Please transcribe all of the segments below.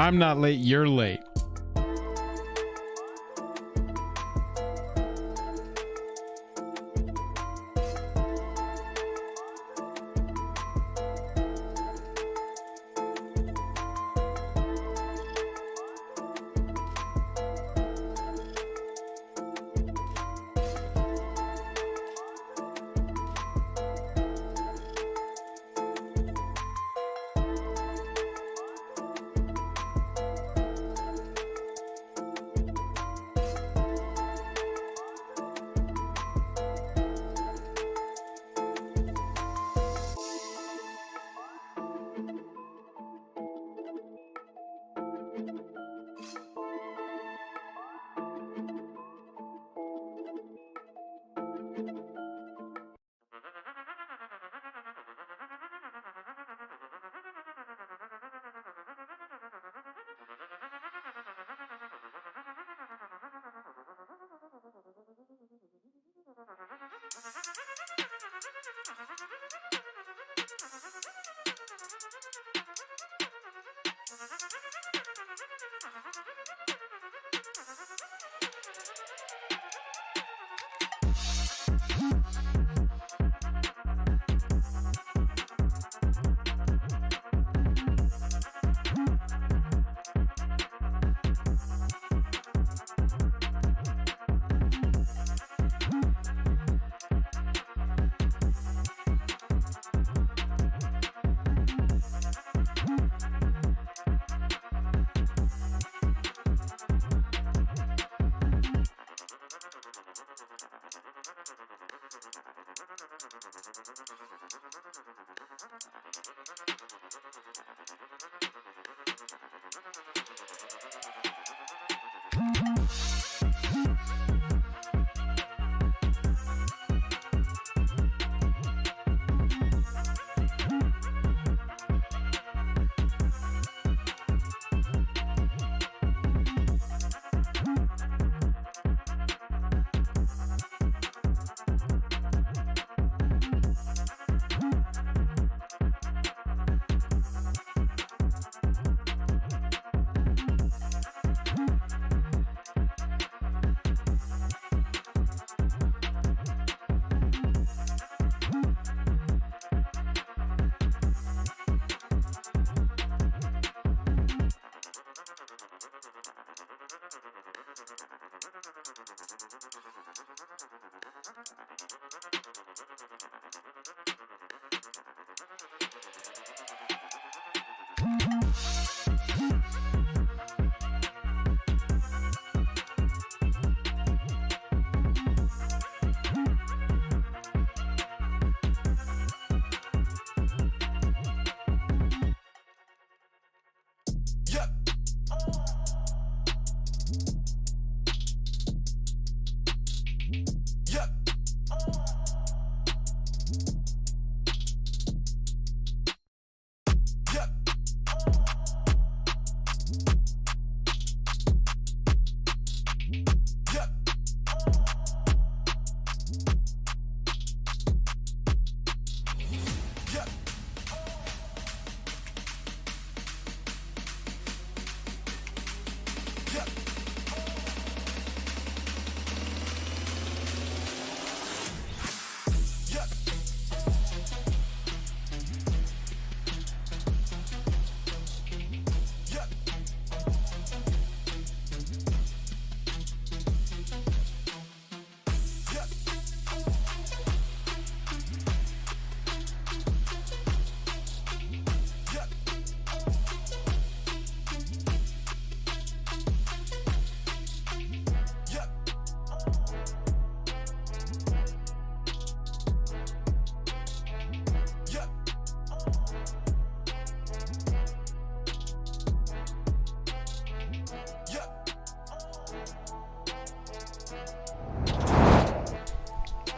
I'm not late, you're late.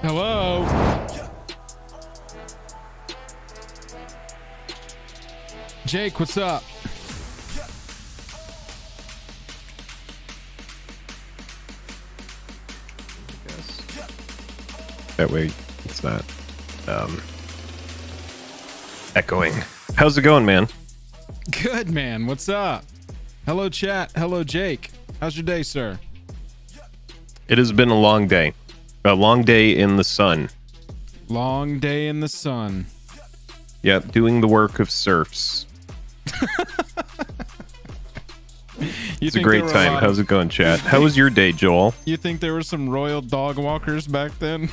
Hello? Jake, what's up? That way it's not echoing. How's it going, man? Good, man. What's up? Hello, chat. Hello, Jake. How's your day, sir? It has been a long day. A long day in the sun. Long day in the sun. Yep, doing the work of serfs. It's a great time. How's it going, chat? How was your day, Joel? You think there were some royal dog walkers back then?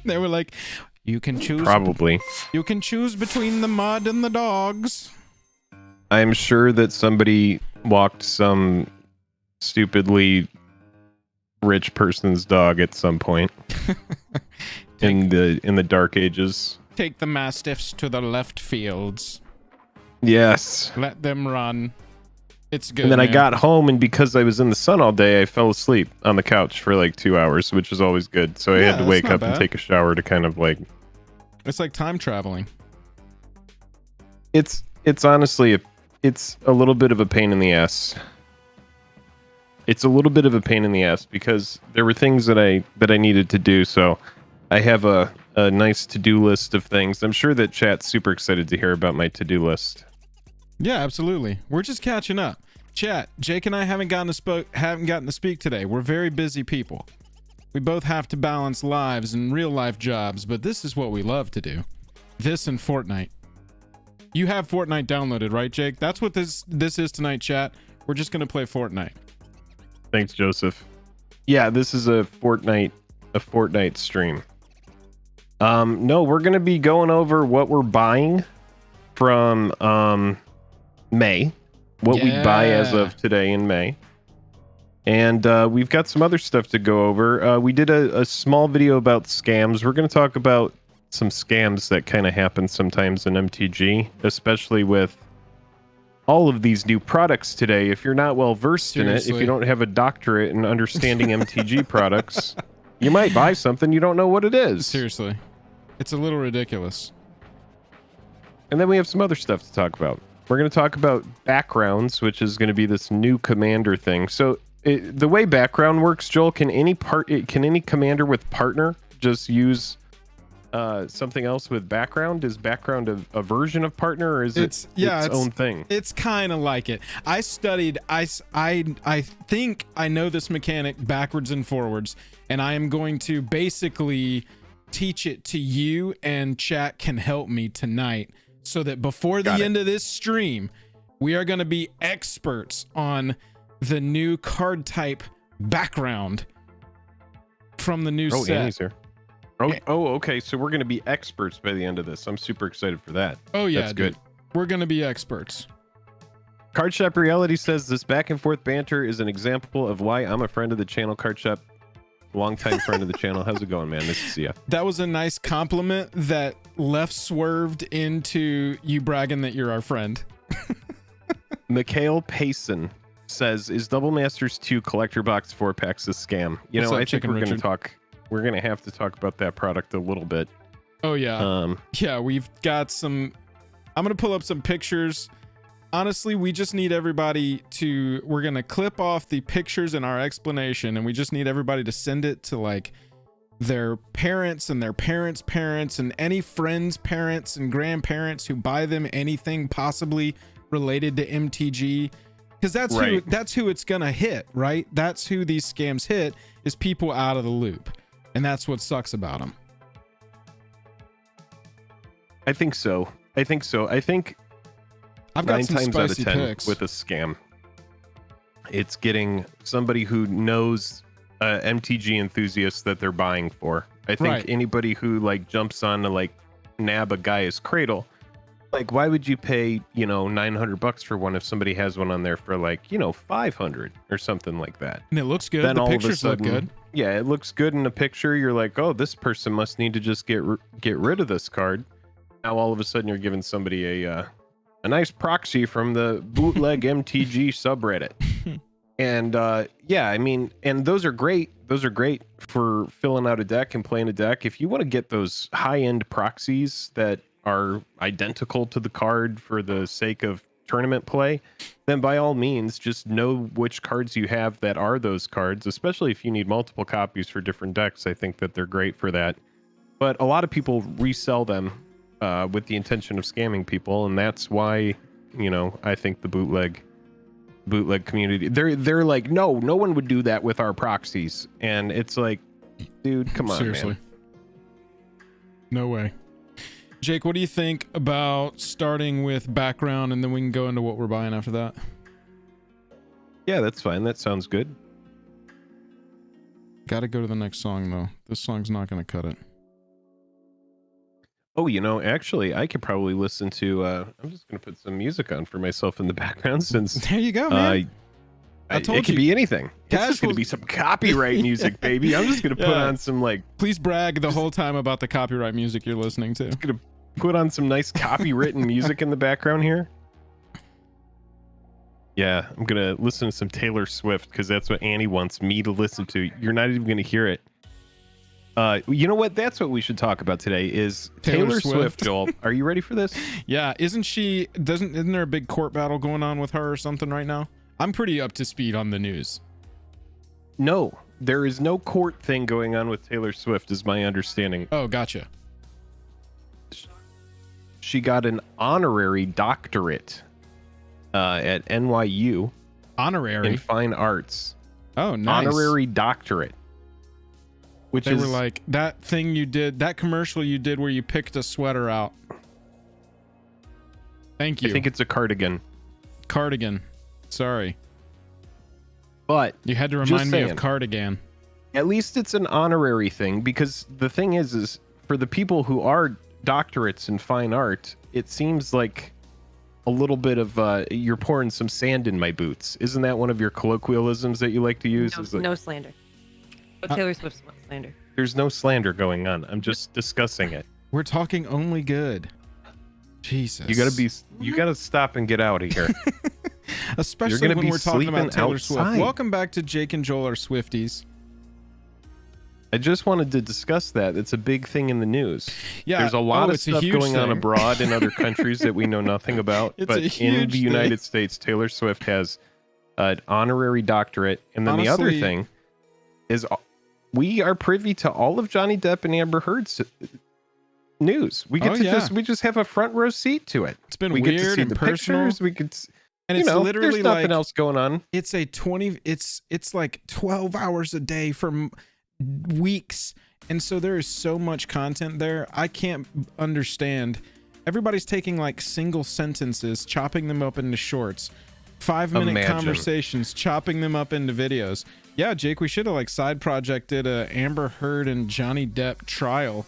They were like, you can choose. Probably. You can choose between the mud and the dogs. I'm sure that somebody walked some stupidly rich person's dog at some point in the dark ages. Take the mastiffs to the left fields. Yes. Let them run. It's good. And then man. I got home, and because I was in the sun all day, I fell asleep on the couch for like 2 hours, which is always good. So I had to wake up and take a shower to kind of like. It's like time traveling. It's honestly it's a little bit of a pain in the ass. It's a little bit of a pain in the ass because there were things that I needed to do. So I have a nice to-do list of things. I'm sure that chat's super excited to hear about my to-do list. Yeah, absolutely. We're just catching up. Chat, Jake and I haven't gotten to speak today. We're very busy people. We both have to balance lives and real life jobs, but this is what we love to do. This and Fortnite. You have Fortnite downloaded, right, Jake? That's what this is tonight, chat. We're just gonna play Fortnite. Thanks, Joseph. Yeah, this is a Fortnite stream. No, we're gonna be going over what we're buying from May, what we buy as of today in May, and we've got some other stuff to go over. We did a small video about scams. We're going to talk about some scams that kind of happen sometimes in MTG, especially with all of these new products today. If you're not well versed in it, if you don't have a doctorate in understanding MTG products, you might buy something you don't know what it is. Seriously, it's a little ridiculous. And then we have some other stuff to talk about. We're going to talk about backgrounds, which is going to be this new commander thing. So the way background works, Joel, can any commander with partner just use something else with background? Is background a version of partner, or is its own thing? It's kind of like it. I studied. I think I know this mechanic backwards and forwards, and I am going to basically teach it to you, and chat can help me tonight. So that before the end of this stream, we are going to be experts on the new card type background from the new set. Annie's here. Okay. So we're going to be experts by the end of this. I'm super excited for that. Oh, yeah. That's good. We're going to be experts. Card Shop Reality says this back and forth banter is an example of why I'm a friend of the channel. Card Shop, longtime friend of the channel. How's it going, man? Nice to see you. That was a nice compliment that left swerved into you bragging that you're our friend. Mikhail Payson says, is Double Masters 2 collector box 4-packs a scam? You know, I think we're going to have to talk about that product a little bit. Oh, yeah. Yeah, we've got some... I'm going to pull up some pictures. Honestly, we just need everybody to... We're going to clip off the pictures in our explanation, and we just need everybody to send it to, like, their parents and their parents' parents and any friends' parents and grandparents who buy them anything possibly related to MTG, because that's who it's gonna hit, right? That's who these scams hit, is people out of the loop, and that's what sucks about them. I think so. I think I've got 9 some times out of spicy 10 picks with a scam, it's getting somebody who knows MTG enthusiasts that they're buying for. I think anybody who like jumps on to like nab a Gaia's Cradle, like why would you pay, $900 for one if somebody has one on there for like, $500 or something like that? And it looks good. Then the all pictures of a sudden, look good. Yeah, it looks good in a picture. You're like, oh, this person must need to just get rid of this card. Now all of a sudden you're giving somebody a nice proxy from the bootleg MTG subreddit. And and those are great. Those are great for filling out a deck and playing a deck. If you want to get those high-end proxies that are identical to the card for the sake of tournament play, then by all means, just know which cards you have that are those cards, especially if you need multiple copies for different decks. I think that they're great for that. But a lot of people resell them with the intention of scamming people, and that's why, I think the bootleg bootleg community. They're like, no one would do that with our proxies, and it's like, dude, come on, seriously, man. No way. Jake, what do you think about starting with background, and then we can go into what we're buying after that? Yeah, that's fine. That sounds good. Gotta go to the next song though. This song's not gonna cut it. Oh, actually, I could probably listen to. I'm just gonna put some music on for myself in the background, since there you go, man. I told it could be anything. It's just gonna be some copyright music, baby. I'm just gonna put on some Please brag the whole time about the copyright music you're listening to. Just gonna put on some nice copywritten music in the background here. Yeah, I'm gonna listen to some Taylor Swift because that's what Annie wants me to listen to. You're not even gonna hear it. You know what? That's what we should talk about today is Taylor Swift. Joel, are you ready for this? Yeah, isn't there a big court battle going on with her or something right now? I'm pretty up to speed on the news. No, there is no court thing going on with Taylor Swift, is my understanding. Oh, gotcha. She got an honorary doctorate at NYU. Honorary? In fine arts. Oh, nice. Honorary doctorate. Which they were like, that thing you did, that commercial you did where you picked a sweater out. Thank you. I think it's a cardigan. Cardigan. Sorry. But you had to remind me of cardigan. At least it's an honorary thing, because the thing is for the people who are doctorates in fine art, it seems like a little bit of you're pouring some sand in my boots. Isn't that one of your colloquialisms that you like to use? No slander. But Taylor Swift's slander. There's no slander going on. I'm just discussing it. We're talking only good. Jesus. You gotta stop and get out of here. Especially when we're talking about Taylor Swift. Welcome back to Jake and Joel are Swifties. I just wanted to discuss that. It's a big thing in the news. Yeah, there's a lot of stuff going on abroad in other countries that we know nothing about. But in the United States, Taylor Swift has an honorary doctorate. And then the other thing is we are privy to all of Johnny Depp and Amber Heard's news. We get we just have a front row seat to it. It's been we weird get to see and the personal. Pictures. We could, and it's literally there's nothing else going on. It's it's like 12 hours a day for weeks, and so there is so much content there. I can't understand. Everybody's taking like single sentences, chopping them up into shorts, 5-minute conversations, chopping them up into videos. Yeah, Jake, we should have like side projected a Amber Heard and Johnny Depp trial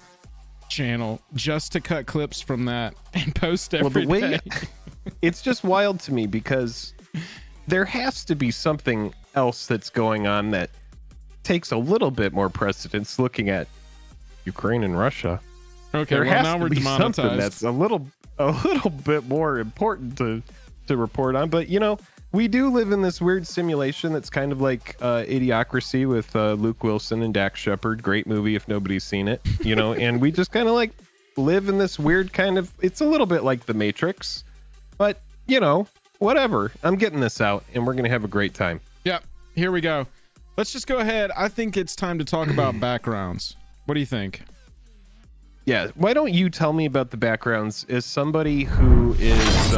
channel just to cut clips from that and post every day. It's just wild to me because there has to be something else that's going on that takes a little bit more precedence, looking at Ukraine and Russia. Okay, there well, has now we're to be demonetized. Something that's a little bit more important to report on. But we do live in this weird simulation that's kind of like Idiocracy with Luke Wilson and Dax Shepard. Great movie if nobody's seen it, and we just kind of like live in this weird kind of, it's a little bit like The Matrix, but whatever. I'm getting this out and we're going to have a great time. Yep. Here we go. Let's just go ahead. I think it's time to talk about backgrounds. What do you think? Yeah. Why don't you tell me about the backgrounds as somebody who is,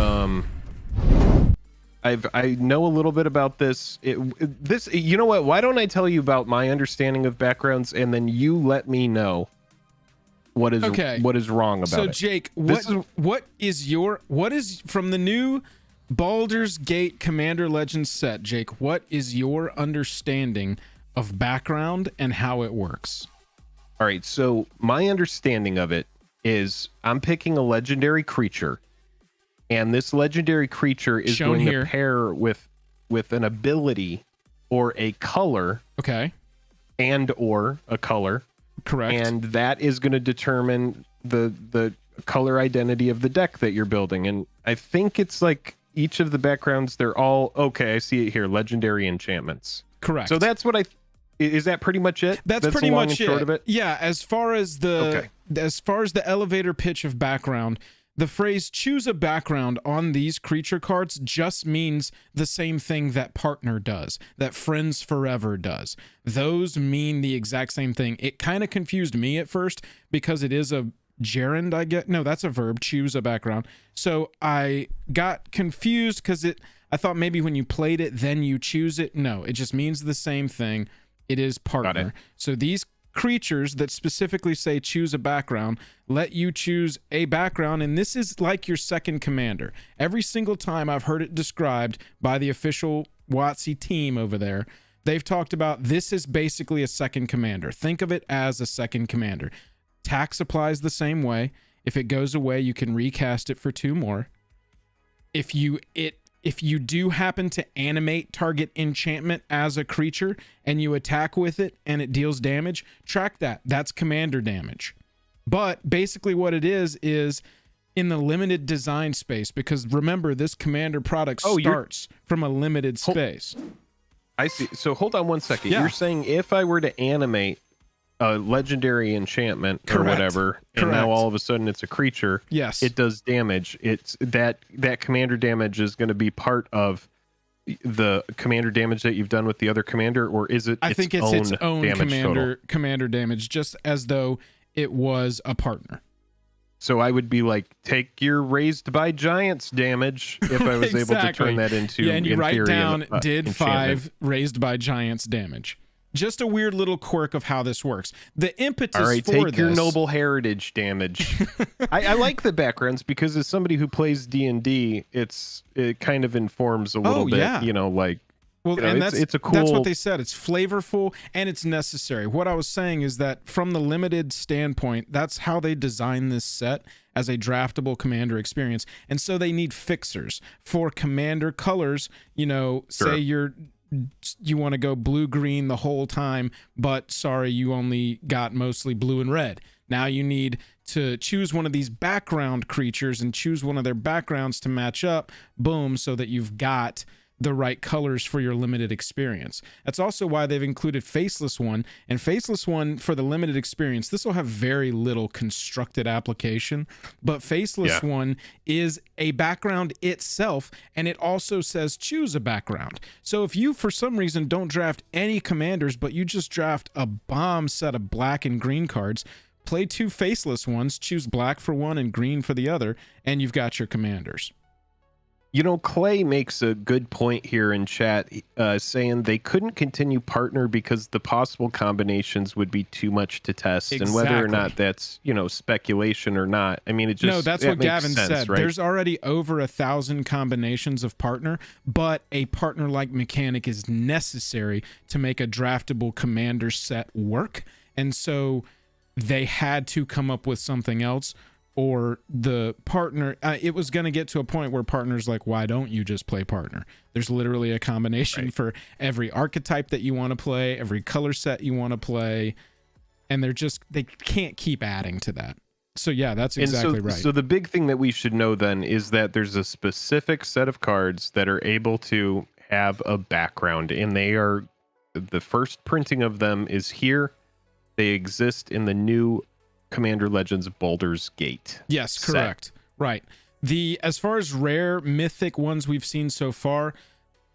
I know a little bit about this. You know what? Why don't I tell you about my understanding of backgrounds, and then you let me know what is wrong about it. So Jake, what is from the new Baldur's Gate Commander Legends set, Jake? What is your understanding of background and how it works? All right, so my understanding of it is I'm picking a legendary creature. And this legendary creature is going to pair with an ability or a color. Okay. And or a color. Correct. And that is going to determine the color identity of the deck that you're building. And I think it's like each of the backgrounds, they're all, okay, I see it here, legendary enchantments. Correct. So that's what is that pretty much it? That's pretty the long much and short of it? Yeah, as far as the elevator pitch of background, the phrase choose a background on these creature cards just means the same thing that partner does, that friends forever does. Those mean the exact same thing. It kind of confused me at first because it is a gerund, I get. No, that's a verb, choose a background. So I got confused because I thought maybe when you played it, then you choose it. No, it just means the same thing. It is partner. So these creatures that specifically say choose a background let you choose a background, and this is like your second commander. Every single time I've heard it described by the official WotC team over there, they've talked about this is basically a second commander. Think of it as a second commander. Tax applies the same way. If it goes away, you can recast it for 2 more. If you do happen to animate target enchantment as a creature and you attack with it and it deals damage, track that. That's commander damage. But basically what it is in the limited design space, because remember, this commander product starts from a limited space. I see. So hold on one second. Yeah. You're saying if I were to animate a legendary enchantment or whatever, and now all of a sudden it's a creature, yes, it does damage. It's that commander damage is going to be part of the commander damage that you've done with the other commander, or is it? I think it's its own commander damage, just as though it was a partner. So I would be like, take your raised by giants damage if I was able to turn that into. Yeah, and you write down did 5 enchantment. raised by giants damage. Just a weird little quirk of how this works. The impetus all right, for take this, your noble heritage damage. I like the backgrounds because as somebody who plays D&D, it kind of informs a little bit, like. Well, and it's a cool. That's what they said. It's flavorful and it's necessary. What I was saying is that from the limited standpoint, that's how they design this set as a draftable commander experience. And so they need fixers for commander colors. Say you want to go blue-green the whole time, but sorry, you only got mostly blue and red. Now you need to choose one of these background creatures and choose one of their backgrounds to match up. Boom, so that you've got the right colors for your limited experience. That's also why they've included Faceless One, and Faceless One for the limited experience, this will have very little constructed application, but Faceless One is a background itself, and it also says choose a background. So if you for some reason don't draft any commanders, but you just draft a bomb set of black and green cards, play 2 Faceless Ones, choose black for one and green for the other, and you've got your commanders. Clay makes a good point here in chat, saying they couldn't continue partner because the possible combinations would be too much to test. Exactly. And whether or not that's, speculation or not. I mean, it just... No, that's what Gavin said. Right? There's already over 1,000 combinations of partner, but a partner-like mechanic is necessary to make a draftable commander set work. And so they had to come up with something else. Or the partner, it was going to get to a point where partners like, why don't you just play partner? There's literally a combination for every archetype that you want to play, every color set you want to play, and they can't keep adding to that. So yeah, that's exactly right. So the big thing that we should know then is that there's a specific set of cards that are able to have a background, and the first printing of them is here. They exist in the new Commander Legends Baldur's Gate. Yes, correct. Set. Right. As far as rare mythic ones we've seen so far,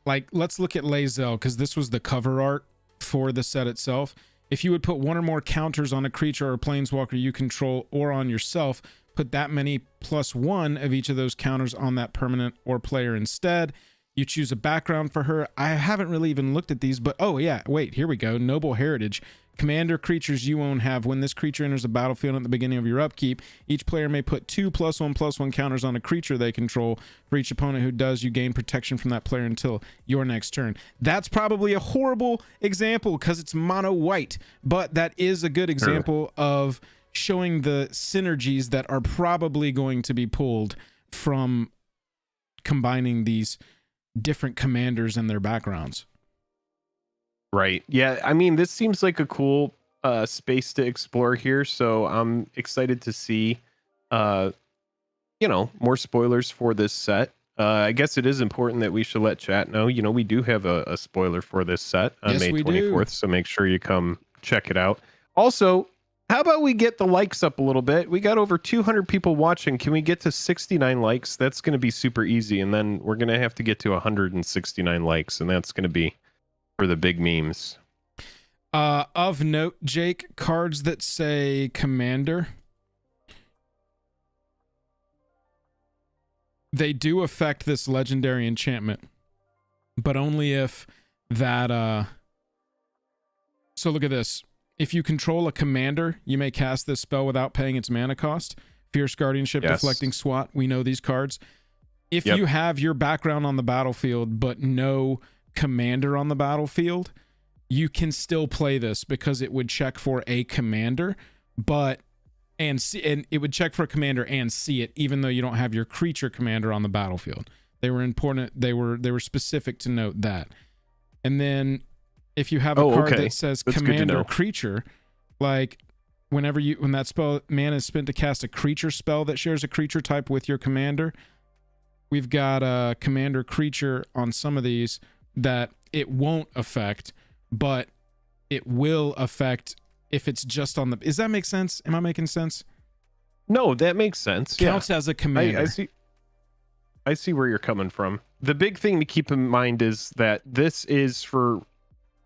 like let's look at Lae'zel, because this was the cover art for the set itself. If you would put 1 or more counters on a creature or planeswalker you control or on yourself, put that many +1 of each of those counters on that permanent or player instead. You choose a background for her. I haven't really even looked at these, but oh yeah, wait, here we go. Noble Heritage. Commander creatures you own have, when this creature enters the battlefield at the beginning of your upkeep, each player may put 2 +1/+1 counters on a creature they control. For each opponent who does, you gain protection from that player until your next turn. That's probably a horrible example because it's mono white, but that is a good example of showing the synergies that are probably going to be pulled from combining these different commanders and their backgrounds. Right. Yeah. I mean, this seems like a cool space to explore here. So I'm excited to see, more spoilers for this set. I guess it is important that we should let chat know. We do have a spoiler for this set on May 24th. So make sure you come check it out. Also, how about we get the likes up a little bit? We got over 200 people watching. Can we get to 69 likes? That's going to be super easy. And then we're going to have to get to 169 likes. And that's going to be for the big memes. Of note, Jake, cards that say commander, they do affect this legendary enchantment. but only if that so look at this. If you control a commander, you may cast this spell without paying its mana cost. Fierce Guardianship, Yes. Deflecting Swat. We know these cards. If Yep. you have your background on the battlefield, but no commander on the battlefield, you can still play this because it would check for a commander, and it would check for a commander and see it, even though you don't have your creature commander on the battlefield. They were important. They were specific to note that. And then if you have a card that says That's commander creature, like when that spell mana is spent to cast a creature spell that shares a creature type with your commander, we've got a commander creature on some of these that it won't affect, but it will affect if it's just on the. Does that make sense? Am I making sense? No, that makes sense. Counts as a commander. I see where you're coming from. The big thing to keep in mind is that this is for.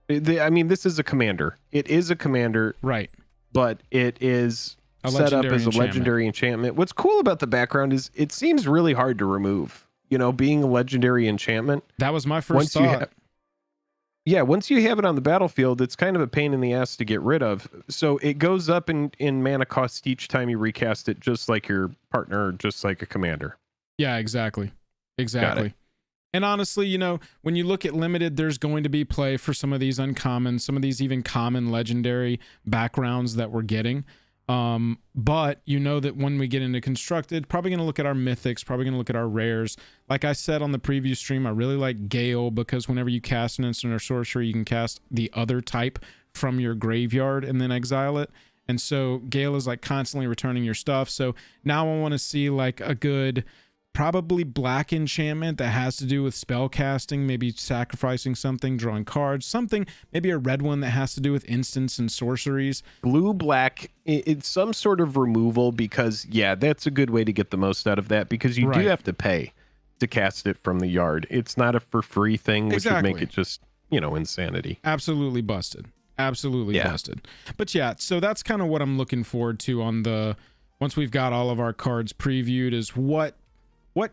This is a commander. It is a commander, right? But it is set up as a legendary enchantment. What's cool about the background is it seems really hard to remove. Being a legendary enchantment. That was my first thought. Once you have it on the battlefield, it's kind of a pain in the ass to get rid of. So it goes up in mana cost each time you recast it, just like your partner, just like a commander. Yeah, exactly. And honestly, when you look at limited, there's going to be play for some of these uncommon, some of these even common legendary backgrounds that we're getting. But that when we get into constructed, probably going to look at our mythics, probably going to look at our rares. Like I said on the preview stream, I really like Gale because whenever you cast an instant or sorcery, you can cast the other type from your graveyard and then exile it. And so Gale is like constantly returning your stuff. So now I want to see like a good, probably black enchantment that has to do with spell casting, maybe sacrificing something, drawing cards, something, maybe a red one that has to do with instants and sorceries. Blue, black, it's some sort of removal because, that's a good way to get the most out of that because you do have to pay to cast it from the yard. It's not a for free thing, which would make it just, insanity. Absolutely busted. Busted. But so that's kind of what I'm looking forward to once we've got all of our cards previewed is what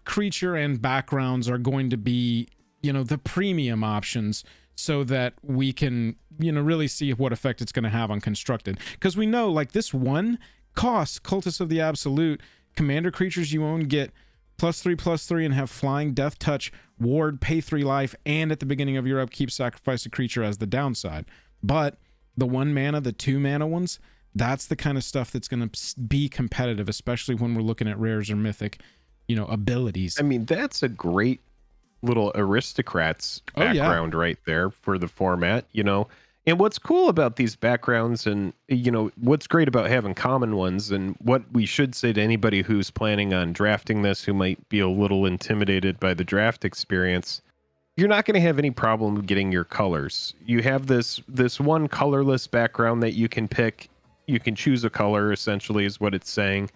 creature and backgrounds are going to be, the premium options so that we can, really see what effect it's going to have on constructed. Because we know like this one cost, Cultists of the Absolute, commander creatures you own get +3/+3 and have flying, death touch, ward, pay 3 life, and at the beginning of your upkeep, sacrifice a creature as the downside. But the 1 mana, the 2 mana ones, that's the kind of stuff that's going to be competitive, especially when we're looking at rares or mythic abilities. That's a great little aristocrats background right there for the format, And what's cool about these backgrounds and, what's great about having common ones and what we should say to anybody who's planning on drafting this, who might be a little intimidated by the draft experience, you're not going to have any problem getting your colors. You have this one colorless background that you can pick. You can choose a color, essentially, is what it's saying.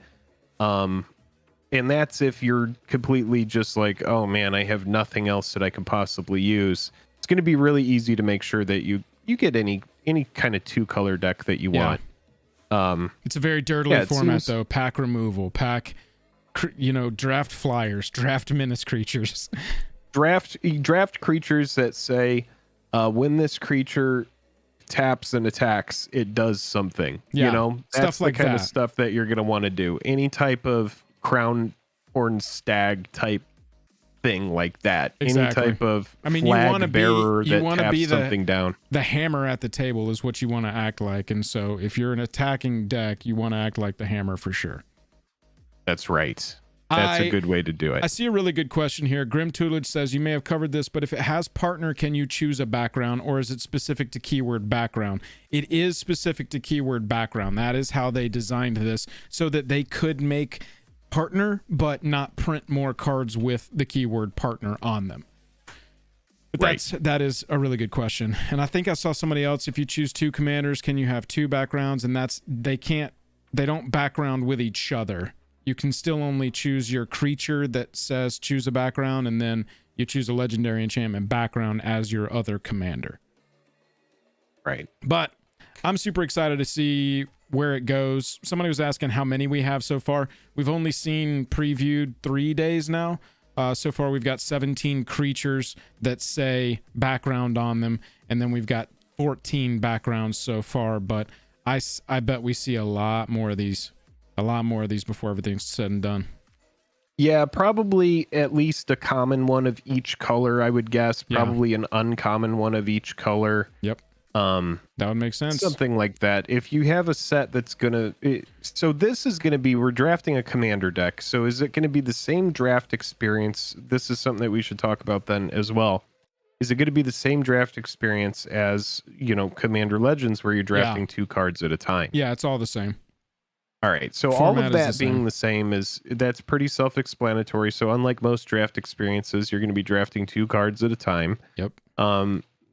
And that's if you're completely just like, oh man, I have nothing else that I can possibly use. It's going to be really easy to make sure that you get any kind of 2-color deck that you want. It's a very dirtily format though. Pack removal, draft flyers, draft menace creatures. Draft creatures that say, when this creature taps and attacks, it does something. That's stuff like the kind that. of stuff that you're going to want to do. Any type of crown horn stag type thing like that. Exactly. Any type of flag bearer that taps something down. The hammer at the table is what you want to act like. And so if you're an attacking deck, you want to act like the hammer for sure. That's right. That's a good way to do it. I see a really good question here. Grim Tutelage says, you may have covered this, but if it has partner, can you choose a background, or is it specific to keyword background? It is specific to keyword background. That is how they designed this, so that they could make partner, but not print more cards with the keyword partner on them. But that is a really good question. And I think I saw somebody else, if you choose 2 commanders, can you have 2 backgrounds? And they don't background with each other. You can still only choose your creature that says choose a background, and then you choose a legendary enchantment background as your other commander. Right. But I'm super excited to see where it goes. Somebody was asking how many we have so far. We've only seen previewed 3 days now. So far, we've got 17 creatures that say background on them, and then we've got 14 backgrounds so far. But I bet we see a lot more of these, before everything's said and done. Yeah, probably at least a common one of each color, I would guess. Probably an uncommon one of each color. Yep. That would make sense. Something like that. If you have a set that's gonna, so this is gonna be, we're drafting a commander deck. So is it gonna be the same draft experience? This is something that we should talk about then as well. Is it gonna be the same draft experience as, you know, Commander Legends, where you're drafting 2 cards at a time? Yeah, it's all the same. All right. So Format all of that being the same that's pretty self-explanatory. So unlike most draft experiences, you're going to be drafting 2 cards at a time. Yep.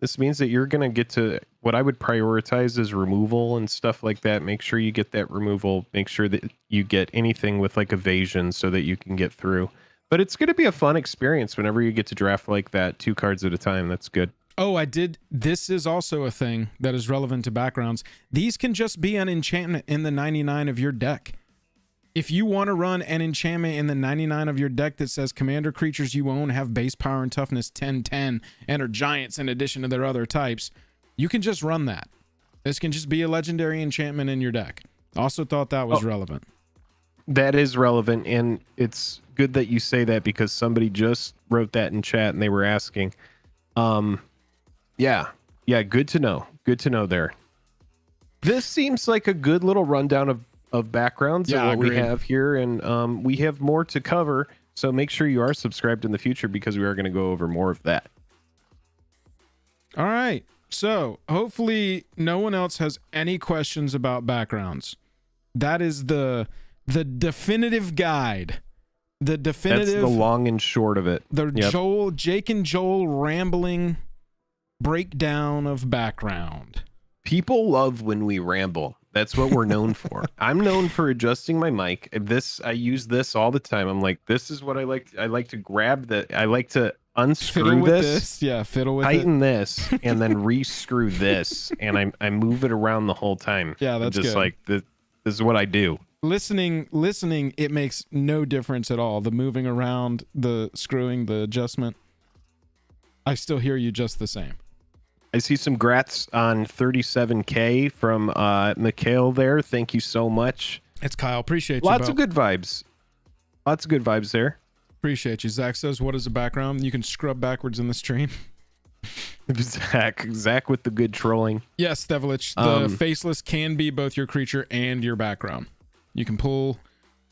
This means that you're going to get to what I would prioritize as removal and stuff like that. Make sure you get that removal. Make sure that you get anything with like evasion so that you can get through. But it's going to be a fun experience whenever you get to draft like that, 2 cards at a time. That's good. Oh, I did. This is also a thing that is relevant to backgrounds. These can just be an enchantment in the 99 of your deck. If you want to run an enchantment in the 99 of your deck that says commander creatures you own have base power and toughness 10/10 and are giants in addition to their other types, you can just run that. This can just be a legendary enchantment in your deck. Also thought that was relevant. That is relevant, and it's good that you say that because somebody just wrote that in chat and they were asking. Yeah, good to know. Good to know there. This seems like a good little rundown of backgrounds and what we have here, and we have more to cover, so make sure you are subscribed in the future because we are going to go over more of that. All right, so hopefully no one else has any questions about backgrounds. That is the definitive guide. The definitive... That's the long and short of it. Jake and Joel rambling breakdown of background. People love when we ramble. That's what we're known for. I'm known for adjusting my mic. I use this all the time. I'm like, this is what I like. I like to grab I like to unscrew this. Yeah, fiddle with tighten this, and then rescrew this, and I move it around the whole time. Yeah, that's just good. Like this is what I do. Listening, it makes no difference at all. The moving around, the screwing, the adjustment. I still hear you just the same. I see some grats on 37K from Mikhail there. Thank you so much. It's Kyle. Appreciate you. Lots of good vibes. Lots of good vibes there. Appreciate you. Zach says, what is a background? You can scrub backwards in the stream. Zach with the good trolling. Yes, Devilich. The faceless can be both your creature and your background. You can pull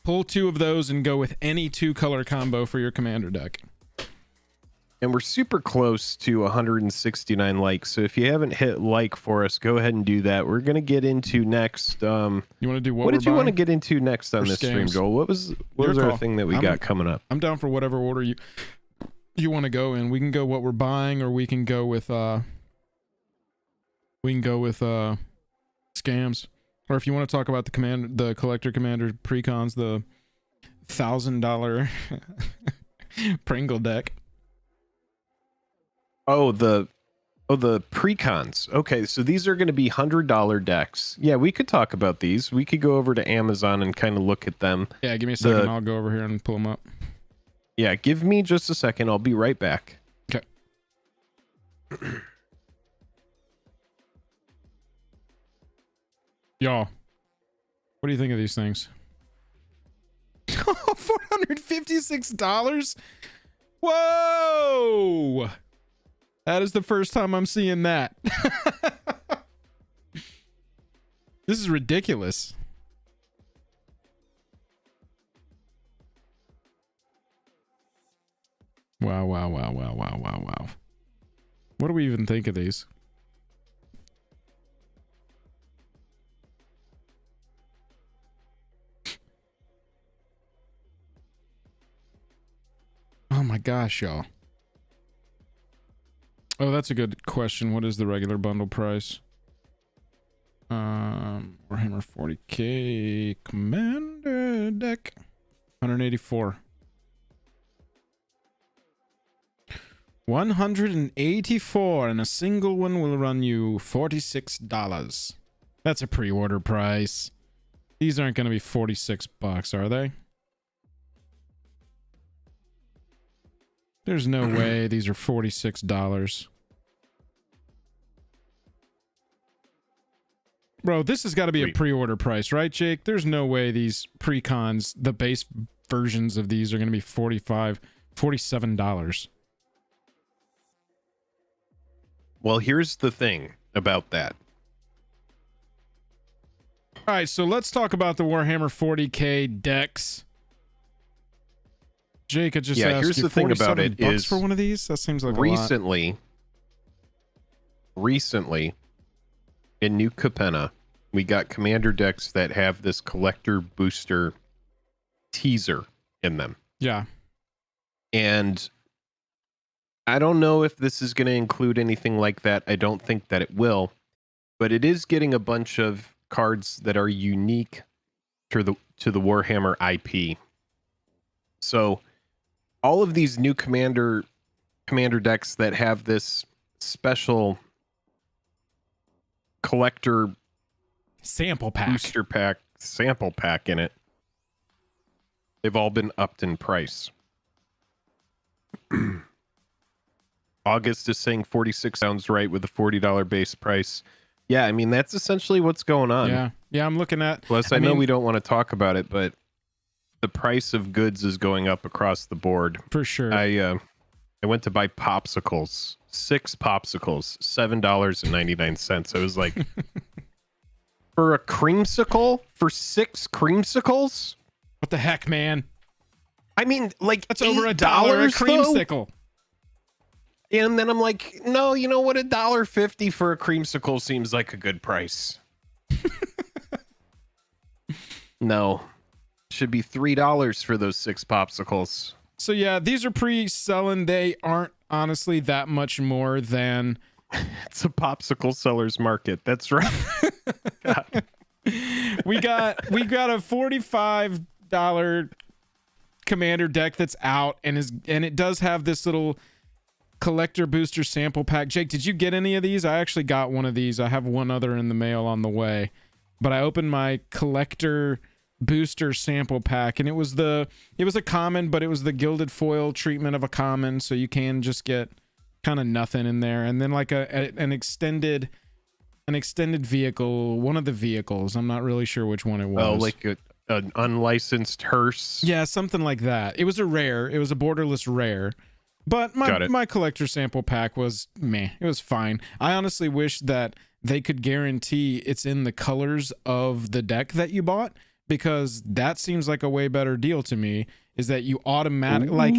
2 of those and go with any 2 color combo for your commander deck. And we're super close to 169 likes. So if you haven't hit like for us, go ahead and do that. We're going to get into next. You want to do what did you want to get into next on this stream, Joel? What was our thing that we got coming up? I'm down for whatever order you want to go in. We can go what we're buying, or we can go with scams. Or if you want to talk about the collector commander precons, the $1,000 Pringle deck. Oh, the precons. Okay, so these are going to be $100 decks. Yeah, we could talk about these. We could go over to Amazon and kind of look at them. Yeah, give me a second. I'll go over here and pull them up. Yeah, give me just a second. I'll be right back. Okay. Y'all, what do you think of these things? $456? Whoa! That is the first time I'm seeing that. This is ridiculous. Wow. What do we even think of these? Oh my gosh, y'all. Oh, that's a good question. What is the regular bundle price? Warhammer 40k commander deck. 184. 184, and a single one will run you $46. That's a pre-order price. These aren't going to be $46, are they? There's no way these are $46. Bro, this has got to be a pre-order price, right, Jake? There's no way these Precons, the base versions of these, are going to be $47. Well, here's the thing about that. All right, so let's talk about the Warhammer 40K decks. Jake, I just asked here's you, the thing about it $47 is for one of these? That seems like a lot. Recently, in New Capenna, we got commander decks that have this collector booster teaser in them. Yeah. And I don't know if this is going to include anything like that. I don't think that it will, but it is getting a bunch of cards that are unique to the Warhammer IP. So all of these new commander decks that have this special collector sample pack sample pack in it, they've all been upped in price. August is saying 46 sounds right with a $40 base price. Yeah, I mean, that's essentially what's going on. Yeah, I'm looking at... Plus, I know we don't want to talk about it, but the price of goods is going up across the board. For sure. I went to buy popsicles. 6 popsicles, $7.99. I was like, for a creamsicle? For 6 creamsicles? What the heck, man? I mean, like, that's over $1 a creamsicle. Though? And then I'm like, no, you know what? $1.50 for a creamsicle seems like a good price. No, should be $3 for those 6 popsicles. So yeah, these are pre-selling. They aren't honestly that much more than... It's a popsicle seller's market. That's right. we got a $45 commander deck that's out, and it does have this little collector booster sample pack. Jake, did you get any of these? I actually got one of these. I have one other in the mail on the way, but I opened my collector booster sample pack, and it was a common, but it was the gilded foil treatment of a common, so you can just get kind of nothing in there, and then like an extended vehicle, one of the vehicles. I'm not really sure which one it was. Oh, like an unlicensed hearse. Yeah, something like that. It was a rare. It was a borderless rare. But my collector sample pack was meh. It was fine. I honestly wish that they could guarantee it's in the colors of the deck that you bought, because that seems like a way better deal to me, is that you automatically, like,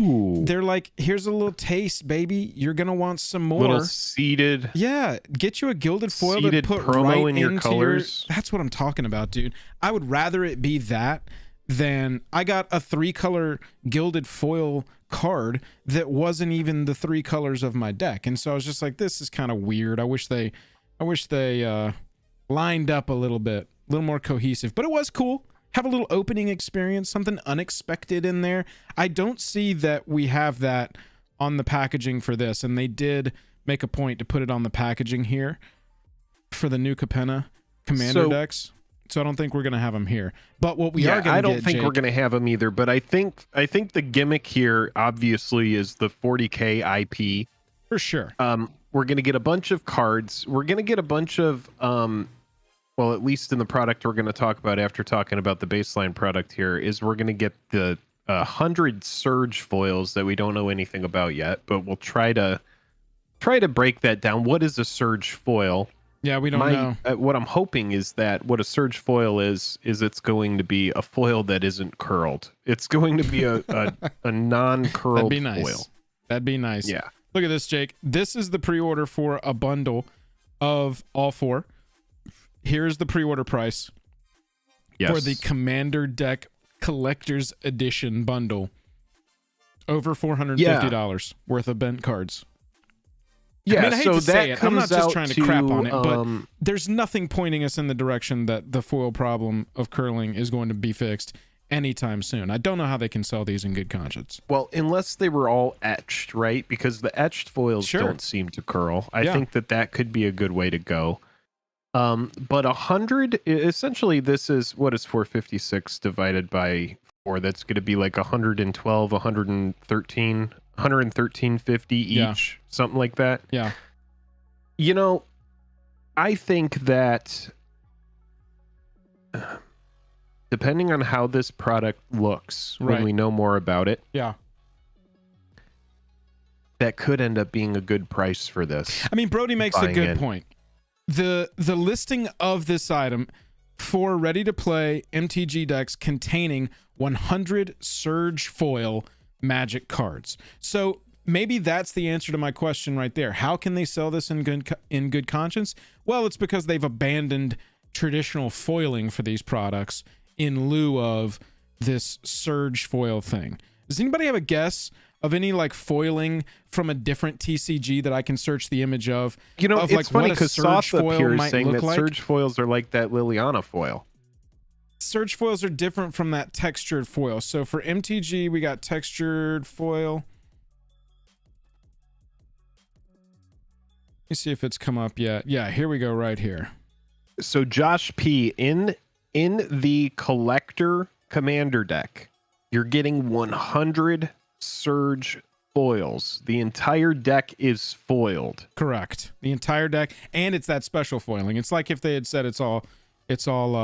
they're like, here's a little taste, baby. You're going to want some more. Little seeded. Yeah. Get you a gilded foil to put promo right in your into colors. That's what I'm talking about, dude. I would rather it be that than I got a 3-color gilded foil card that wasn't even the 3 colors of my deck. And so I was just like, this is kind of weird. I wish they lined up a little bit, a little more cohesive, but it was cool. Have a little opening experience, something unexpected in there. I don't see that we have that on the packaging for this, and they did make a point to put it on the packaging here for the new Capenna commander decks. So I don't think we're going to have them here. But what we are going to I don't think we're going to have them either, but I think the gimmick here obviously is the 40K IP. For sure. We're going to get a bunch of cards. We're going to get a bunch of well, at least in the product we're going to talk about after talking about the baseline product here, is we're going to get the 100 surge foils that we don't know anything about yet, but we'll try to break that down. What is a surge foil? Yeah, we don't know. What I'm hoping is that what a surge foil is it's going to be a foil that isn't curled. It's going to be a non-curled That'd be nice. foil. That'd be nice. Yeah. Look at this, Jake. This is the pre-order for a bundle of all 4. Here's the pre-order price for the Commander Deck Collector's Edition bundle. Over $450 worth of bent cards. Yeah, I mean, I hate so to say that it. comes I'm not just out trying to to crap on it, but there's nothing pointing us in the direction that the foil problem of curling is going to be fixed anytime soon. I don't know how they can sell these in good conscience. Well, unless they were all etched, right? Because the etched foils don't seem to curl. I think that could be a good way to go. But 100, essentially, this is, what is 456 divided by 4? That's going to be like 112, 113, 113.50 each, Yeah. something like that. Yeah. You know, I think that depending on how this product looks when Right. we know more about it, Yeah. that could end up being a good price for this. I mean, Brody makes a Buying good in. point. The listing of this item for ready to play MTG decks containing 100 Surge foil magic cards. So maybe that's the answer to my question right there. How can they sell this in good conscience? Well, it's because they've abandoned traditional foiling for these products in lieu of this Surge foil thing. Does anybody have a guess of any like foiling from a different TCG that I can search the image of? You know, of, it's like, funny what a because Surge Soth up foil here is might saying look that like? Surge foils are like that Liliana foil. Surge foils are different from that textured foil. So for MTG, we got textured foil. Let me see if it's come up yet. Yeah, here we go right here. So Josh P, in the collector commander deck, you're getting 100 Surge foils. The entire deck is foiled. Correct. The entire deck, and it's that special foiling. It's like if they had said it's all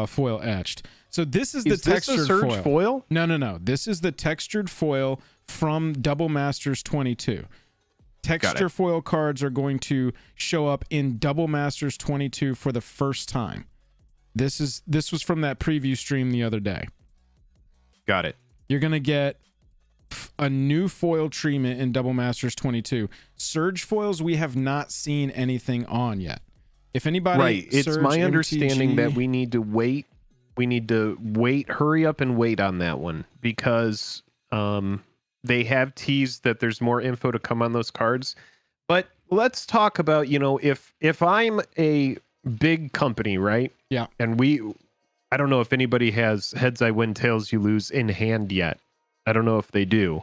foil etched. So this is the textured this a Surge foil? No. This is the textured foil from Double Masters 22. Texture foil cards are going to show up in Double Masters 22 for the first time. This was from that preview stream the other day. Got it. You're going to get a new foil treatment in Double Masters 22. Surge foils we have not seen anything on yet. If anybody Right, it's Surge, my understanding MTG, that we need to wait. We need to wait, hurry up and wait on that one because they have teased that there's more info to come on those cards. But let's talk about, you know, if I'm a big company, right? Yeah. And I don't know if anybody has heads I win, tails you lose in hand yet. I don't know if they do.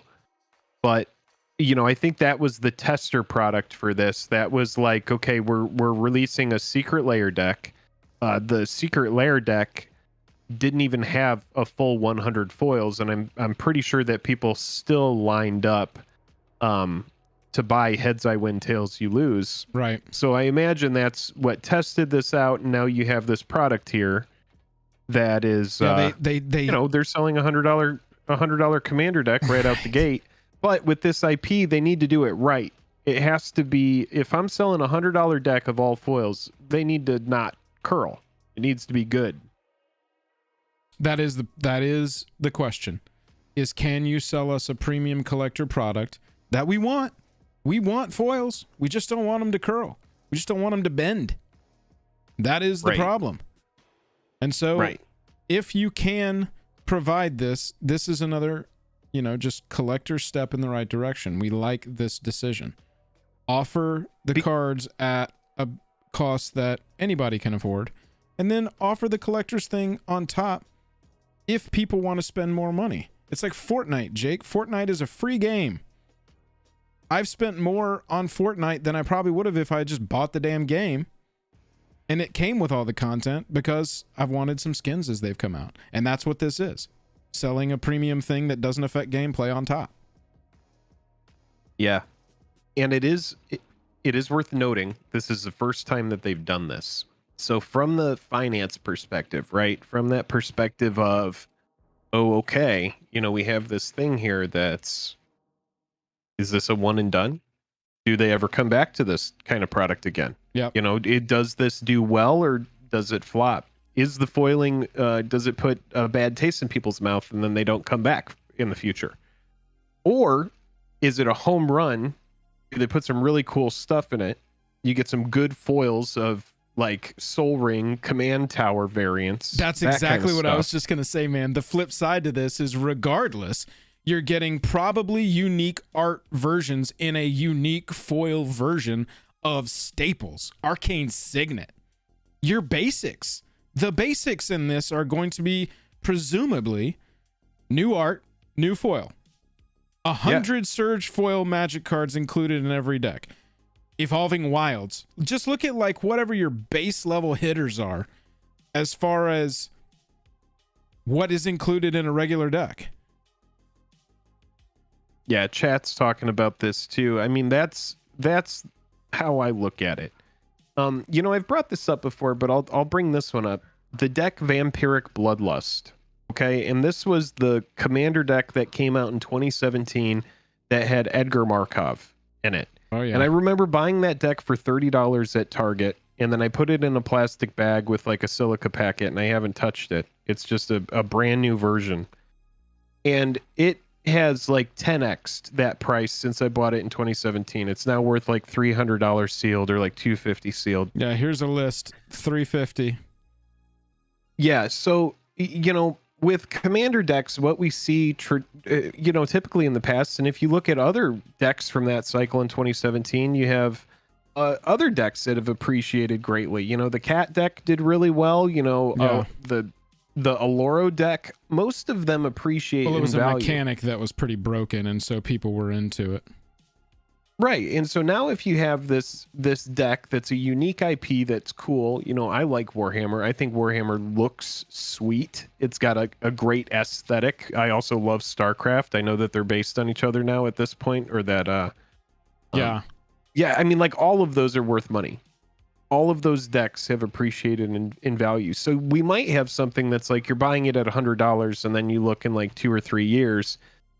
But, you know, I think that was the tester product for this. That was like, okay, we're releasing a secret layer deck. The secret layer deck didn't even have a full 100 foils, and I'm pretty sure that people still lined up to buy heads I win, tails you lose. Right. So I imagine that's what tested this out, and now you have this product here that is they you know, they're selling $100 commander deck right out the gate. But with this IP, they need to do it right. It has to be, if I'm selling $100 deck of all foils, they need to not curl. It needs to be good. That is the question. Is can you sell us a premium collector product that we want? We want foils. We just don't want them to curl. We just don't want them to bend. That is the problem. And so if you can provide this is another, you know, just collector step in the right direction. We like this decision. Offer the cards at a cost that anybody can afford, and then offer the collector's thing on top if people want to spend more money. It's like Fortnite, Jake. Fortnite is a free game. I've spent more on Fortnite than I probably would have if I had just bought the damn game. And it came with all the content because I've wanted some skins as they've come out. And that's what this is. Selling a premium thing that doesn't affect gameplay on top. Yeah. And it is worth noting, this is the first time that they've done this. So from the finance perspective, right? From that perspective of, oh, okay, you know, we have this thing here is this a one and done? Do they ever come back to this kind of product again? Yeah. You know, does this do well or does it flop? Is the foiling, does it put a bad taste in people's mouth and then they don't come back in the future? Or is it a home run? They put some really cool stuff in it. You get some good foils of like Soul Ring, Command Tower variants. That's that exactly kind of what stuff. I was just going to say, man. The flip side to this is regardless, you're getting probably unique art versions in a unique foil version of staples, Arcane Signet. Your basics. The basics in this are going to be presumably new art, new foil. 100 Surge foil magic cards included in every deck. Evolving Wilds. Just look at like whatever your base level hitters are as far as what is included in a regular deck. Yeah, chat's talking about this too. I mean, that's how I look at it. You know, I've brought this up before, but I'll bring this one up. The deck Vampiric Bloodlust. Okay, and this was the commander deck that came out in 2017 that had Edgar Markov in it. Oh yeah. And I remember buying that deck for $30 at Target, and then I put it in a plastic bag with like a silica packet, and I haven't touched it. It's just a brand new version. And it has like 10x that price since I bought it in 2017. It's now worth like $300 sealed or like $250 sealed. Yeah, here's a list. $350. Yeah, so you know, with commander decks, what we see, you know, typically in the past, and if you look at other decks from that cycle in 2017, you have other decks that have appreciated greatly. You know, the cat deck did really well. You know, the Aloro deck, most of them appreciate. Well, it was in a value. mechanic that was pretty broken, and so people were into it. Right, and so now if you have this deck that's a unique IP that's cool, you know, I like Warhammer. I think Warhammer looks sweet. It's got a great aesthetic. I also love StarCraft. I know that they're based on each other now at this point, or that yeah, I mean, like, all of those are worth money. All of those decks have appreciated in value. So we might have something that's like you're buying it at $100, and then you look in like 2 or 3 years,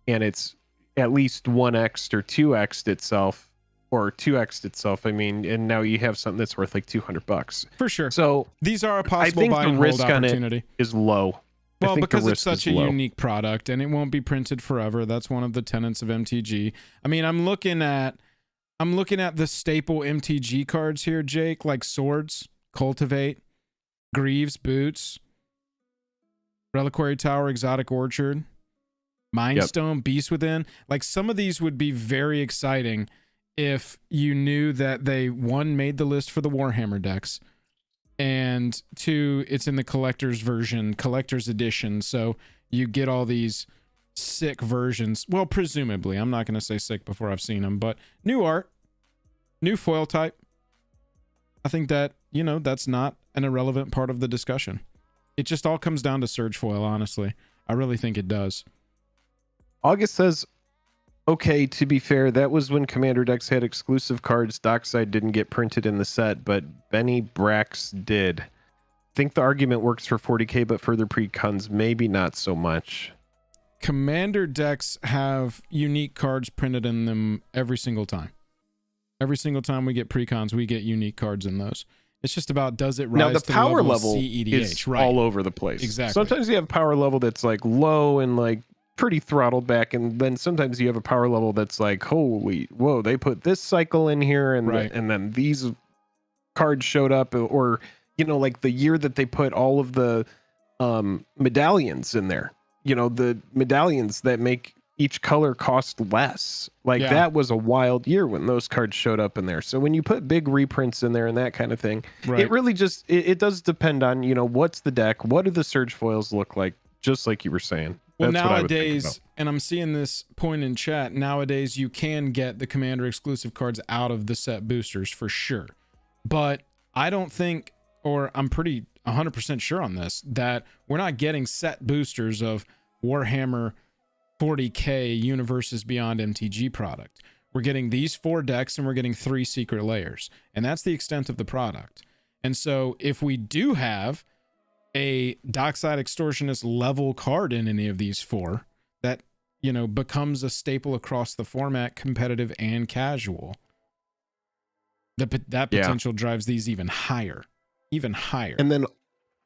and it's at least 1x or 2x'd itself, or 2x'd itself. I mean, and now you have something that's worth like $200 for sure. So these are a possible I think buy the and risk hold on opportunity. it is low. Well, because it's risk such a low. unique product, and it won't be printed forever. That's one of the tenets of MTG. I mean, I'm looking at the staple MTG cards here, Jake, like Swords, Cultivate, Greaves, Boots, Reliquary Tower, Exotic Orchard, Mindstone, Beast Within. Like, some of these would be very exciting if you knew that they, one, made the list for the Warhammer decks, and two, it's in the collector's version, collector's edition, so you get all these sick versions. Well, presumably. I'm not going to say sick before I've seen them, but new art, new foil type. I think that, you know, that's not an irrelevant part of the discussion. It just all comes down to Surge foil, honestly. I really think it does. August says, okay, to be fair, that was when commander decks had exclusive cards. Dockside didn't get printed in the set, but Benny Brax did. Think the argument works for 40k, but further precons, maybe not so much. Commander decks have unique cards printed in them every single time. Every single time we get precons, we get unique cards in those. It's just about, does it rise now, the to power the level CEDH? is Right. all over the place. Exactly. Sometimes you have power level that's like low and like pretty throttled back, and then sometimes you have a power level that's like, holy whoa, they put this cycle in here, and right. and then these cards showed up, or you know, like the year that they put all of the medallions in there, you know, the medallions that make each color cost less, like that was a wild year when those cards showed up in there. So when you put big reprints in there and that kind of thing, it really just it does depend on, you know, what's the deck, what do the surge foils look like, just like you were saying. Well, nowadays, and I'm seeing this point in chat, nowadays you can get the commander exclusive cards out of the set boosters for sure. But I don't think, or I'm pretty 100% sure on this, that we're not getting set boosters of Warhammer 40k Universes Beyond MTG product. We're getting these 4 decks, and we're getting 3 secret layers, and that's the extent of the product. And so if we do have a Dockside Extortionist level card in any of these 4 that, you know, becomes a staple across the format, competitive and casual, that potential drives these even higher. And then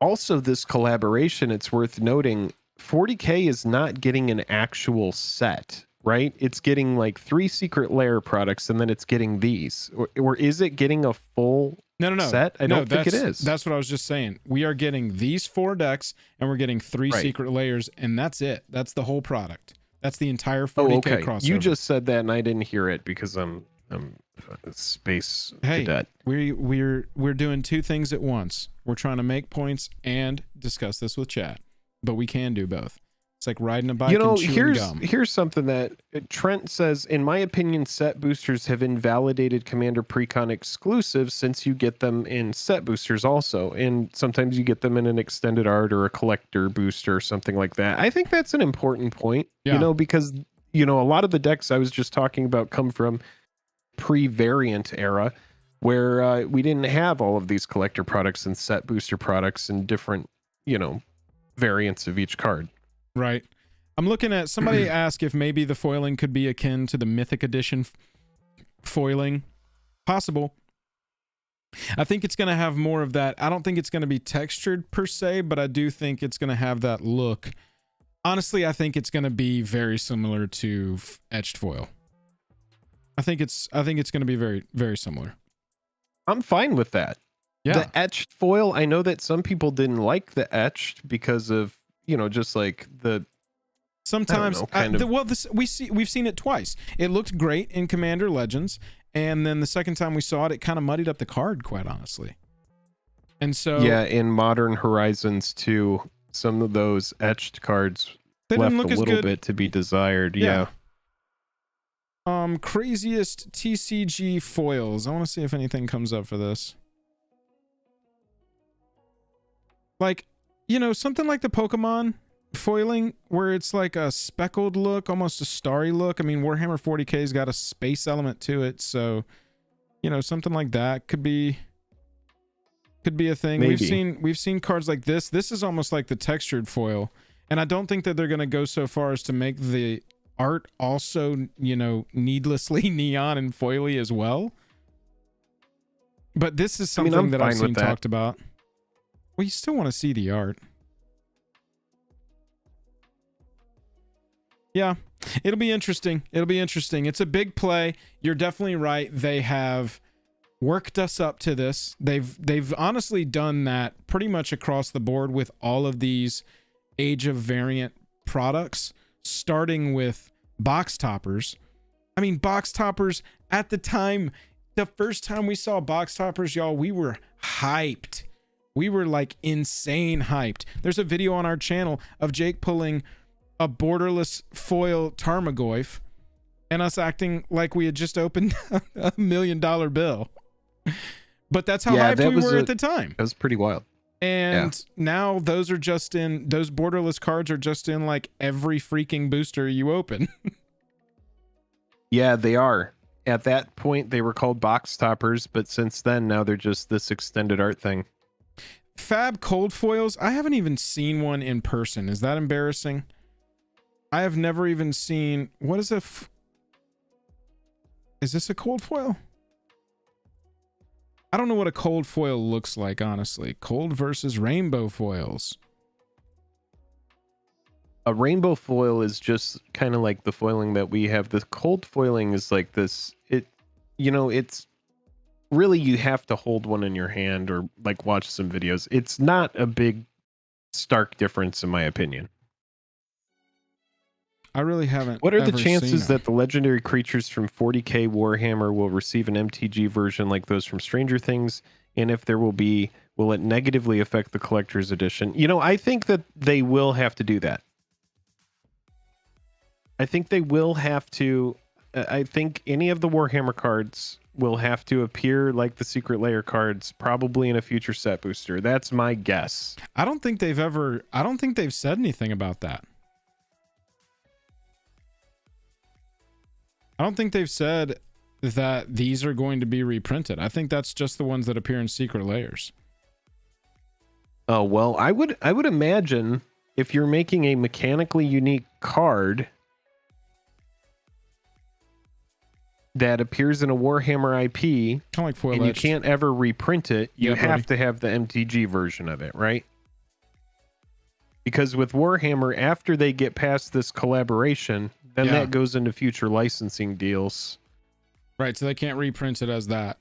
also this collaboration, it's worth noting, 40k is not getting an actual set, right? It's getting like 3 secret layer products, and then it's getting these, or is it getting a full no set? I don't think it is. That's what I was just saying. We are getting these 4 decks, and we're getting 3 secret layers, and that's it. That's the whole product. That's the entire 40k crossover. You just said that, and I didn't hear it because I'm a space cadet. We're doing 2 things at once. We're trying to make points and discuss this with chat, but we can do both. It's like riding a bike, you know, and chewing gum. Here's something that Trent says, in my opinion, set boosters have invalidated Commander Precon exclusives since you get them in set boosters also, and sometimes you get them in an extended art or a collector booster or something like that. I think that's an important point, you know, because you know, a lot of the decks I was just talking about come from pre-variant era, where we didn't have all of these collector products and set booster products and different, you know, variants of each card. Right. I'm looking at, somebody asked if maybe the foiling could be akin to the Mythic Edition foiling. Possible. I think it's going to have more of that. I don't think it's going to be textured per se, but I do think it's going to have that look. Honestly, I think it's going to be very similar to etched foil. I think it's going to be very, very similar. I'm fine with that. Yeah. The etched foil, I know that some people didn't like the etched because of, you know, just like the sometimes we've seen it twice. It looked great in Commander Legends, and then the second time we saw it, it kind of muddied up the card, quite honestly. And so yeah, in Modern Horizons 2, some of those etched cards left a little bit to be desired. Yeah. Craziest TCG foils. I want to see if anything comes up for this. Like, you know, something like the Pokemon foiling, where it's like a speckled look, almost a starry look. I mean, Warhammer 40K's got a space element to it, so, you know, something like that could be a thing. Maybe. We've seen cards like this. This is almost like the textured foil, and I don't think that they're going to go so far as to make the art also, you know, needlessly neon and foily as well. But this is something that I've seen talked about. Well, you still want to see the art. Yeah, it'll be interesting. It'll be interesting. It's a big play. You're definitely right. They have worked us up to this. They've honestly done that pretty much across the board with all of these Age of Variant products, starting with box toppers. I mean, box toppers at the time, the first time we saw box toppers, y'all, we were hyped. We were like insane hyped. There's a video on our channel of Jake pulling a borderless foil Tarmogoyf and us acting like we had just opened a $1 million bill. But that's how hyped we were at the time. That was pretty wild. And now those borderless cards are just in like every freaking booster you open. Yeah, they are. At that point, they were called box toppers, but since then, now they're just this extended art thing. Fab cold foils. I haven't even seen one in person. Is that embarrassing? I have never even seen. What is is this a cold foil? I don't know what a cold foil looks like, honestly. Cold versus rainbow foils. A rainbow foil is just kind of like the foiling that we have. The cold foiling is like this. It's really, you have to hold one in your hand or like watch some videos. It's not a big stark difference in my opinion. I really haven't. What are the chances that the legendary creatures from 40K Warhammer will receive an MTG version like those from Stranger Things? And if there will it negatively affect the collector's edition? You know, I think that they will have to do that. I think they will have to. I think any of the Warhammer cards will have to appear like the Secret Lair cards, probably in a future set booster. That's my guess. I don't think they've said anything about that. I don't think they've said that these are going to be reprinted. I think that's just the ones that appear in Secret Lairs. Oh, well, I would imagine if you're making a mechanically unique card that appears in a Warhammer IP, kind of like foil and etched. You can't ever reprint it, you have to have the MTG version of it, right? Because with Warhammer, after they get past this collaboration, then that goes into future licensing deals. Right, so they can't reprint it as that.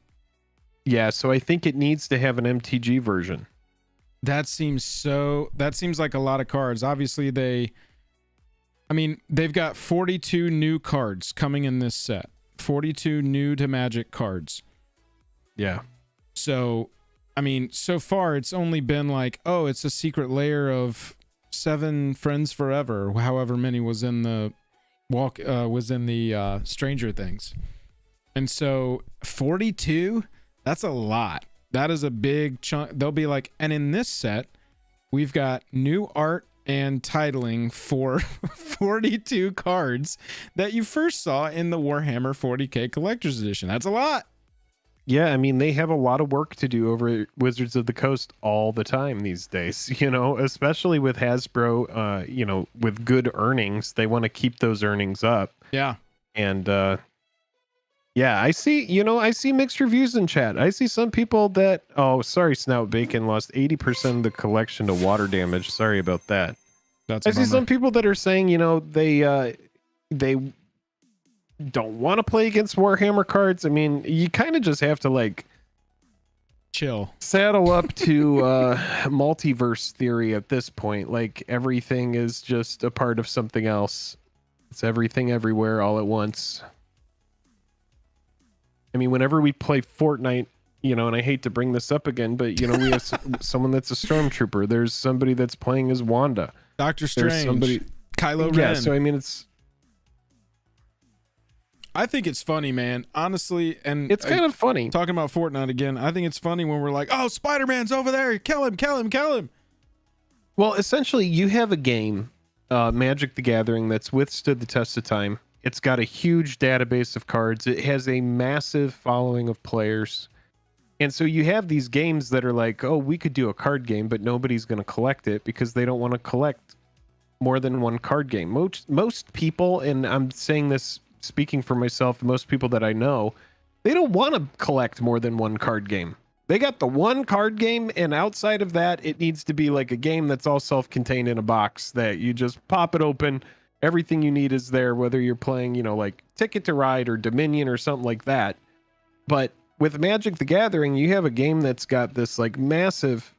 Yeah, so I think it needs to have an MTG version. That seems like a lot of cards. Obviously, they've got 42 new cards coming in this set. 42 new to Magic cards. Yeah. So, I mean, so far it's only been like, oh, it's a Secret Lair of 7 Friends Forever, however many was in the Stranger Things. And so 42, that's a lot. That is a big chunk. They'll be like, and in this set, we've got new art and titling for 42 cards that you first saw in the Warhammer 40k Collector's Edition. That's a lot. Yeah, I mean, they have a lot of work to do over at Wizards of the Coast all the time these days, especially with Hasbro, with good earnings. They want to keep those earnings up. Yeah. And yeah, I see mixed reviews in chat. I see some people that, oh, sorry, Snout Bacon lost 80% of the collection to water damage. Sorry about that. That's I see some people that are saying, they don't want to play against Warhammer cards. I mean, you kind of just have to like chill, saddle up to multiverse theory at this point. Like everything is just a part of something else. It's everything everywhere all at once. I mean, whenever we play Fortnite, and I hate to bring this up again, but we have someone that's a stormtrooper. There's somebody that's playing as Wanda. Doctor Strange. Kylo Ren. Yeah, so I mean, I think it's funny, man. Honestly, and it's kind of funny. Talking about Fortnite again, I think it's funny when we're like, oh, Spider-Man's over there. Kill him, kill him, kill him. Well, essentially, you have a game, Magic the Gathering, that's withstood the test of time. It's got a huge database of cards. It has a massive following of players. And so you have these games that are like, oh, we could do a card game, but nobody's going to collect it because they don't want to collect more than one card game. Most people, and I'm saying this speaking for myself, most people that I know, they don't want to collect more than one card game. They got the one card game, and outside of that, it needs to be like a game that's all self-contained in a box that you just pop it open. Everything you need is there, whether you're playing, like Ticket to Ride or Dominion or something like that. But with Magic the Gathering, you have a game that's got this like massive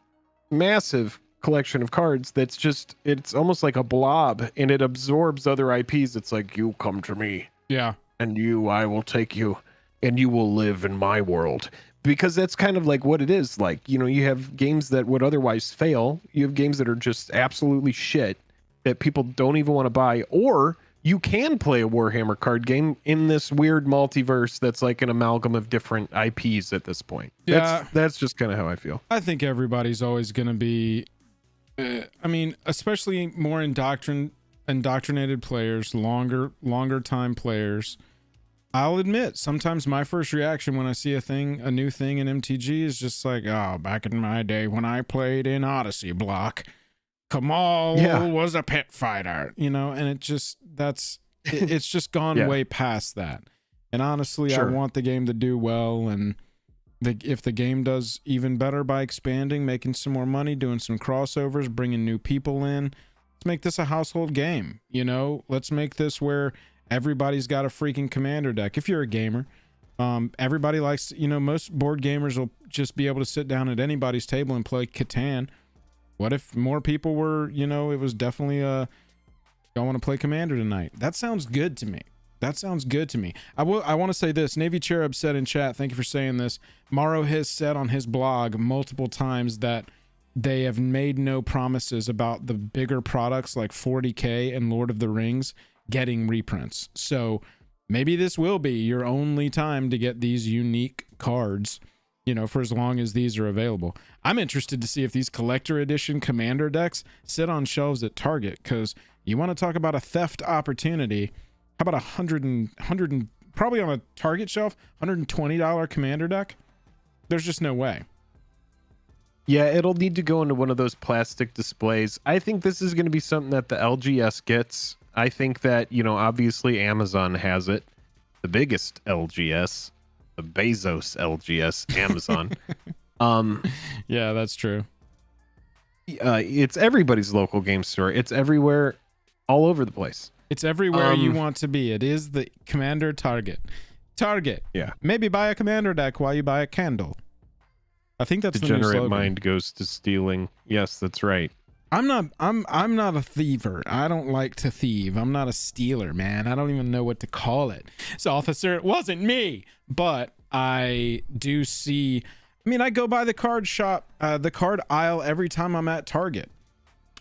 collection of cards that's just, it's almost like a blob, and it absorbs other IPs. It's like, you come to me. Yeah. And I will take you, and you will live in my world. Because that's kind of like what it is. Like, you have games that would otherwise fail. You have games that are just absolutely shit that people don't even want to buy. Or you can play a Warhammer card game in this weird multiverse that's like an amalgam of different IPs at this point. Yeah. That's just kind of how I feel. I think everybody's always going to be, especially more indoctrinated players, longer time players. I'll admit, sometimes my first reaction when I see a new thing in MTG is just like, oh, back in my day when I played in Odyssey block, Kamal was a pit fighter, and it's just gone way past that. And honestly, I want the game to do well, and if the game does even better by expanding, making some more money, doing some crossovers, bringing new people in, let's make this a household game. Let's make this where everybody's got a freaking commander deck. If you're a gamer, everybody likes, most board gamers will just be able to sit down at anybody's table and play Catan. What if more people were, it was definitely I want to play commander tonight. That sounds good to me. I want to say this. Navy Cherub said in chat, thank you for saying this. Morrow has said on his blog multiple times that they have made no promises about the bigger products like 40k and Lord of the Rings getting reprints. So maybe this will be your only time to get these unique cards, for as long as these are available. I'm interested to see if these collector edition commander decks sit on shelves at Target, because you want to talk about a theft opportunity. How about 100 probably on a Target shelf, $120 commander deck? There's just no way. Yeah, it'll need to go into one of those plastic displays. I think this is going to be something that the LGS gets. I think that, obviously Amazon has it. The biggest LGS, the Bezos LGS, Amazon. Yeah, that's true. It's everybody's local game store. It's everywhere, all over the place. It's everywhere you want to be. It is the Commander Target. Yeah. Maybe buy a Commander deck while you buy a candle. I think that's the new slogan. Degenerate mind goes to stealing. Yes, that's right. I'm not a thiever. I don't like to thieve. I'm not a stealer, man. I don't even know what to call it. So, officer, it wasn't me. But I do see, I go by the card shop, the card aisle every time I'm at Target.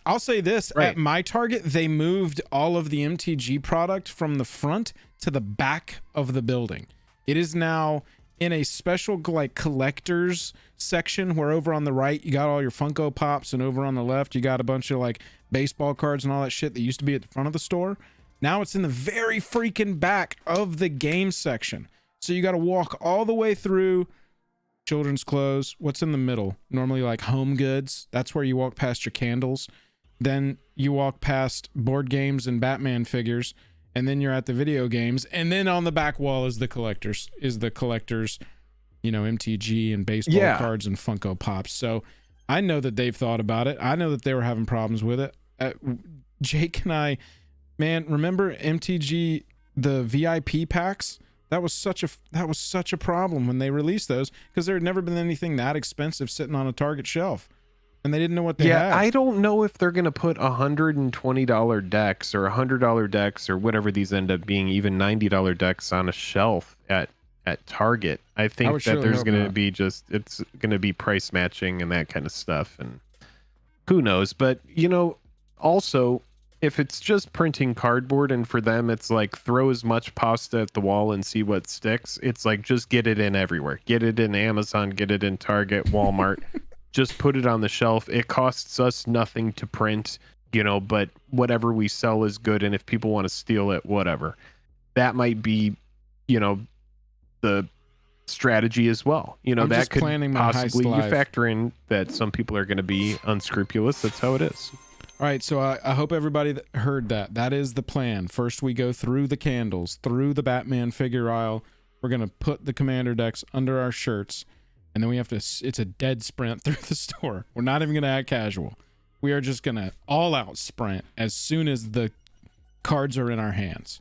I'll say this, at my Target, they moved all of the MTG product from the front to the back of the building. It is now in a special like collectors section where over on the right you got all your Funko Pops and over on the left you got a bunch of like baseball cards and all that shit that used to be at the front of the store. Now it's in the very freaking back of the game section. So you got to walk all the way through children's clothes. What's in the middle? Normally like home goods. That's where you walk past your candles. Then you walk past board games and Batman figures. And then you're at the video games, and then on the back wall is the collectors, you know, MTG and baseball cards and Funko Pops. So I know that they've thought about it. I know that they were having problems with it. Jake and I, man, remember MTG, the VIP packs? That was such a problem when they released those, because there had never been anything that expensive sitting on a Target shelf. And they didn't know what they had. I don't know if they're going to put $120 decks or $100 decks or whatever these end up being, even $90 decks on a shelf at Target. I think that there's going to be it's going to be price matching and that kind of stuff. And who knows? But, you know, also, if it's just printing cardboard and for them it's like throw as much pasta at the wall and see what sticks, it's like just get it in everywhere. Get it in Amazon, get it in Target, Walmart. Just put it on the shelf. It costs us nothing to print, you know, but whatever we sell is good. And if people want to steal it, whatever. That might be, you know, the strategy as well. You know, I'm that could possibly, you factor in that some people are going to be unscrupulous. That's how it is. All right, so I hope everybody heard that. That is the plan. First, we go through the candles, through the Batman figure aisle. We're going to put the commander decks under our shirts. And then we have to, it's a dead sprint through the store. We're not even going to act casual. We are just going to all out sprint as soon as the cards are in our hands.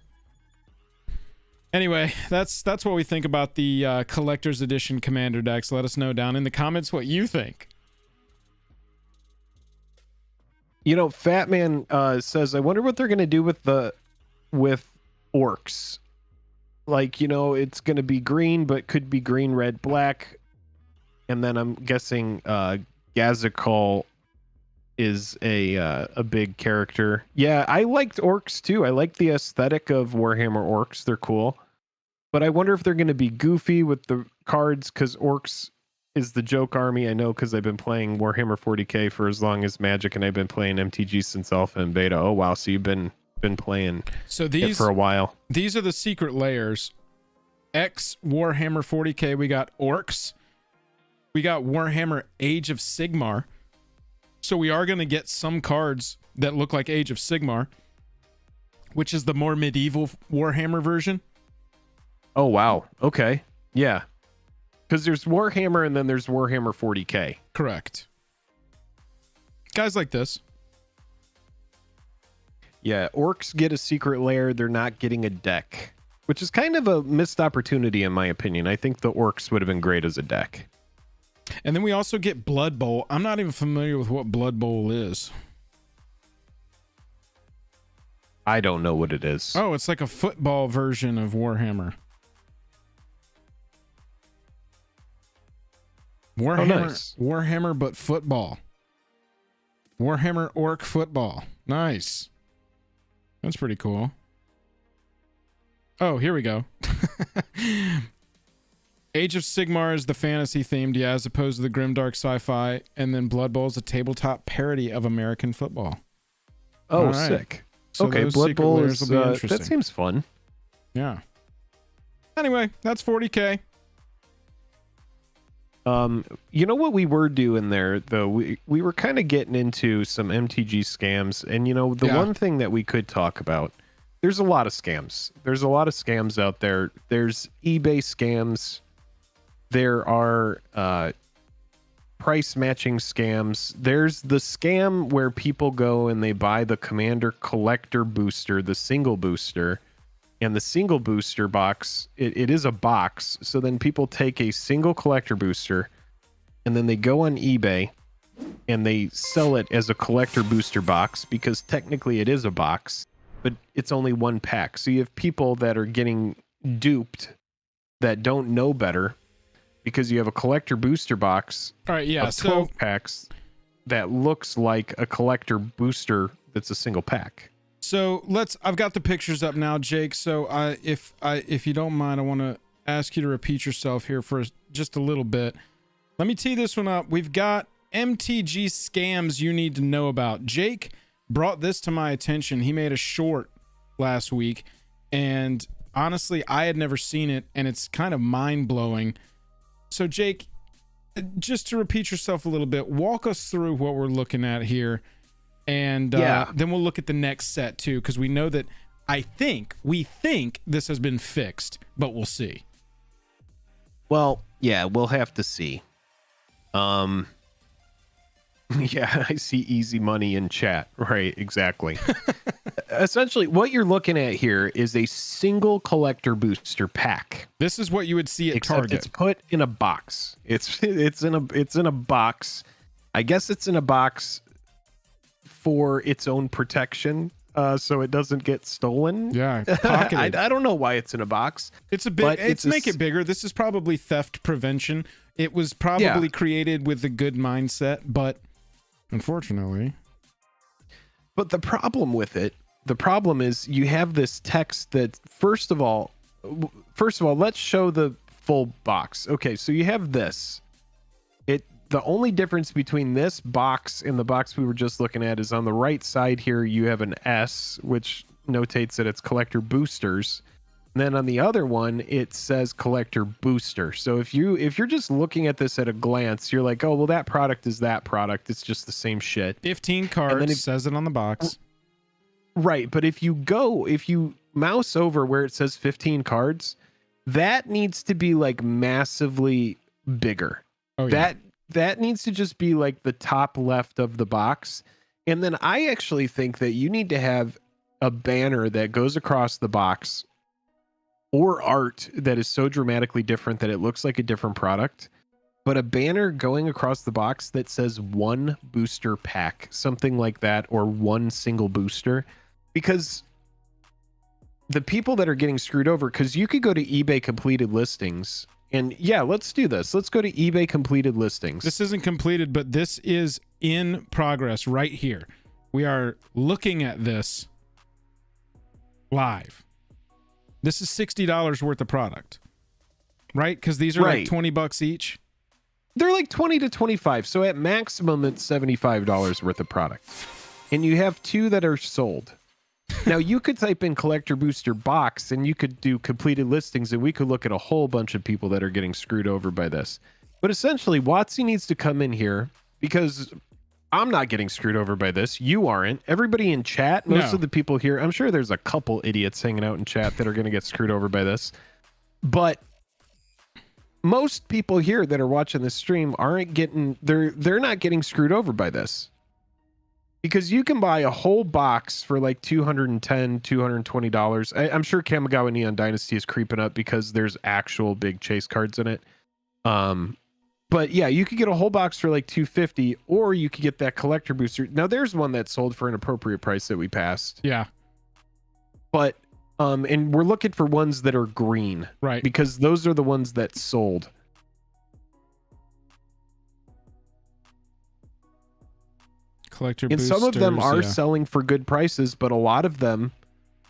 Anyway, that's what we think about the collector's edition commander decks. Let us know down in the comments what you think. You know, Fat Man says, I wonder what they're going to do with orcs. Like, you know, it's going to be green, but could be green, red, black. And then I'm guessing Gazakal is a big character. Yeah, I liked orcs too. I like the aesthetic of Warhammer orcs. They're cool. But I wonder if they're going to be goofy with the cards, because orcs is the joke army. I know because I've been playing Warhammer 40k for as long as Magic, and I've been playing MTG since alpha and beta. Oh wow, so you've been playing it for a while. These are the secret layers. X Warhammer 40k, we got orcs. We got Warhammer Age of Sigmar. So we are going to get some cards that look like Age of Sigmar, which is the more medieval Warhammer version. Oh, wow. Okay. Yeah. Because there's Warhammer and then there's Warhammer 40k. Correct. Guys like this. Yeah, orcs get a secret lair. They're not getting a deck, which is kind of a missed opportunity in my opinion. I think the orcs would have been great as a deck. And then we also get Blood Bowl. I'm not even familiar with what Blood Bowl is. I don't know what it is. Oh, it's like a football version of Warhammer. Nice. Warhammer, but football. Warhammer Orc Football. Nice. That's pretty cool. Oh, here we go. Age of Sigmar is the fantasy themed, yeah, as opposed to the grimdark sci-fi, and then Blood Bowl is a tabletop parody of American football. Oh, right. Sick. So okay, Blood Bowl is that seems fun. Yeah. Anyway, that's 40k. You know what we were doing there though? We were kind of getting into some MTG scams, and you know, the one thing that we could talk about, there's a lot of scams. There's a lot of scams out there. There's eBay scams. There are price matching scams. There's the scam where people go and they buy the Commander Collector booster, the single booster, and the single booster box, it is a box. So then people take a single collector booster and then they go on eBay and they sell it as a collector booster box, because technically it is a box, but it's only one pack. So you have people that are getting duped that don't know better, because you have a collector booster box of 12 packs that looks like a collector booster that's a single pack. So I've got the pictures up now, Jake. So if you don't mind, I want to ask you to repeat yourself here for just a little bit. Let me tee this one up. We've got MTG scams you need to know about. Jake brought this to my attention. He made a short last week, and honestly, I had never seen it, and it's kind of mind-blowing. So, Jake, just to repeat yourself a little bit, walk us through what we're looking at here, and then we'll look at the next set, too, because we know that we think this has been fixed, but we'll see. Well, yeah, we'll have to see. Yeah, I see easy money in chat. Right, exactly. Essentially, what you're looking at here is a single collector booster pack. This is what you would see at Except Target. It's put in a box. It's in a box. I guess it's in a box for its own protection, so it doesn't get stolen. Yeah, pocketed. I don't know why it's in a box. It's a big. It's make it bigger. This is probably theft prevention. It was probably created with a good mindset, but unfortunately. But the problem is you have this text that first of all, let's show the full box. Okay, so you have this. The only difference between this box and the box we were just looking at is on the right side here you have an S, which notates that it's collector boosters. And then on the other one it says collector booster. So if you're just looking at this at a glance, you're like, oh well, that product is that product. It's just the same shit. 15 cards, says it on the box. Right, but if you mouse over where it says 15 cards, that needs to be like massively bigger. Oh yeah. That needs to just be like the top left of the box. And then I actually think that you need to have a banner that goes across the box or art that is so dramatically different that it looks like a different product, but a banner going across the box that says one booster pack, something like that, or one single booster. Because the people that are getting screwed over, because you could go to eBay completed listings, and yeah, let's do this. Let's go to eBay completed listings. This isn't completed, but this is in progress right here. We are looking at this live. This is $60 worth of product, right? Because these are like $20 each. They're like 20 to 25. So at maximum, it's $75 worth of product. And you have two that are sold. Now you could type in collector booster box and you could do completed listings and we could look at a whole bunch of people that are getting screwed over by this. But essentially WotC needs to come in here because I'm not getting screwed over by this. You aren't. Everybody in chat, most of the people here, I'm sure there's a couple idiots hanging out in chat that are going to get screwed over by this. But most people here that are watching this stream aren't getting, they're not getting screwed over by this. Because you can buy a whole box for like $210, $220. I'm sure Kamigawa Neon Dynasty is creeping up because there's actual big chase cards in it. But yeah, you could get a whole box for like $250, or you could get that collector booster. Now there's one that sold for an appropriate price that we passed. Yeah. But and we're looking for ones that are green. Right. Because those are the ones that sold. Collector and boosters, some of them are selling for good prices, but a lot of them,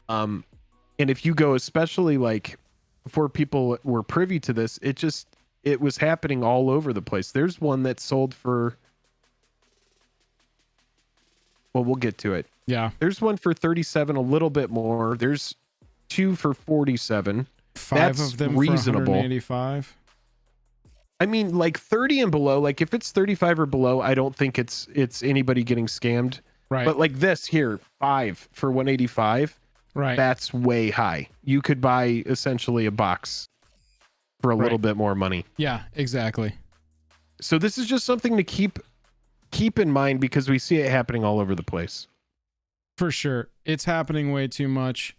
and if you go, especially like before people were privy to this, it was happening all over the place. There's one that sold for, well, we'll get to it. Yeah. There's one for 37, a little bit more. There's two for 47. Five That's of them reasonable. For 185. I mean, like 30 and below, like if it's 35 or below, I don't think it's anybody getting scammed. Right. But like this here, 5 for 185. Right. That's way high. You could buy essentially a box for a little bit more money. Yeah, exactly. So this is just something to keep in mind because we see it happening all over the place. For sure. It's happening way too much.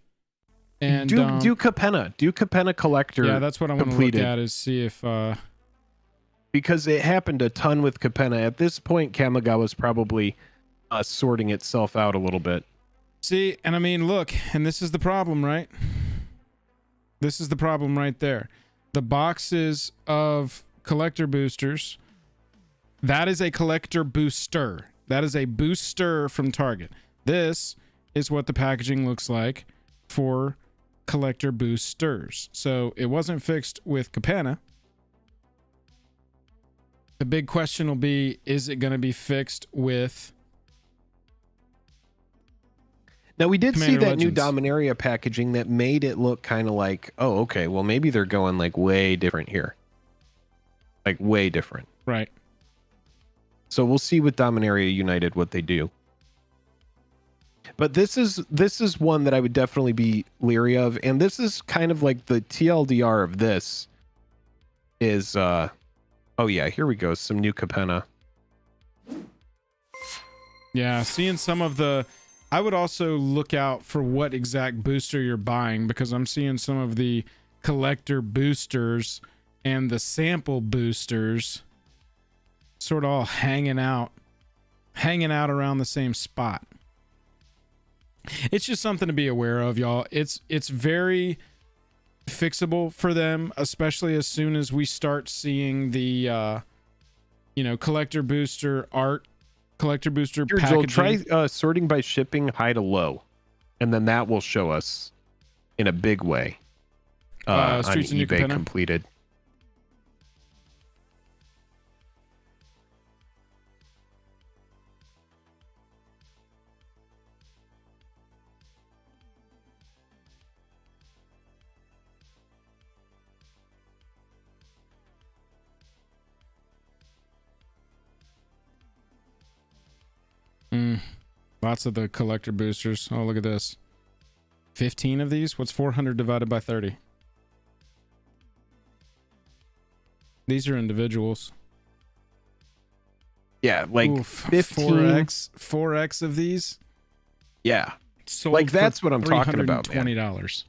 And do Capenna collector. Yeah, that's what I want to look at, is see if because it happened a ton with Capenna. At this point, Kamigawa's probably sorting itself out a little bit. See, and I mean, look, and this is the problem, right? This is the problem right there. The boxes of collector boosters, that is a collector booster. That is a booster from Target. This is what the packaging looks like for collector boosters. So it wasn't fixed with Capenna. The big question will be, is it going to be fixed with... Now, we did Commander see that Legends. new Dominaria packaging that made it look kind of like, oh, okay, well, maybe they're going like way different here. Like way different. Right. So we'll see with Dominaria United what they do. But this is one that I would definitely be leery of. And this is kind of like the TLDR of this is, oh yeah, here we go. Some new Capenna. Yeah, seeing some of the... I would also look out for what exact booster you're buying, because I'm seeing some of the collector boosters and the sample boosters sort of all hanging out around the same spot. It's just something to be aware of, y'all. It's very fixable for them, especially as soon as we start seeing the collector booster art, collector booster Here, packaging. Joel, try sorting by shipping high to low, and then that will show us in a big way on Streets of New eBay Capenna. completed. Lots of the collector boosters. Oh, look at this. 15 of these? What's 400 divided by 30? These are individuals. Yeah, like Oof, 15. 4x of these. Yeah. Sold Like, for that's what I'm talking about, man. $320.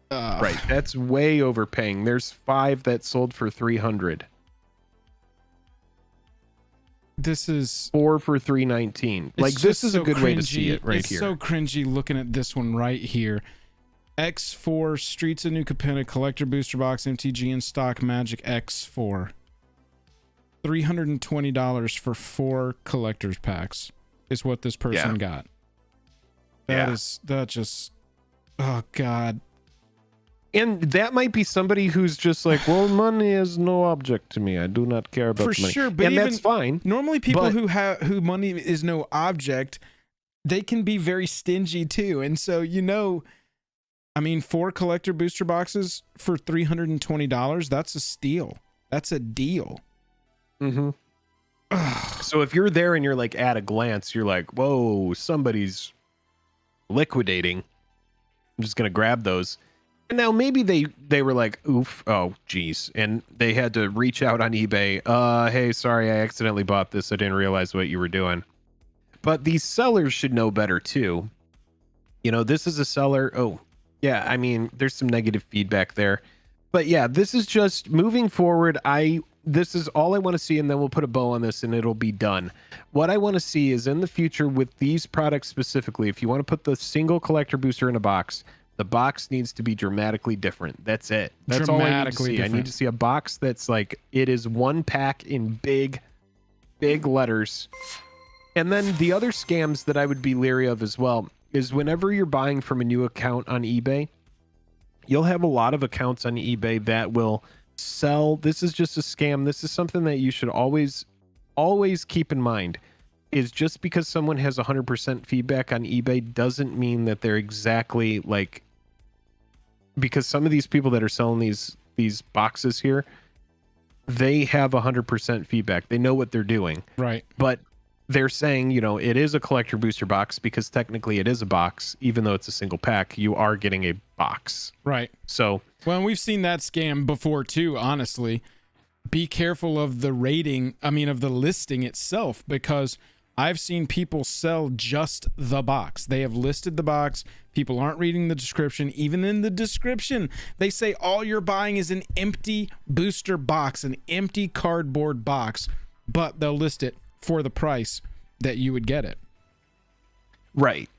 Right. That's way overpaying. There's 5 that sold for 300. This is 4 for 319. Like, this is a good way to see it right here. It's so cringy looking at this one right here. X4 Streets of New Capenna Collector Booster Box MTG in stock Magic X4. $320 for 4 collector's packs is what this person got. That just, oh God. And that might be somebody who's just like, well, money is no object to me. I do not care about For money. sure, but and even, that's fine. Normally people who money is no object, they can be very stingy too. And so, I mean, 4 collector booster boxes for $320, that's a steal. That's a deal. Mm-hmm. So if you're there and you're like, at a glance, you're like, whoa, somebody's liquidating. I'm just going to grab those. And now maybe they were like, oof, oh, geez. And they had to reach out on eBay. Hey, sorry, I accidentally bought this. I didn't realize what you were doing. But these sellers should know better too. This is a seller. Oh, yeah, I mean, there's some negative feedback there. But yeah, this is just moving forward. This is all I want to see, and then we'll put a bow on this and it'll be done. What I want to see is in the future with these products specifically, if you want to put the single collector booster in a box, the box needs to be dramatically different. That's it. That's all I need to see. I need to see a box that's like, it is one pack in big letters. And then the other scams that I would be leery of as well is whenever you're buying from a new account on eBay, you'll have a lot of accounts on eBay that will sell. This is just a scam. This is something that you should always keep in mind. Is just because someone has 100% feedback on eBay doesn't mean that they're exactly like, because some of these people that are selling these boxes here, they have 100% feedback. They know what they're doing. Right. But they're saying, it is a collector booster box because technically it is a box, even though it's a single pack, you are getting a box. Right. So, well, and we've seen that scam before too, honestly. Be careful of the rating, of the listing itself, because I've seen people sell just the box. They have listed the box. People aren't reading the description. Even in the description, they say all you're buying is an empty booster box, an empty cardboard box, but they'll list it for the price that you would get it. Right.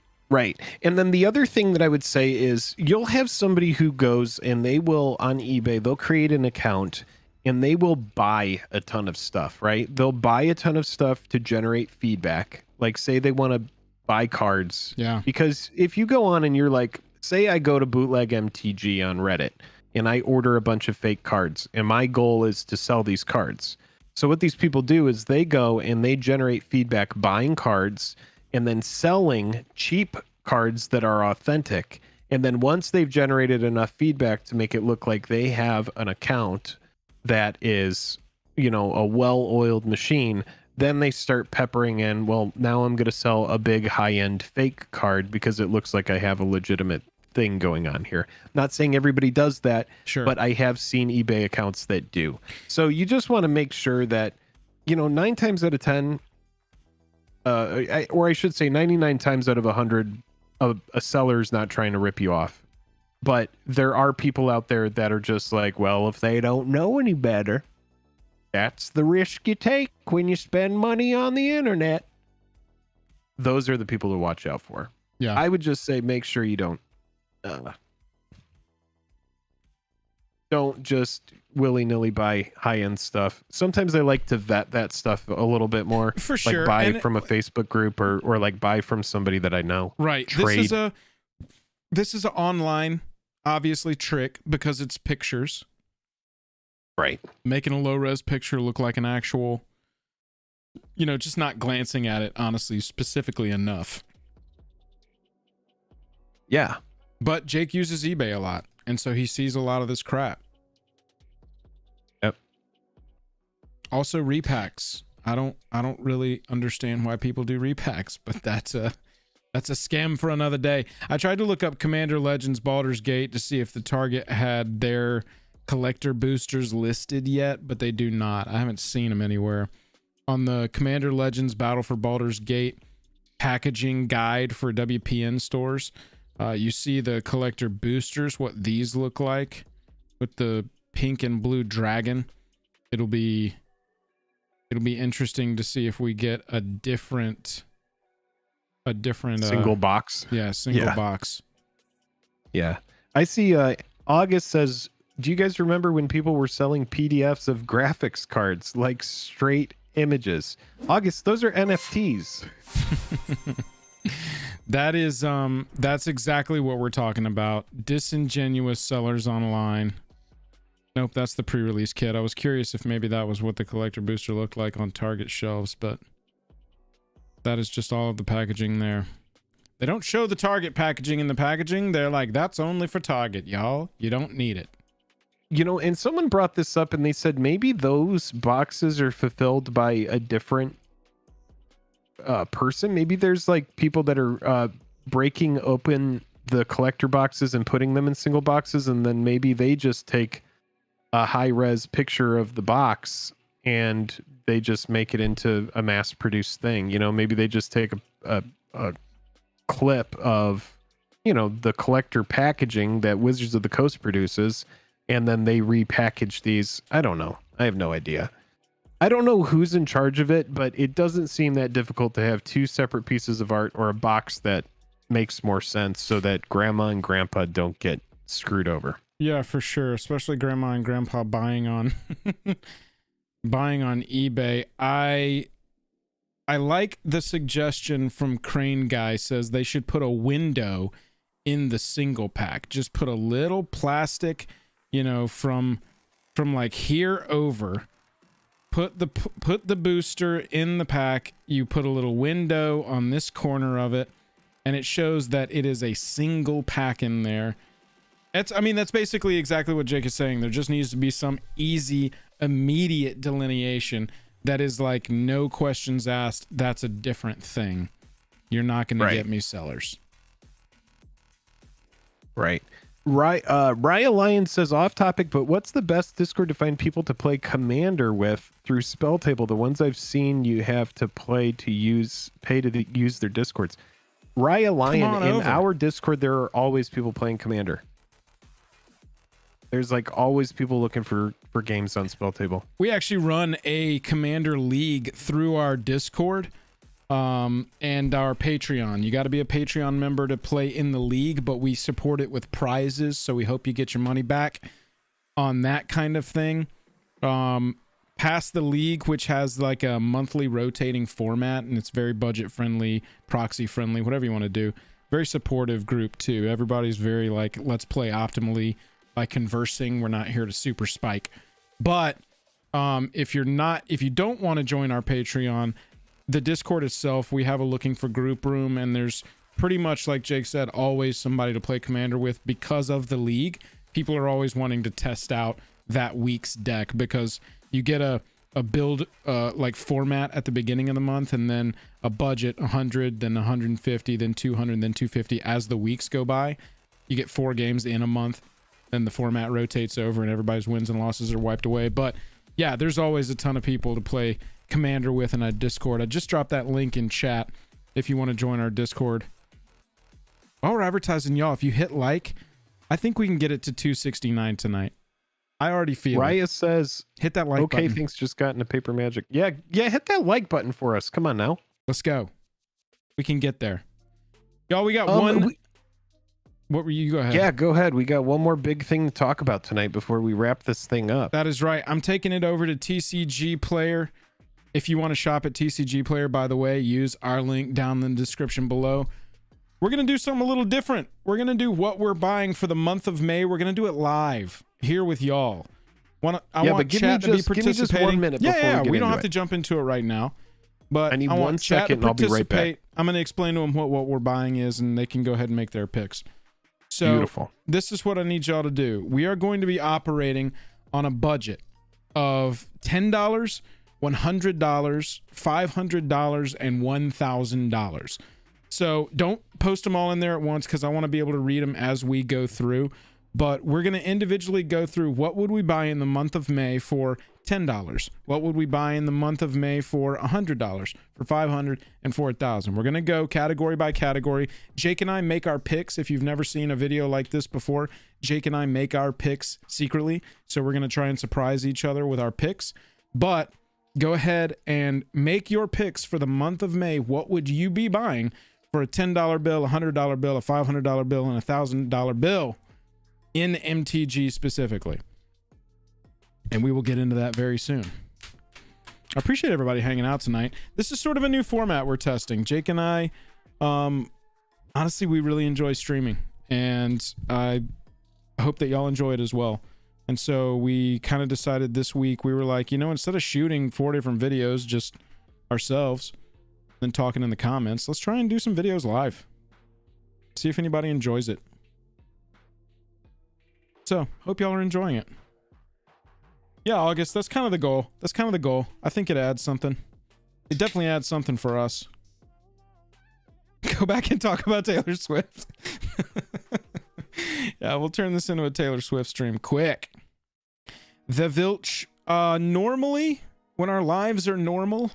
And then the other thing that I would say is you'll have somebody who goes and they will on eBay, they'll create an account and they will buy a ton of stuff, right? They'll buy a ton of stuff to generate feedback. Like say they want to buy cards. Yeah. Because if you go on and you're like, say I go to bootleg MTG on Reddit and I order a bunch of fake cards, and my goal is to sell these cards. So what these people do is they go and they generate feedback buying cards and then selling cheap cards that are authentic. And then once they've generated enough feedback to make it look like they have an account that is, you know, a well-oiled machine, then they start peppering in, well, now I'm going to sell a big high-end fake card because it looks like I have a legitimate thing going on here. Not saying everybody does that, Sure. but I have seen eBay accounts that do. So you just want to make sure that, you know, 9 times out of 10, or I should say 99 times out of 100, a seller's not trying to rip you off. But there are people out there that are just like, well, if they don't know any better, that's the risk you take when you spend money on the internet. Those are the people to watch out for. Yeah. I would just say make sure you don't just willy-nilly buy high-end stuff. Sometimes I like to vet that stuff a little bit more. For like sure. buy And from a Facebook group or like buy from somebody that I know. right. Trade. This is an online, obviously, trick because it's pictures. Right. Making a low-res picture look like an actual, you know, just not glancing at it, honestly, specifically enough. Yeah. But Jake uses eBay a lot, and so he sees a lot of this crap. Yep. Also, repacks. I don't really understand why people do repacks, but that's a scam for another day. I tried to look up Commander Legends Baldur's Gate to see if the Target had their collector boosters listed yet, but they do not. I haven't seen them anywhere. On the Commander Legends Battle for Baldur's Gate packaging guide for WPN stores, you see the collector boosters, what these look like with the pink and blue dragon. It'll be interesting to see if we get a different Single box. Yeah, single box. Yeah. I see August says, do you guys remember when people were selling PDFs of graphics cards, like straight images? August, those are NFTs. That is that's exactly what we're talking about. Disingenuous sellers online. Nope, that's the pre-release kit. I was curious if maybe that was what the collector booster looked like on Target shelves, but that is just all of the packaging there. They don't show the Target packaging in the packaging. They're like, that's only for Target, y'all. You don't need it. You know, and someone brought this up and they said maybe those boxes are fulfilled by a different person. Maybe there's like people that are breaking open the collector boxes and putting them in single boxes, and then maybe they just take a high-res picture of the box and they just make it into a mass-produced thing. You know, maybe they just take a clip of, you know, the collector packaging that Wizards of the Coast produces, and then they repackage these. I don't know. I have no idea. I don't know who's in charge of it, but it doesn't seem that difficult to have two separate pieces of art or a box that makes more sense so that grandma and grandpa don't get screwed over. Yeah, for sure. Especially grandma and grandpa buying on buying on eBay. I like the suggestion from Crane Guy, says they should put a window in the single pack. Just put a little plastic, you know, from like here over. Put the booster in the pack. You put a little window on this corner of it, and it shows that it is a single pack in there. That's basically exactly what Jake is saying. There just needs to be some easy, immediate delineation that is like no questions asked. That's a different thing. You're not going to get me sellers. Right. Raya Lion says, off topic, but what's the best Discord to find people to play Commander with through Spelltable? The ones I've seen, you have to pay to use their Discords. Raya Lion, in our Discord, there are always people playing Commander. There's like always people looking for games on Spelltable. We actually run a Commander League through our Discord and our Patreon. You got to be a Patreon member to play in the league, but we support it with prizes, so we hope you get your money back on that kind of thing. Past the league, which has like a monthly rotating format, and it's very budget friendly, proxy friendly, whatever you want to do. very supportive group too. Everybody's very like, let's play optimally by conversing. We're not here to super spike. But if you don't want to join our Patreon, the Discord itself, we have a looking for group room, and there's pretty much, like Jake said, always somebody to play Commander with because of the league. People are always wanting to test out that week's deck because you get a build like format at the beginning of the month, and then a budget 100, then 150, then 200, then 250 as the weeks go by. You get 4 games in a month, then the format rotates over and everybody's wins and losses are wiped away. But yeah, there's always a ton of people to play Commander with in our Discord. I just dropped that link in chat if you want to join our Discord. While we're advertising, y'all, if you hit like, I think we can get it to 269 tonight. I already feel Raya it. says, hit that like button. Okay, things just got into paper magic. Yeah, hit that like button for us. Come on now. Let's go. We can get there. Y'all, we got one. What were you? Go ahead. Yeah, go ahead. We got one more big thing to talk about tonight before we wrap this thing up. That is right. I'm taking it over to TCG Player. If you want to shop at TCG Player, by the way, use our link down in the description below. We're going to do something a little different. We're going to do what we're buying for the month of May. We're going to do it live here with y'all. I want chat to be participating. Give me just 1 minute before we don't have to jump into it right now. But I need I want 1 chat second to and I'll be right back. I'm going to explain to them what we're buying is, and they can go ahead and make their picks. So beautiful. This is what I need y'all to do. We are going to be operating on a budget of $10, $100, $500, and $1,000. So don't post them all in there at once because I want to be able to read them as we go through. But we're going to individually go through what would we buy in the month of May for $10? What would we buy in the month of May for $100, for $500, and for $1,000? We're going to go category by category. Jake and I make our picks. If you've never seen a video like this before, Jake and I make our picks secretly. So we're going to try and surprise each other with our picks. But go ahead and make your picks for the month of May. What would you be buying for a $10 bill, a $100 bill, a $500 bill, and a $1,000 bill in MTG specifically? And we will get into that very soon. I appreciate everybody hanging out tonight. This is sort of a new format we're testing. Jake and I, honestly, we really enjoy streaming, and I hope that y'all enjoy it as well. And so we kind of decided this week, we were like, instead of shooting 4 different videos, just ourselves, then talking in the comments, let's try and do some videos live. See if anybody enjoys it. So, hope y'all are enjoying it. Yeah, August, that's kind of the goal. I think it adds something. It definitely adds something for us. Go back and talk about Taylor Swift. Yeah, we'll turn this into a Taylor Swift stream quick. The Vilch, normally, when our lives are normal,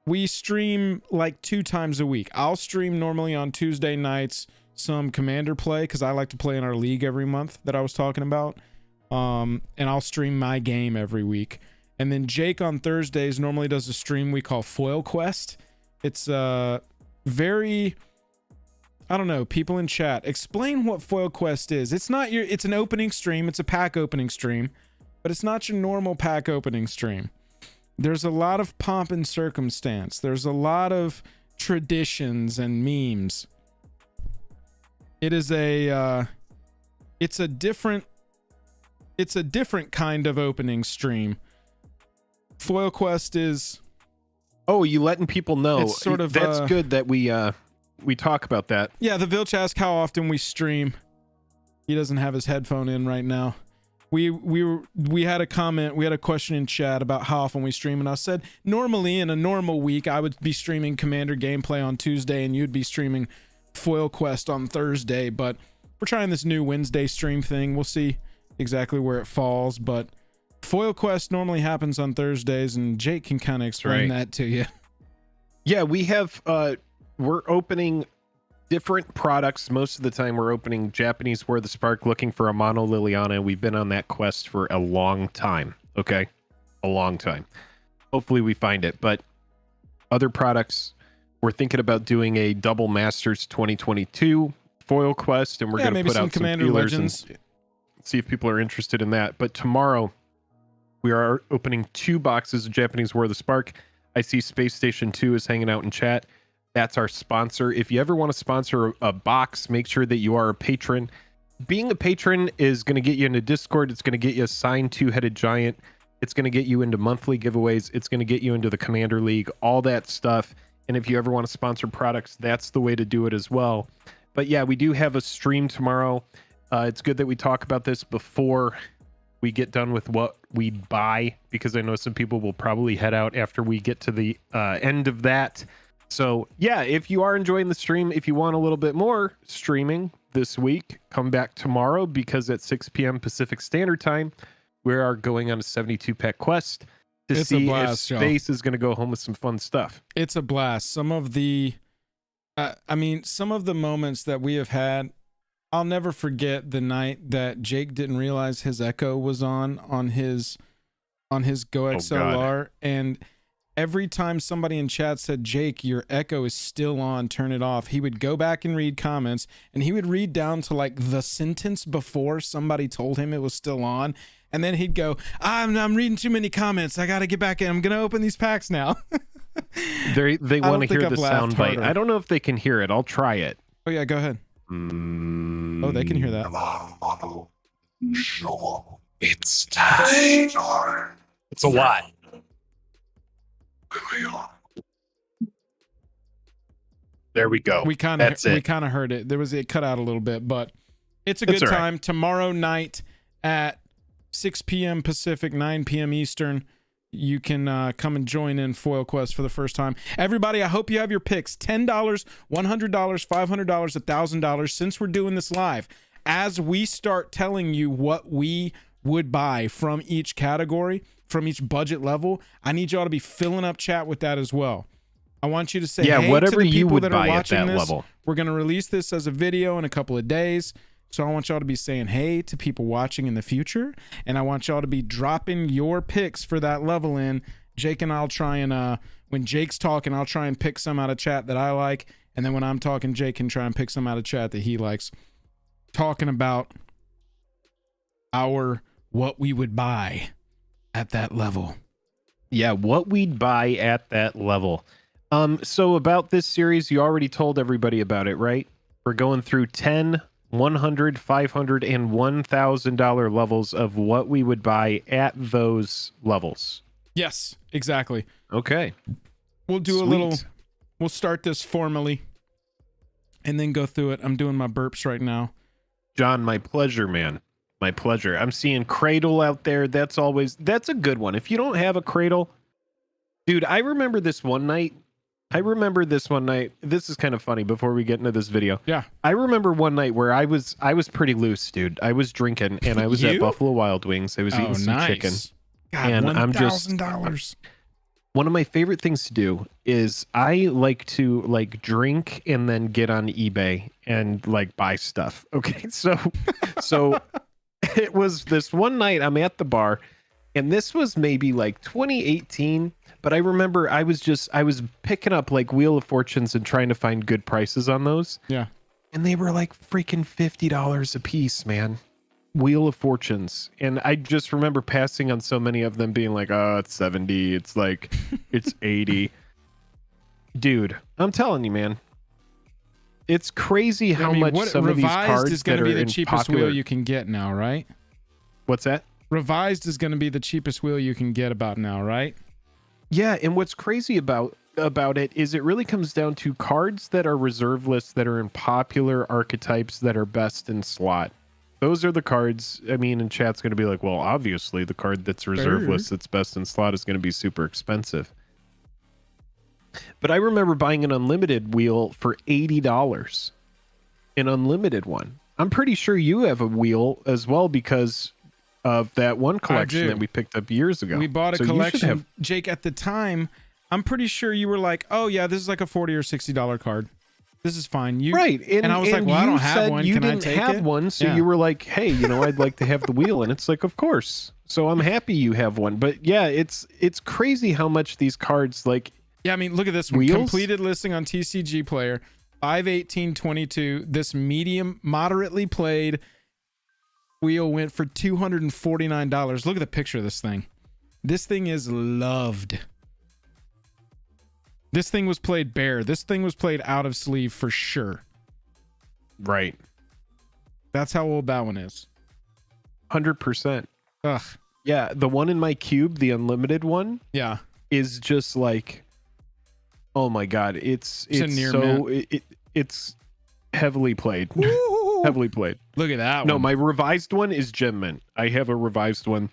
we stream like 2 times a week. I'll stream normally on Tuesday nights some Commander play because I like to play in our league every month that I was talking about. And I'll stream my game every week. And then Jake on Thursdays normally does a stream we call Foil Quest. It's very, I don't know, people in chat, explain what Foil Quest is. It's an opening stream. It's a pack opening stream, but it's not your normal pack opening stream. There's a lot of pomp and circumstance. There's a lot of traditions and memes. It's a different kind of opening stream. Foil Quest is, you letting people know. It's sort of, that's good that we talk about that. Yeah, the Vilch asked how often we stream. He doesn't have his headphone in right now. We had a comment, we had a question in chat about how often we stream, and I said normally in a normal week I would be streaming Commander gameplay on Tuesday and you'd be streaming Foil Quest on Thursday, but we're trying this new Wednesday stream thing. We'll see exactly where it falls, but Foil Quest normally happens on Thursdays, and Jake can kind of explain that to you. Yeah, we have we're opening different products. Most of the time we're opening Japanese War the Spark, looking for a mono Liliana. We've been on that quest for a long time. Okay, a long time. Hopefully we find it. But other products, we're thinking about doing a double Masters 2022 foil quest, and we're going to put out some Commander feelers Legends and see if people are interested in that. But tomorrow we are opening 2 boxes of Japanese War of the Spark. I see Space Station 2 is hanging out in chat. That's our sponsor. If you ever want to sponsor a box, make sure that you are a patron. Being a patron is going to get you into Discord. It's going to get you a signed two-headed giant. It's going to get you into monthly giveaways. It's going to get you into the Commander League, all that stuff. And if you ever want to sponsor products, that's the way to do it as well. But yeah, we do have a stream tomorrow. It's good that we talk about this before we get done with what we buy, because I know some people will probably head out after we get to the end of that. So yeah, if you are enjoying the stream, if you want a little bit more streaming this week, come back tomorrow, because at 6 p.m. Pacific Standard Time, we are going on a 72-pack quest to see if Space is going to go home with some fun stuff. It's a blast. Some of the, some of the moments that we have had, I'll never forget the night that Jake didn't realize his echo was on his Go XLR, and every time somebody in chat said, Jake, your echo is still on, turn it off, he would go back and read comments, and he would read down to like the sentence before somebody told him it was still on, and then he'd go, I'm reading too many comments, I gotta get back in, I'm gonna open these packs now. They want to hear the sound bite. I don't know if they can hear it. I'll try it. Oh yeah, go ahead. Oh, they can hear that. It's time. It's a lot. There we go. We kind of heard it. It cut out a little bit, but it's a good time. Right. Tomorrow night at 6 p.m. Pacific, 9 p.m. Eastern, you can come and join in Foil Quest for the first time. Everybody, I hope you have your picks. $10, $100, $500, $1,000, since we're doing this live. As we start telling you what we would buy from each category, from each budget level, I need y'all to be filling up chat with that as well. I want you to say, hey, whatever to the you people would that are buy watching at that this, level. We're going to release this as a video in a couple of days. So I want y'all to be saying hey to people watching in the future, and I want y'all to be dropping your picks for that level in. Jake and I'll try and when Jake's talking, I'll try and pick some out of chat that I like, and then when I'm talking, Jake can try and pick some out of chat that he likes. Talking about what we would buy at that level. Yeah, what we'd buy at that level. So about this series, you already told everybody about it, right? We're going through 10, $100, $500, and $1,000 levels of what we would buy at those levels. Yes, exactly. Okay. We'll do we'll start this formally and then go through it. I'm doing my burps right now. John, my pleasure, man. My pleasure. I'm seeing Cradle out there. That's a good one. If you don't have a Cradle, dude, I remember this one night. This is kind of funny before we get into this video. Yeah. I remember one night where I was pretty loose, dude. I was drinking and I was at Buffalo Wild Wings. I was eating some chicken. God, and I'm just $1,000. One of my favorite things to do is I like to drink and then get on eBay and buy stuff. Okay. So it was this one night I'm at the bar, and this was maybe 2018. But I remember I was picking up Wheel of Fortunes and trying to find good prices on those. Yeah. And they were freaking $50 a piece, man. Wheel of Fortunes. And I just remember passing on so many of them being oh, it's 70. It's it's 80. Dude, I'm telling you, man. It's crazy how much some of these cards is going to be the cheapest wheel you can get now, right? What's that? Revised is going to be the cheapest wheel you can get about now, right? Yeah, and what's crazy about it is it really comes down to cards that are reserve lists that are in popular archetypes that are best in slot. Those are the cards. I mean, and chat's going to be well, obviously the card that's reserve list that's best in slot is going to be super expensive. But I remember buying an unlimited wheel for $80. An unlimited one. I'm pretty sure you have a wheel as well because of that one collection that we picked up years ago. We bought a collection, Jake, at the time. I'm pretty sure you were oh yeah, this is a $40 or $60 card. This is fine. Right. And I was well, I don't have one. You Can didn't I take have it? one, so you were hey, I'd like to have the wheel. And it's of course. So I'm happy you have one. But yeah, it's crazy how much these cards yeah, I mean, look at this wheels? Completed listing on TCG Player, 5/18/22. This medium, moderately played wheel went for $249. Look at the picture of this thing. This thing is loved. This thing was played bare. This thing was played out of sleeve for sure. Right. That's how old that one is. 100%. Ugh. Yeah, the one in my cube, the unlimited one, Yeah. is just like, oh my god, it's a near so it's heavily played. Heavily played. Look at that No, one. my revised one is gem mint. I have a revised one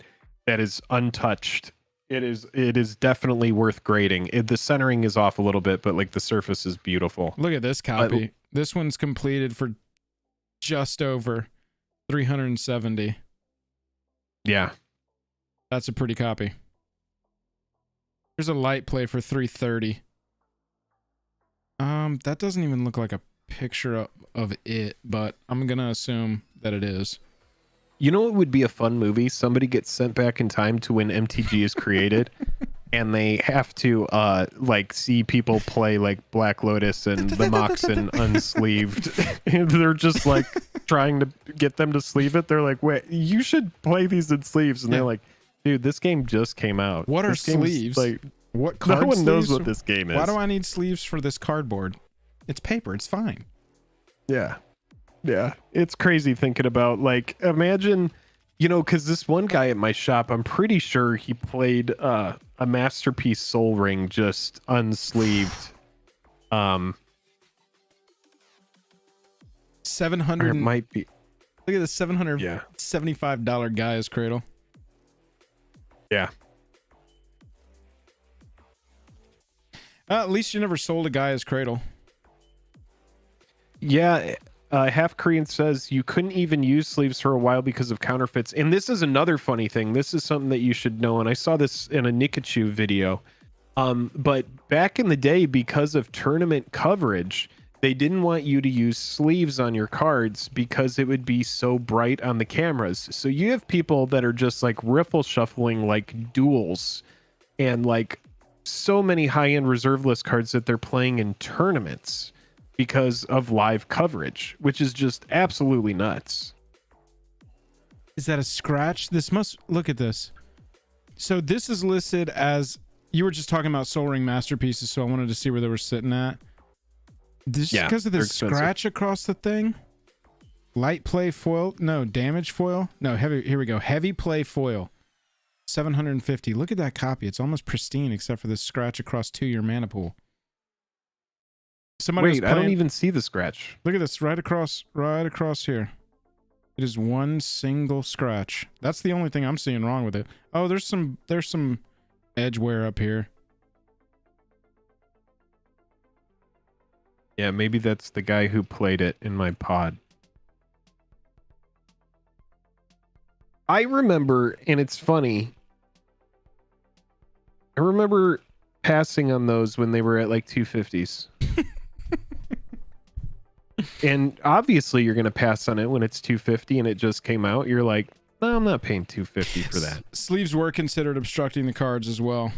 that is untouched. It is definitely worth grading. The centering is off a little bit, but like the surface is beautiful. Look at this copy. This one's completed for just over 370. Yeah. That's a pretty copy. There's a light play for 330. That doesn't even look like a picture of it, but I'm gonna assume that it is. You know what would be a fun movie? Somebody gets sent back in time to when MTG is created, and they have to like see people play like Black Lotus and the Moxen unsleeved. And they're just like trying to get them to sleeve it. They're like, wait, you should play these in sleeves. And they're like, dude, this game just came out. What are this game's, sleeves? Like, What card no one knows sleeves? what this game is. Why do I need sleeves for this cardboard? It's paper. It's fine. Yeah. Yeah. It's crazy thinking about, like, imagine, you know, because this one guy at my shop, I'm pretty sure he played a Masterpiece Soul Ring just unsleeved. 700. It might be. Look at this $775 Gaia's Cradle. Yeah. At least you never sold a Gaia's Cradle. Yeah. Half Korean says you couldn't even use sleeves for a while because of counterfeits. And this is another funny thing. This is something that you should know. And I saw this in a Nikachu video. But back in the day, because of tournament coverage, they didn't want you to use sleeves on your cards because it would be so bright on the cameras. So you have people that are just like riffle shuffling like duels and like so many high-end reserve list cards that they're playing in tournaments because of live coverage, which is just absolutely nuts. Is that a scratch? This must look at this. So this is listed as, you were just talking about Soul Ring masterpieces, so I wanted to see where they were sitting at. This because of this scratch across the thing. Light play foil, no damage foil, no heavy. Here we go. Heavy play foil, 750. Look at that copy. It's almost pristine except for this scratch across 2-year mana pool. Somebody Wait, I don't even see the scratch. Look at this right across here. It is one single scratch. That's the only thing I'm seeing wrong with it. Oh, there's some edge wear up here. Yeah, maybe that's the guy who played it in my pod. I remember, and it's funny, I remember passing on those when they were at like 250s. And obviously you're going to pass on it when it's 250 and it just came out. You're like, no, I'm not paying 250 for that. Sleeves were considered obstructing the cards as well.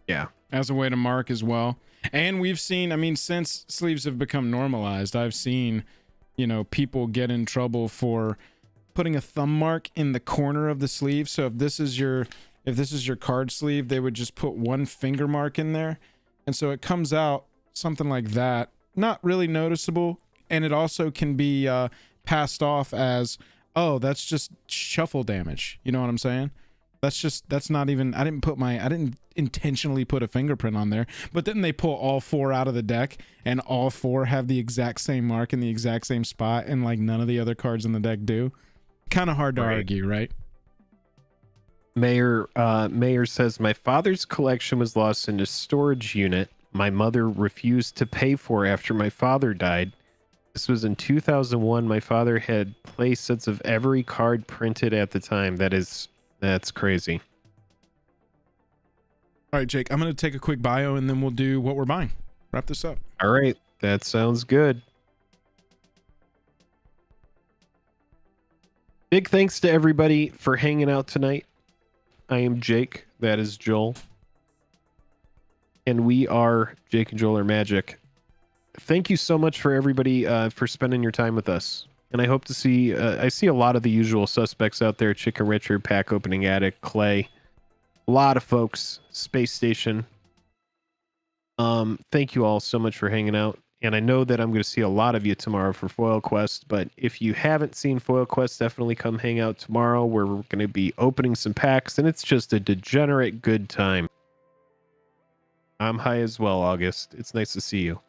Yeah. As a way to mark as well. And we've seen, I mean, since sleeves have become normalized, I've seen, you know, people get in trouble for putting a thumb mark in the corner of the sleeve. So if this is your card sleeve, they would just put one finger mark in there. And so it comes out something like that. Not really noticeable. And it also can be passed off as, oh, that's just shuffle damage. You know what I'm saying? That's not even, I didn't intentionally put a fingerprint on there, but then they pull all 4 out of the deck and all 4 have the exact same mark in the exact same spot and like none of the other cards in the deck do. Kind of hard to argue, right? Mayor says, my father's collection was lost in a storage unit my mother refused to pay for after my father died. This was in 2001. My father had play sets of every card printed at the time. That's crazy. All right, Jake, I'm going to take a quick bio and then we'll do what we're buying. Wrap this up. All right. That sounds good. Big thanks to everybody for hanging out tonight. I am Jake. That is Joel. And we are Jake and Joel are Magic. Thank you so much for everybody for spending your time with us. And I hope to see, I see a lot of the usual suspects out there. Chicken Richard, Pack Opening Addict, Clay. A lot of folks. Space Station. Thank you all so much for hanging out. And I know that I'm going to see a lot of you tomorrow for Foil Quest, but if you haven't seen Foil Quest, definitely come hang out tomorrow where we're going to be opening some packs, and it's just a degenerate good time. I'm high as well, August. It's nice to see you.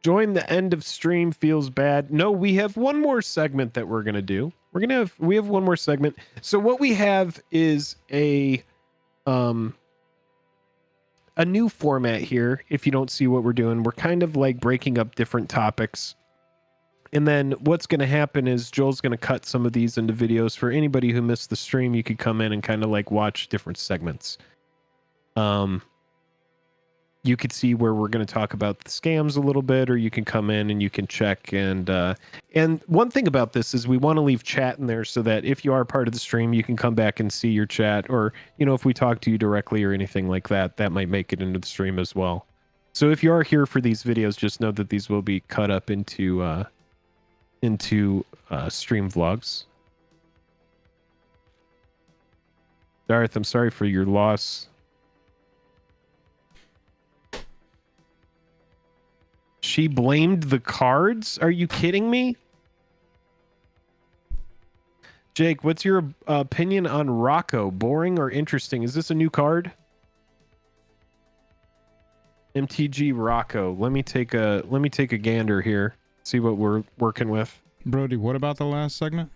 Join the end of stream feels bad. No, we have one more segment that we're going to do. We have one more segment. So what we have is a new format here. If you don't see what we're doing, we're kind of like breaking up different topics. And then what's going to happen is Joel's going to cut some of these into videos. For anybody who missed the stream, you could come in and kind of like watch different segments. You could see where we're going to talk about the scams a little bit, or you can come in and you can check. And one thing about this is we want to leave chat in there so that if you are part of the stream, you can come back and see your chat, or, if we talk to you directly or anything like that, that might make it into the stream as well. So if you are here for these videos, just know that these will be cut up into stream vlogs. Darth, I'm sorry for your loss. She blamed the cards? Are you kidding me? Jake, what's your opinion on Rocco? Boring or interesting? Is this a new card? MTG Rocco. Let me take a gander here. See what we're working with. Brody, what about the last segment?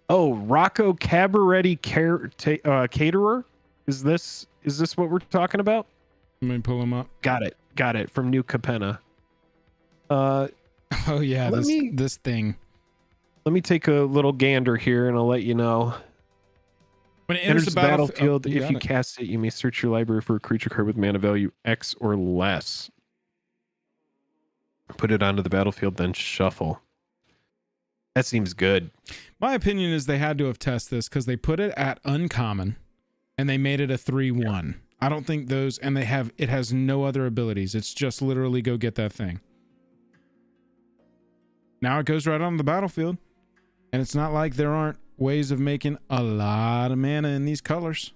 Oh, Rocco Cabaret Caterer? Is this what we're talking about? Let me pull him up. Got it from New Capenna. Oh yeah, this thing. Let me take a little gander here, and I'll let you know. When it enters the battlefield, if you cast it, you may search your library for a creature card with mana value X or less. Put it onto the battlefield, then shuffle. That seems good. My opinion is they had to have tested this because they put it at uncommon, and they made it a 3/1. Yeah. I don't think those, and it has no other abilities. It's just literally go get that thing. Now it goes right on the battlefield, and it's not like there aren't ways of making a lot of mana in these colors.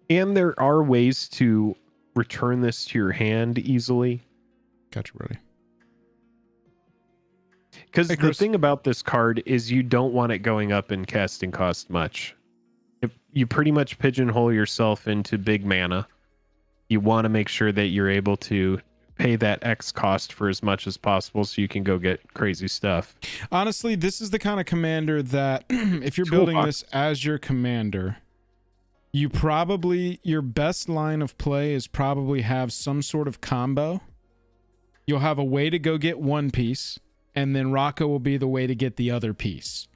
And there are ways to return this to your hand easily. Gotcha, Brody. Because the thing about this card is you don't want it going up in casting cost much. You pretty much pigeonhole yourself into big mana. You want to make sure that you're able to pay that X cost for as much as possible so you can go get crazy stuff. Honestly, this is the kind of commander that if you're building this as your commander, your best line of play is probably have some sort of combo. You'll have a way to go get one piece, and then Rocco will be the way to get the other piece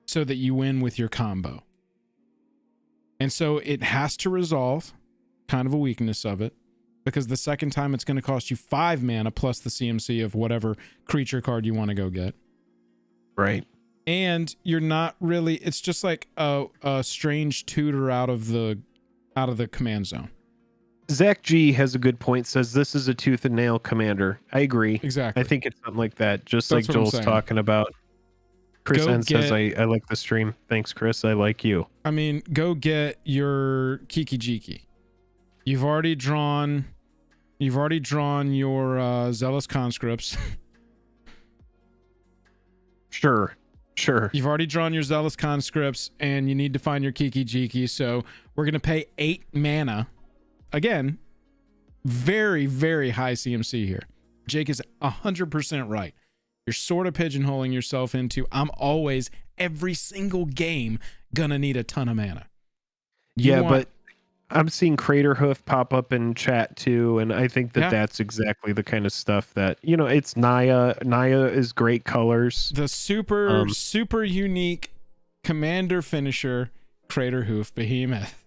so that you win with your combo. And so it has to resolve kind of a weakness of it, because the second time it's going to cost you 5 mana plus the CMC of whatever creature card you want to go get. Right. And you're not really, it's just like a strange tutor out of the command zone. Zach G has a good point, says this is a tooth and nail commander. I agree. Exactly. I think it's something like that, just like Joel's talking about. Chris N says, I like the stream. Thanks, Chris. I like you. I mean, go get your Kiki Jiki. You've already drawn your Zealous Conscripts. Sure. You've already drawn your Zealous Conscripts, and you need to find your Kiki Jiki, so we're going to pay 8 mana. Again, very, very high CMC here. Jake is 100% right. You're sort of pigeonholing yourself into, I'm always, every single game, gonna need a ton of mana. But I'm seeing Crater Hoof pop up in chat too, and I think that's exactly the kind of stuff that, it's Naya. Naya is great colors. The super unique commander finisher, Crater Hoof Behemoth.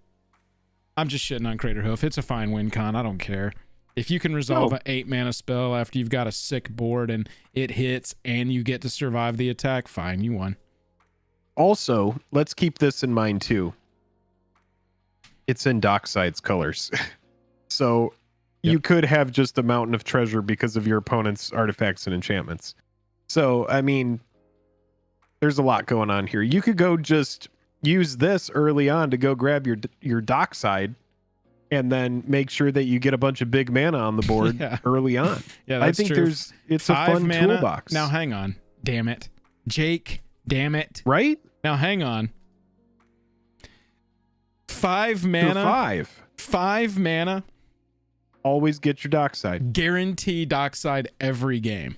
I'm just shitting on Crater Hoof. It's a fine win con. I don't care. If you can resolve an 8 mana spell after you've got a sick board and it hits and you get to survive the attack, fine, you won. Also, let's keep this in mind too. It's in Dockside's colors. So you could have just a mountain of treasure because of your opponent's artifacts and enchantments. So, I mean, there's a lot going on here. You could go use this early on to go grab your dockside, and then make sure that you get a bunch of big mana on the board early on. Yeah, that's I think true. it's a 5 fun mana. toolbox. Now hang on, damn it, Jake, damn it. Right now, hang on. 5 mana. 5 mana. Always get your dockside. Guarantee dockside every game.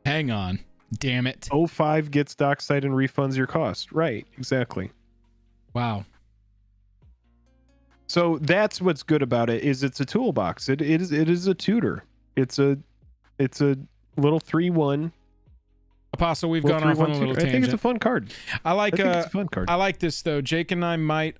Hang on. Damn it. 05 gets dockside and refunds your cost. Right, exactly. Wow. So that's what's good about it, is it's a toolbox. It is a tutor. It's a little 3/1. Apostle, we've gone off on a little tangent. I think it's a fun card. I like it's a fun card. I like this though. Jake and I might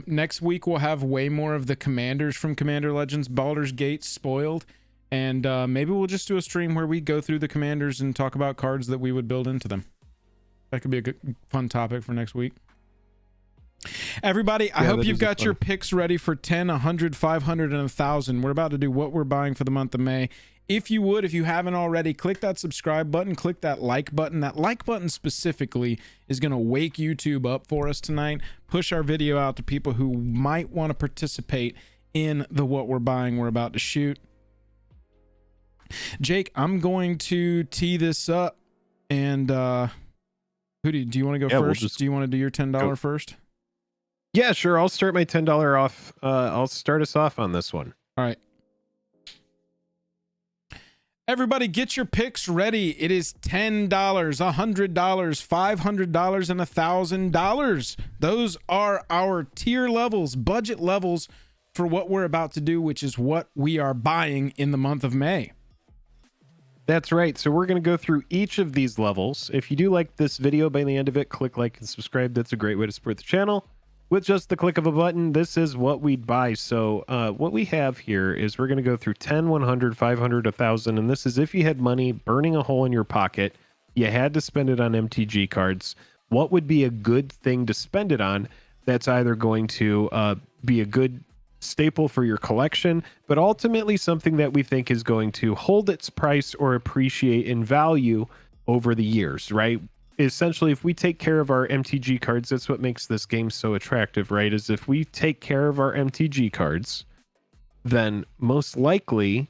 next week we'll have way more of the commanders from Commander Legends Baldur's Gate spoiled, and maybe we'll just do a stream where we go through the commanders and talk about cards that we would build into them. That could be a good fun topic for next week. Everybody, I hope you've got your picks ready for 10, 100, 500, and 1,000. We're about to do what we're buying for the month of May. If you haven't already, click that subscribe button, click that like button. That like button specifically is going to wake YouTube up for us tonight, push our video out to people who might want to participate in the what we're buying we're about to shoot. Jake, I'm going to tee this up, and do you want to go first? Do you want to do your $10 first? Yeah, sure. I'll start my $10 off. I'll start us off on this one. All right. Everybody get your picks ready. It is $10, $100, $500, and $1,000. Those are our tier levels, budget levels for what we're about to do, which is what we are buying in the month of May. That's right. So we're going to go through each of these levels. If you do like this video, by the end of it, click like and subscribe. That's a great way to support the channel. With just the click of a button, this is what we'd buy. So what we have here is we're going to go through 10, 100, 500, 1,000. And this is if you had money burning a hole in your pocket, you had to spend it on MTG cards. What would be a good thing to spend it on that's either going to be a good staple for your collection, but ultimately something that we think is going to hold its price or appreciate in value over the years, right? Essentially, if we take care of our MTG cards, that's what makes this game so attractive, right? Is if we take care of our MTG cards, then most likely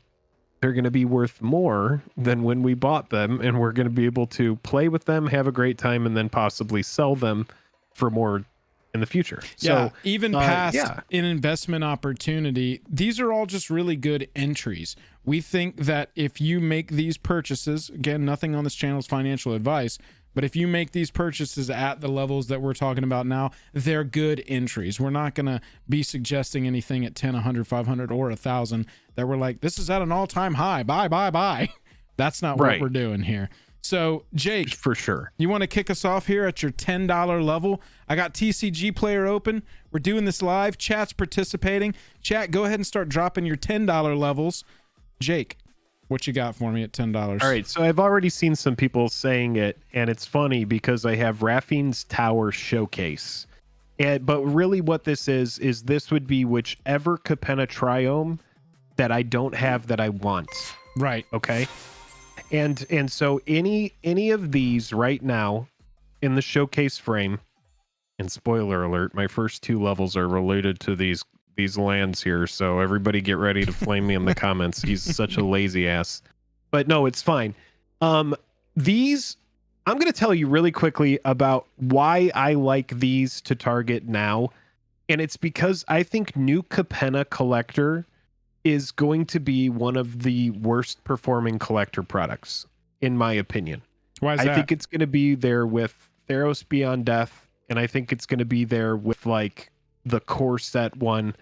they're going to be worth more than when we bought them, and we're going to be able to play with them, have a great time, and then possibly sell them for more in the future. Yeah, so even past an investment opportunity, these are all just really good entries. We think that if you make these purchases, again, nothing on this channel is financial advice, but if you make these purchases at the levels that we're talking about now, they're good entries. We're not going to be suggesting anything at 10, 100, 500, or 1,000 that we're like, this is at an all-time high. Buy. That's not what we're doing here. So, Jake, for sure, you want to kick us off here at your $10 level? I got TCG Player open. We're doing this live. Chat's participating. Chat, go ahead and start dropping your $10 levels. Jake, what you got for me at $10? All right, so I've already seen some people saying it, and it's funny because I have Raffine's Tower Showcase. But really what this is this would be whichever Capenna Triome that I don't have that I want. Right. Okay. And so any of these right now in the showcase frame, and spoiler alert, my first 2 levels are related to these lands here, so everybody get ready to flame me in the comments. He's such a lazy ass. But no, it's fine. These, I'm going to tell you really quickly about why I like these to target now, and it's because I think new Capenna Collector is going to be one of the worst performing collector products, in my opinion. Why is that? I think it's going to be there with Theros Beyond Death, and I think it's going to be there with like the core set one.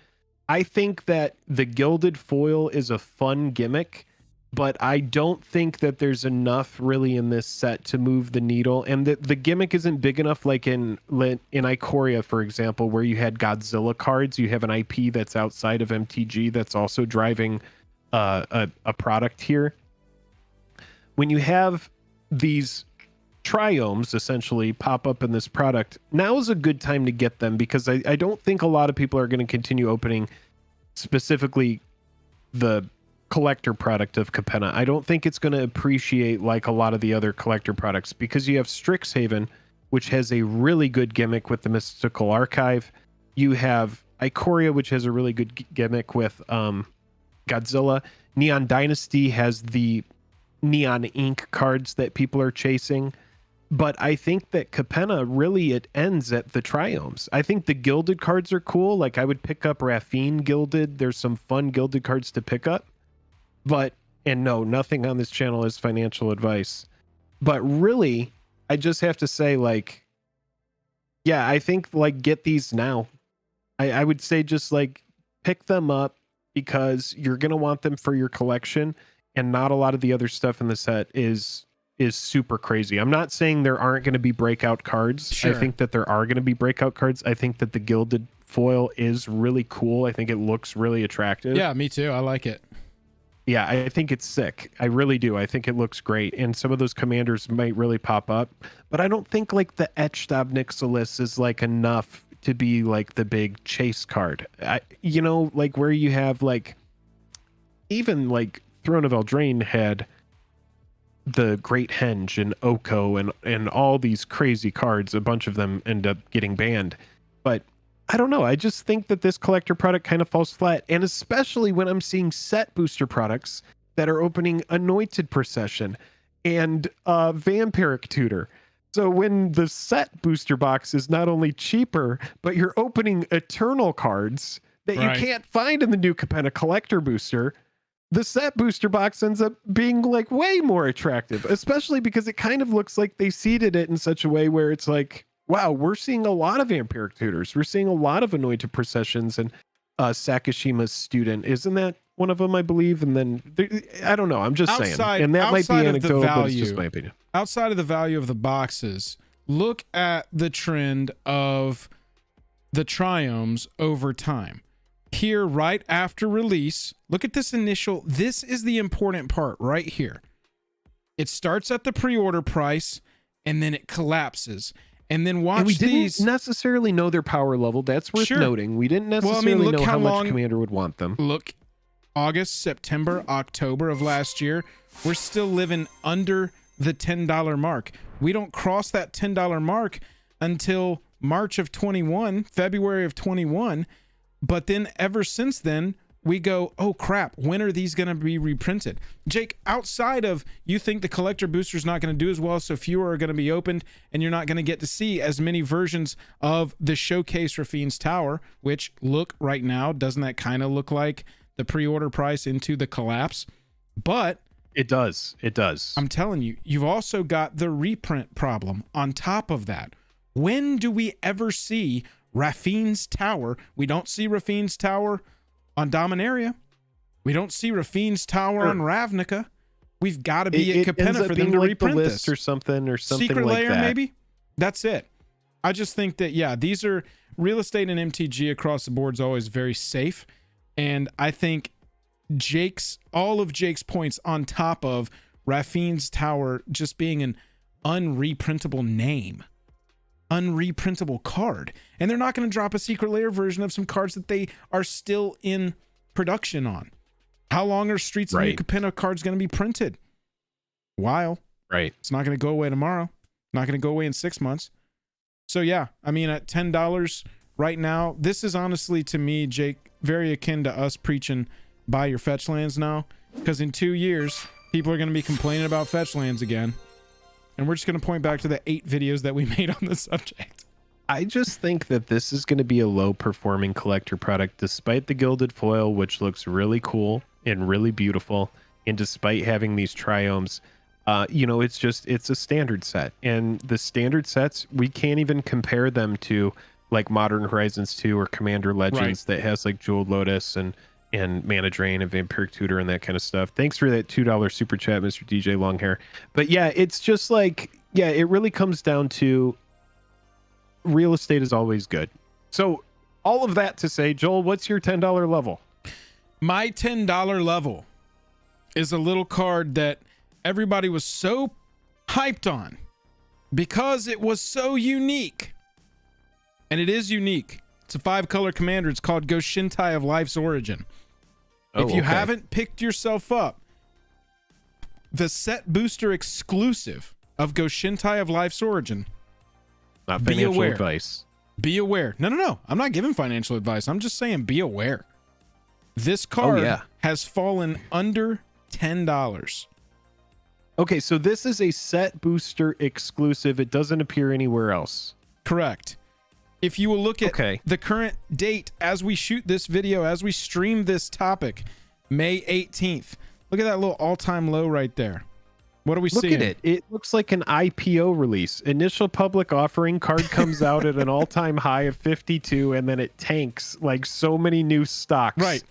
I think that the Gilded Foil is a fun gimmick, but I don't think that there's enough really in this set to move the needle. And the gimmick isn't big enough, like in Ikoria, for example, where you had Godzilla cards. You have an IP that's outside of MTG that's also driving a product here. When you have these triomes essentially pop up in this product, now is a good time to get them, because I don't think a lot of people are going to continue opening specifically the collector product of Capenna. I don't think it's going to appreciate like a lot of the other collector products, because you have Strixhaven, which has a really good gimmick with the Mystical Archive. You have Ikoria, which has a really good gimmick with Godzilla. Neon Dynasty has the Neon Ink cards that people are chasing. But I think that Capenna really, it ends at the Triomes. I think the gilded cards are cool. Like I would pick up Raffine gilded. There's some fun gilded cards to pick up. But, and no, nothing on this channel is financial advice. But really, I just have to say, like, yeah, I think like get these now. I would say just like pick them up because you're going to want them for your collection, and not a lot of the other stuff in the set is super crazy. I'm not saying there aren't going to be breakout cards. Sure. I think that there are going to be breakout cards. I think that the gilded foil is really cool. I think it looks really attractive. Yeah, me too. I like it. Yeah, I think it's sick. I really do. I think it looks great. And some of those commanders might really pop up. But I don't think like the Etched Obnixilis is like enough to be like the big chase card. You know, like where you have like even like Throne of Eldraine had the Great Henge and Oko and all these crazy cards. A bunch of them end up getting banned. But I don't know. I just think that this collector product kind of falls flat. And especially when I'm seeing set booster products that are opening Anointed Procession and Vampiric Tutor. So when the set booster box is not only cheaper, but you're opening Eternal cards that you can't find in the new Capenna collector booster, the set booster box ends up being like way more attractive, especially because it kind of looks like they seeded it in such a way where it's like, wow, we're seeing a lot of Vampiric Tutors. We're seeing a lot of Anointed Processions and Sakashima's Student. Isn't that one of them, I believe? And then, I don't know. I'm just saying. And that might be anecdotal, but it's just my opinion. Outside of the value of the boxes, look at the trend of the Triomes over time. Here, right after release, look at this initial. This is the important part right here. It starts at the pre-order price, and then it collapses. And then watch and we these. Didn't necessarily know their power level. That's worth noting. We didn't necessarily know how much Commander would want them. Look, August, September, October of last year, we're still living under the $10 mark. We don't cross that $10 mark until March of 21, February of 21. But then ever since then, we go, oh crap, when are these going to be reprinted? Jake, outside of you think the collector booster is not going to do as well, so fewer are going to be opened, and you're not going to get to see as many versions of the showcase Raffine's Tower, which look right now, doesn't that kind of look like the pre-order price into the collapse? But it does. It does. I'm telling you, you've also got the reprint problem on top of that. When do we ever see Raffine's Tower? We don't see Raffine's Tower on Dominaria. We don't see Raffine's Tower on Ravnica. We've got to be at Capenna for them to reprint the this. List or something Secret like Lair, that. maybe? That's it. I just think that, yeah, these are real estate and MTG across the board is always very safe. And I think all of Jake's points on top of Raffine's Tower just being an unreprintable name, unreprintable card, and they're not going to drop a Secret Lair version of some cards that they are still in production on. How long are Streets of New Capenna cards going to be printed? A while. Right. It's not going to go away tomorrow. Not going to go away in 6 months. So yeah, I mean, at $10 right now, this is honestly, to me, Jake, very akin to us preaching buy your fetch lands now, because in 2 years people are going to be complaining about fetch lands again, and we're just going to point back to the 8 videos that we made on the subject. I just think that this is going to be a low performing collector product, despite the gilded foil, which looks really cool and really beautiful, and despite having these triomes. It's a standard set, and the standard sets, we can't even compare them to like Modern Horizons 2 or Commander Legends that has like Jeweled Lotus and Mana Drain and Vampiric Tutor and that kind of stuff. Thanks for that $2 super chat, Mr. DJ Longhair. But yeah, it's just like, yeah, it really comes down to real estate is always good. So all of that to say, Joel, what's your $10 level? My $10 level is a little card that everybody was so hyped on because it was so unique. And it is unique. It's a 5-color commander. It's called Goshintai of Life's Origin. If you haven't picked yourself up the set booster exclusive of Goshintai of Life's Origin, not Be financial aware. advice. Be aware. No. I'm not giving financial advice. I'm just saying be aware. This card has fallen under $10. Okay, so this is a set booster exclusive. It doesn't appear anywhere else. Correct. If you will look at the current date as we shoot this video, as we stream this topic, May 18th. Look at that little all-time low right there. What are we seeing? Look at it. It looks like an IPO release. Initial public offering card comes out at an all-time high of 52, and then it tanks like so many new stocks. Right.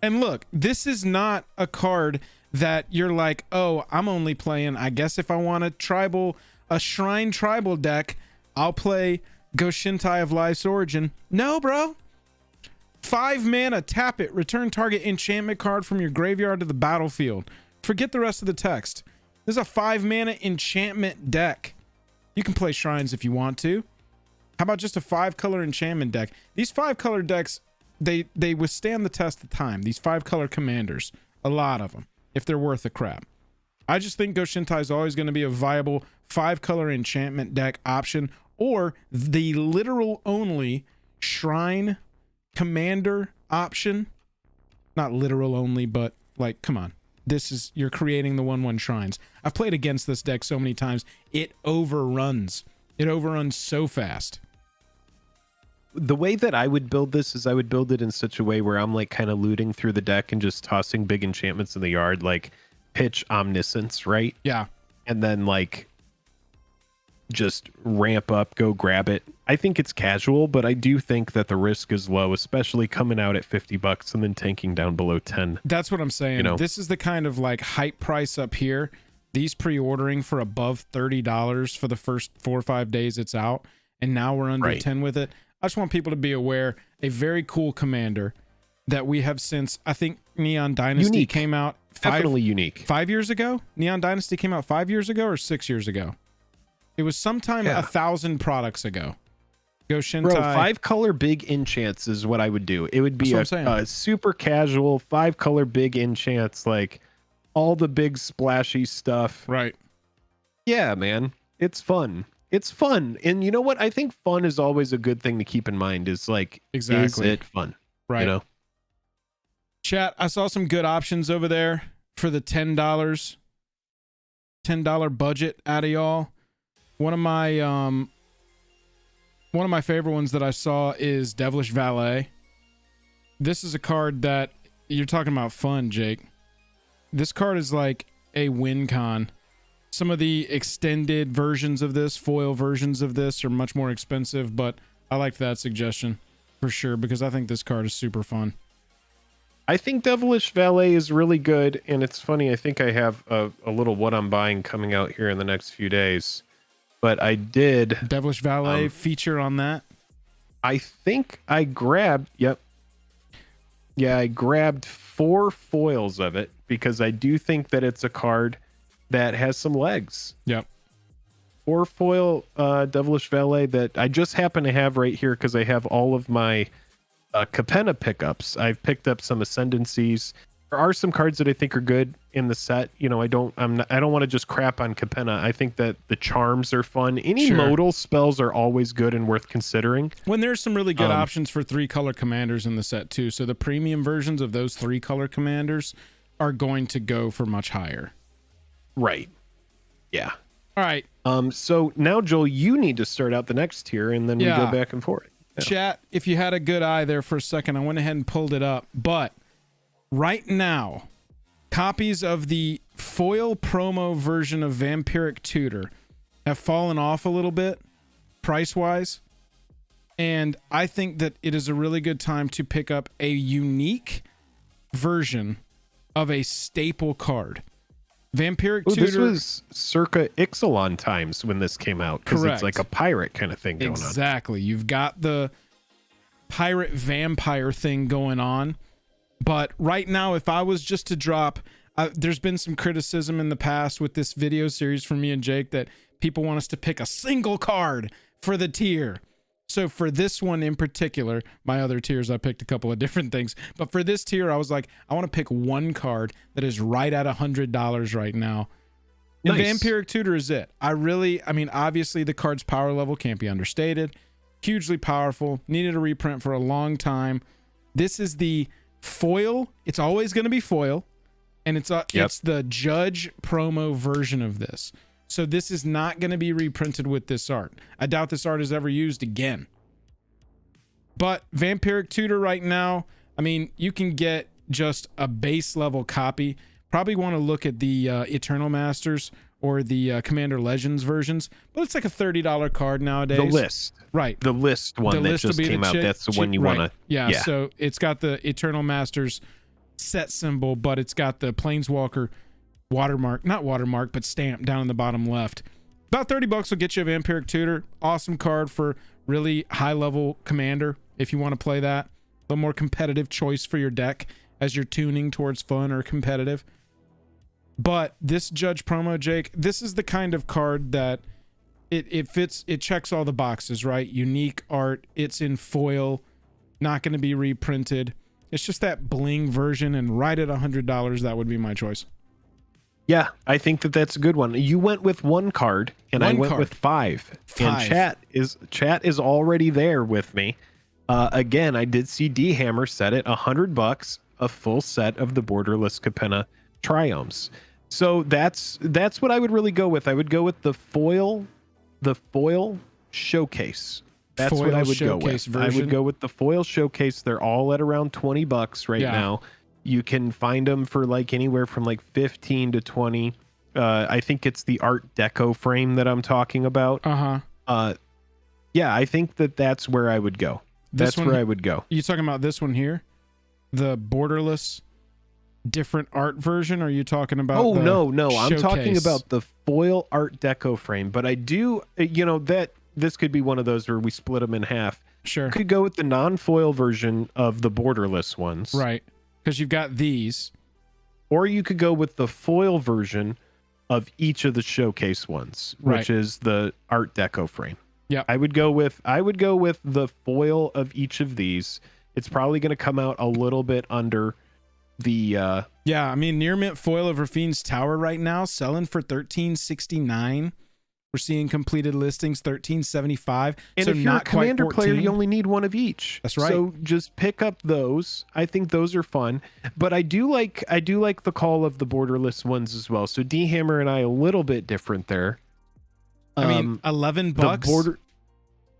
And look, this is not a card that you're like, oh, I'm only playing, I guess if I want a shrine tribal deck, I'll play Goshintai of Life's Origin. No, bro. 5 mana, tap it, return target enchantment card from your graveyard to the battlefield. Forget the rest of the text. This is a 5 mana enchantment deck. You can play shrines if you want to. How about just a 5-color enchantment deck? These 5-color decks, they withstand the test of time. These 5-color commanders, a lot of them, if they're worth a crap. I just think Goshintai is always going to be a viable 5-color enchantment deck option, or the literal only shrine commander option. Not literal only, but like, come on. This is, you're creating the 1/1 shrines. I've played against this deck so many times. It overruns. It overruns so fast. The way that I would build this is I would build it in such a way where I'm like kind of looting through the deck and just tossing big enchantments in the yard, like pitch Omniscience, right? Yeah. And then like just ramp up, go grab it. I think it's casual, but I do think that the risk is low, especially coming out at $50 and then tanking down below 10. That's what I'm saying. You know? This is the kind of like hype price up here. These pre-ordering for above $30 for the first 4 or 5 days it's out, and now we're under 10 with it. I just want people to be aware, a very cool commander that we have since, I think Neon Dynasty came out definitely unique. 5 years ago. Neon Dynasty came out 5 years ago or 6 years ago. It was sometime 1,000 products ago. Goshintai. Bro, 5-color big enchants is what I would do. It would be a super casual 5-color big enchants, like all the big splashy stuff. Right. Yeah, man. It's fun. It's fun. And you know what? I think fun is always a good thing to keep in mind, is like, is it fun? Right. You know? Chat, I saw some good options over there for the $10 budget out of y'all. One of my favorite ones that I saw is Devilish Valet. This is a card that you're talking about fun, Jake. This card is like a win con. Some of the extended versions of this, foil versions of this, are much more expensive, but I liked that suggestion for sure because I think this card is super fun. I think Devilish Valet is really good, and it's funny. I think I have a little what I'm buying coming out here in the next few days. But I did Devilish Valet feature on that. I think I grabbed I grabbed 4 foils of it because I do think that it's a card that has some legs. Yep. 4 foil Devilish Valet that I just happen to have right here because I have all of my Capenna pickups. I've picked up some Ascendancies. There are some cards that I think are good in the set. You know, I don't want to just crap on Capenna. I think that the charms are fun. Any modal spells are always good and worth considering. When there's some really good options for 3-color commanders in the set too. So the premium versions of those 3-color commanders are going to go for much higher. Right. Yeah. All right. So now, Joel, you need to start out the next tier, and then we go back and forth. Yeah. Chat, if you had a good eye there for a second, I went ahead and pulled it up. But right now, copies of the foil promo version of Vampiric Tutor have fallen off a little bit, price-wise. And I think that it is a really good time to pick up a unique version of a staple card. Vampiric Tutor. This was circa Ixalan times when this came out, because it's like a pirate kind of thing going on. Exactly. You've got the pirate vampire thing going on. But right now, if I was just to drop, there's been some criticism in the past with this video series from me and Jake that people want us to pick a single card for the tier. So for this one in particular, my other tiers, I picked a couple of different things. But for this tier, I was like, I want to pick one card that is right at $100 right now. And Nice. Vampiric Tutor is it. I mean, obviously the card's power level can't be understated. Hugely powerful. Needed a reprint for a long time. This is the foil. It's always going to be foil. And it's the Judge promo version of this. So this is not going to be reprinted with this art. I doubt this art is ever used again. But Vampiric Tutor right now, I mean, you can get just a base level copy. Probably want to look at the Eternal Masters or the Commander Legends versions, but it's like a $30 card nowadays. The list. Right. The list one that just came out. That's the one you want to. Yeah. So it's got the Eternal Masters set symbol, but it's got the Planeswalker not watermark, but stamp down in the bottom left. About $30 will get you a Vampiric Tutor. Awesome card for really high level commander if you want to play that. A little more competitive choice for your deck as you're tuning towards fun or competitive. But this Judge promo, Jake, this is the kind of card that it fits, it checks all the boxes, right? Unique art, it's in foil, not going to be reprinted. It's just that bling version, and right at $100, that would be my choice. Yeah, I think that's a good one. You went with one card, and I went with five. And chat is already there with me. Again, I did see D Hammer set it $100, a full set of the borderless Capenna Triomes. So that's what I would really go with. I would go with the foil showcase. That's Foil what I would go showcase with. version. I would go with the foil showcase. They're all at around $20 right now. You can find them for like anywhere from like 15 to 20. I think it's the Art Deco frame that I'm talking about. Yeah, I think that's where I would go. That's where I would go. You talking about this one here? The borderless different art version? Or are you talking about no. I'm showcase? talking about the foil Art Deco frame. But I do, that this could be one of those where we split them in half. Sure. Could go with the non-foil version of the borderless ones. Right. Because you've got these. Or you could go with the foil version of each of the showcase ones, which is the Art Deco frame. Yeah. I would go with the foil of each of these. It's probably going to come out a little bit under the yeah, I mean, near mint foil of Rafine's Tower right now selling for $13.69. We're seeing completed listings $13.75. And so if you're not a commander quite player, 14. you only need one of each. That's right. So just pick up those. I think those are fun. But I do like the call of the borderless ones as well. So D Hammer and I a little bit different there. I mean, $11. The border.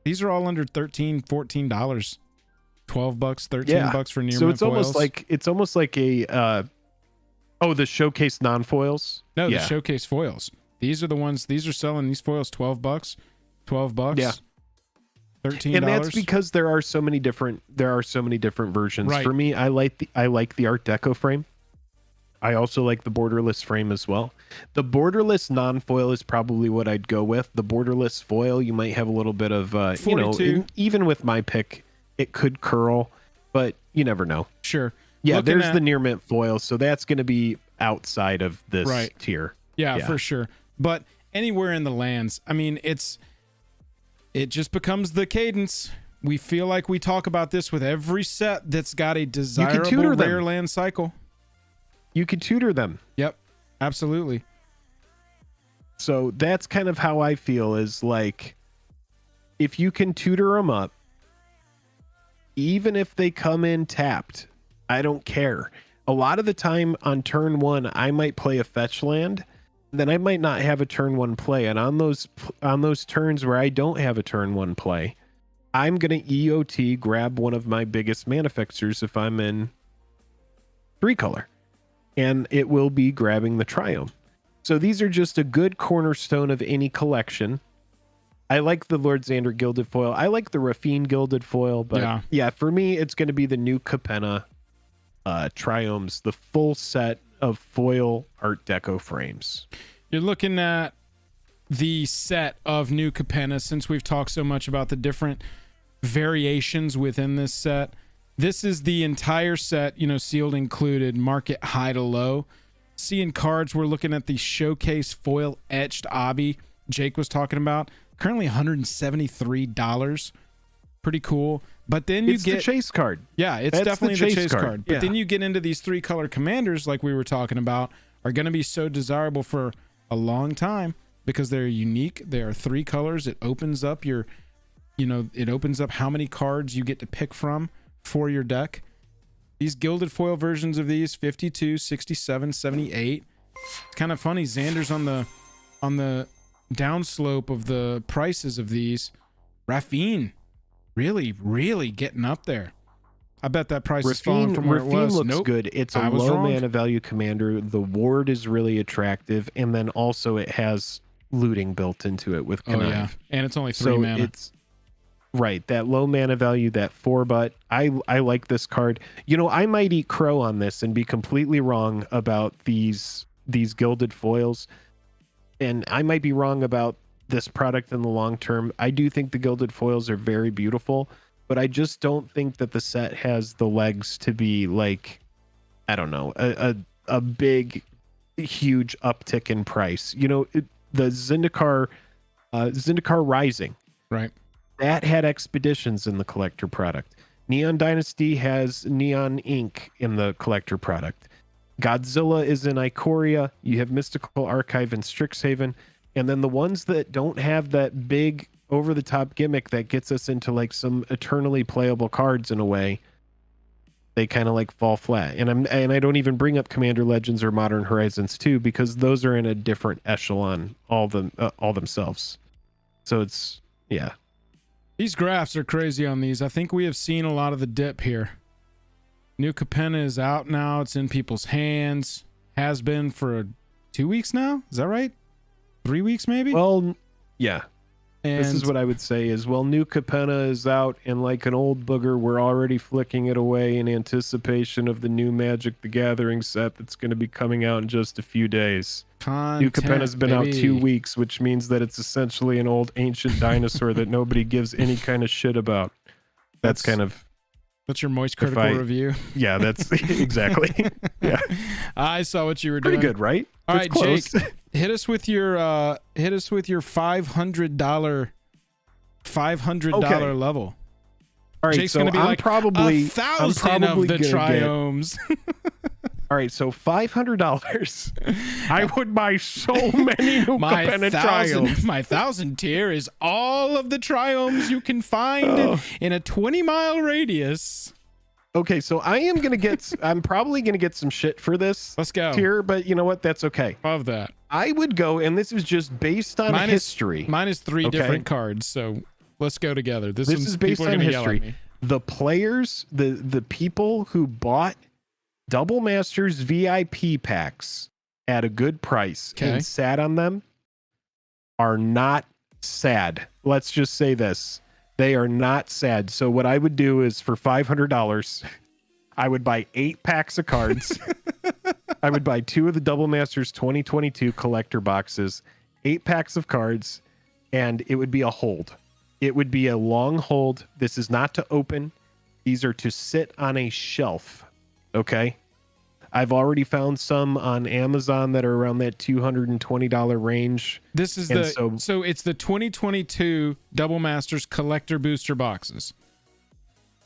These are all under $13, $14. $12, $13 for near So mint it's almost foils. like a the showcase non-foils. No, the showcase foils. These are the ones. These are selling these foils $12, $12. Yeah. $13. And that's because there are so many different versions. Right. For me, I like the Art Deco frame. I also like the borderless frame as well. The borderless non-foil is probably what I'd go with. The borderless foil, you might have a little bit of even with my pick, it could curl, but you never know. Sure. Yeah, there's the near mint foil, so that's going to be outside of this tier. Yeah, for sure. But anywhere in the lands, I mean, it just becomes the cadence. We feel like we talk about this with every set that's got a desirable rare land cycle. You can tutor them. Yep, absolutely. So that's kind of how I feel, is like, if you can tutor them up, even if they come in tapped, I don't care. A lot of the time on turn one, I might play a fetch land, then I might not have a turn one play. And on those turns where I don't have a turn one play, I'm going to EOT grab one of my biggest mana fixers if I'm in 3-color. And it will be grabbing the Triome. So these are just a good cornerstone of any collection. I like the Lord Xander Gilded Foil. I like the Rafine Gilded Foil. But yeah, for me, it's going to be the new Capenna Triomes, the full set of foil Art Deco frames. You're looking at the set of new Capenna, since we've talked so much about the different variations within this set. This is the entire set, sealed included, market high to low. Seeing cards, we're looking at the showcase foil etched obby Jake was talking about. Currently $173. Pretty cool. But then you get the chase card. Yeah, it's definitely the chase card. But then you get into these 3-color commanders, like we were talking about, are going to be so desirable for a long time because they're unique. There are 3 colors. It opens up your, it opens up how many cards you get to pick from for your deck. These gilded foil versions of these, 52, 67, 78. It's kind of funny. Xander's on the downslope of the prices of these. Raffine, really getting up there. I bet that price is falling from where it was. Looks good. It's a low mana value commander. The ward is really attractive, and then also it has looting built into it with Connive. Oh yeah, and it's only 3 mana. It's right, that low mana value, that 4-butt. I like this card. I might eat crow on this and be completely wrong about these gilded foils, and I might be wrong about this product in the long term. I do think the gilded foils are very beautiful, but I just don't think that the set has the legs to be like, I don't know, a big, huge uptick in price. The Zendikar Rising, right? That had expeditions in the collector product. Neon Dynasty has Neon Ink in the collector product. Godzilla is in Ikoria. You have Mystical Archive and Strixhaven. And then the ones that don't have that big over-the-top gimmick that gets us into like some eternally playable cards in a way, they kind of like fall flat. And I don't even bring up Commander Legends or Modern Horizons 2 because those are in a different echelon all themselves. So it's, yeah. These graphs are crazy on these. I think we have seen a lot of the dip here. New Capenna is out now. It's in people's hands. Has been for 2 weeks now. Is that right? 3 weeks maybe? Well, yeah. And this is what I would say is, well, New Capenna is out, and like an old booger, we're already flicking it away in anticipation of the new Magic the Gathering set that's going to be coming out in just a few days. New Capenna's been out 2 weeks, which means that it's essentially an old ancient dinosaur that nobody gives any kind of shit about. That's kind of... That's your moist critical review. Yeah, that's exactly. Yeah, I saw what you were doing. Pretty good, right? All right, close. Jake, hit us with your $500 level. All right, Jake's so gonna be I'm like probably 1,000 of the triomes. All right, so $500. I would buy so many New Capenna triomes. My 1,000 tier is all of the triomes you can find in a 20-mile radius. Okay, so I'm probably gonna get some shit for this. Let's go tier, but you know what? That's okay. Love that. I would go, and this is just based on history. Mine is 3 different cards, so let's go together. This is based on history. The players, the people who bought Double Masters VIP packs at a good price and sat on them are not sad. Let's just say this. They are not sad. So what I would do is for $500, I would buy 8 packs of cards. I would buy 2 of the Double Masters 2022 collector boxes, 8 packs of cards, and it would be a hold. It would be a long hold. This is not to open. These are to sit on a shelf. Okay. I've already found some on Amazon that are around that $220 range. This is so it's the 2022 Double Masters collector booster boxes.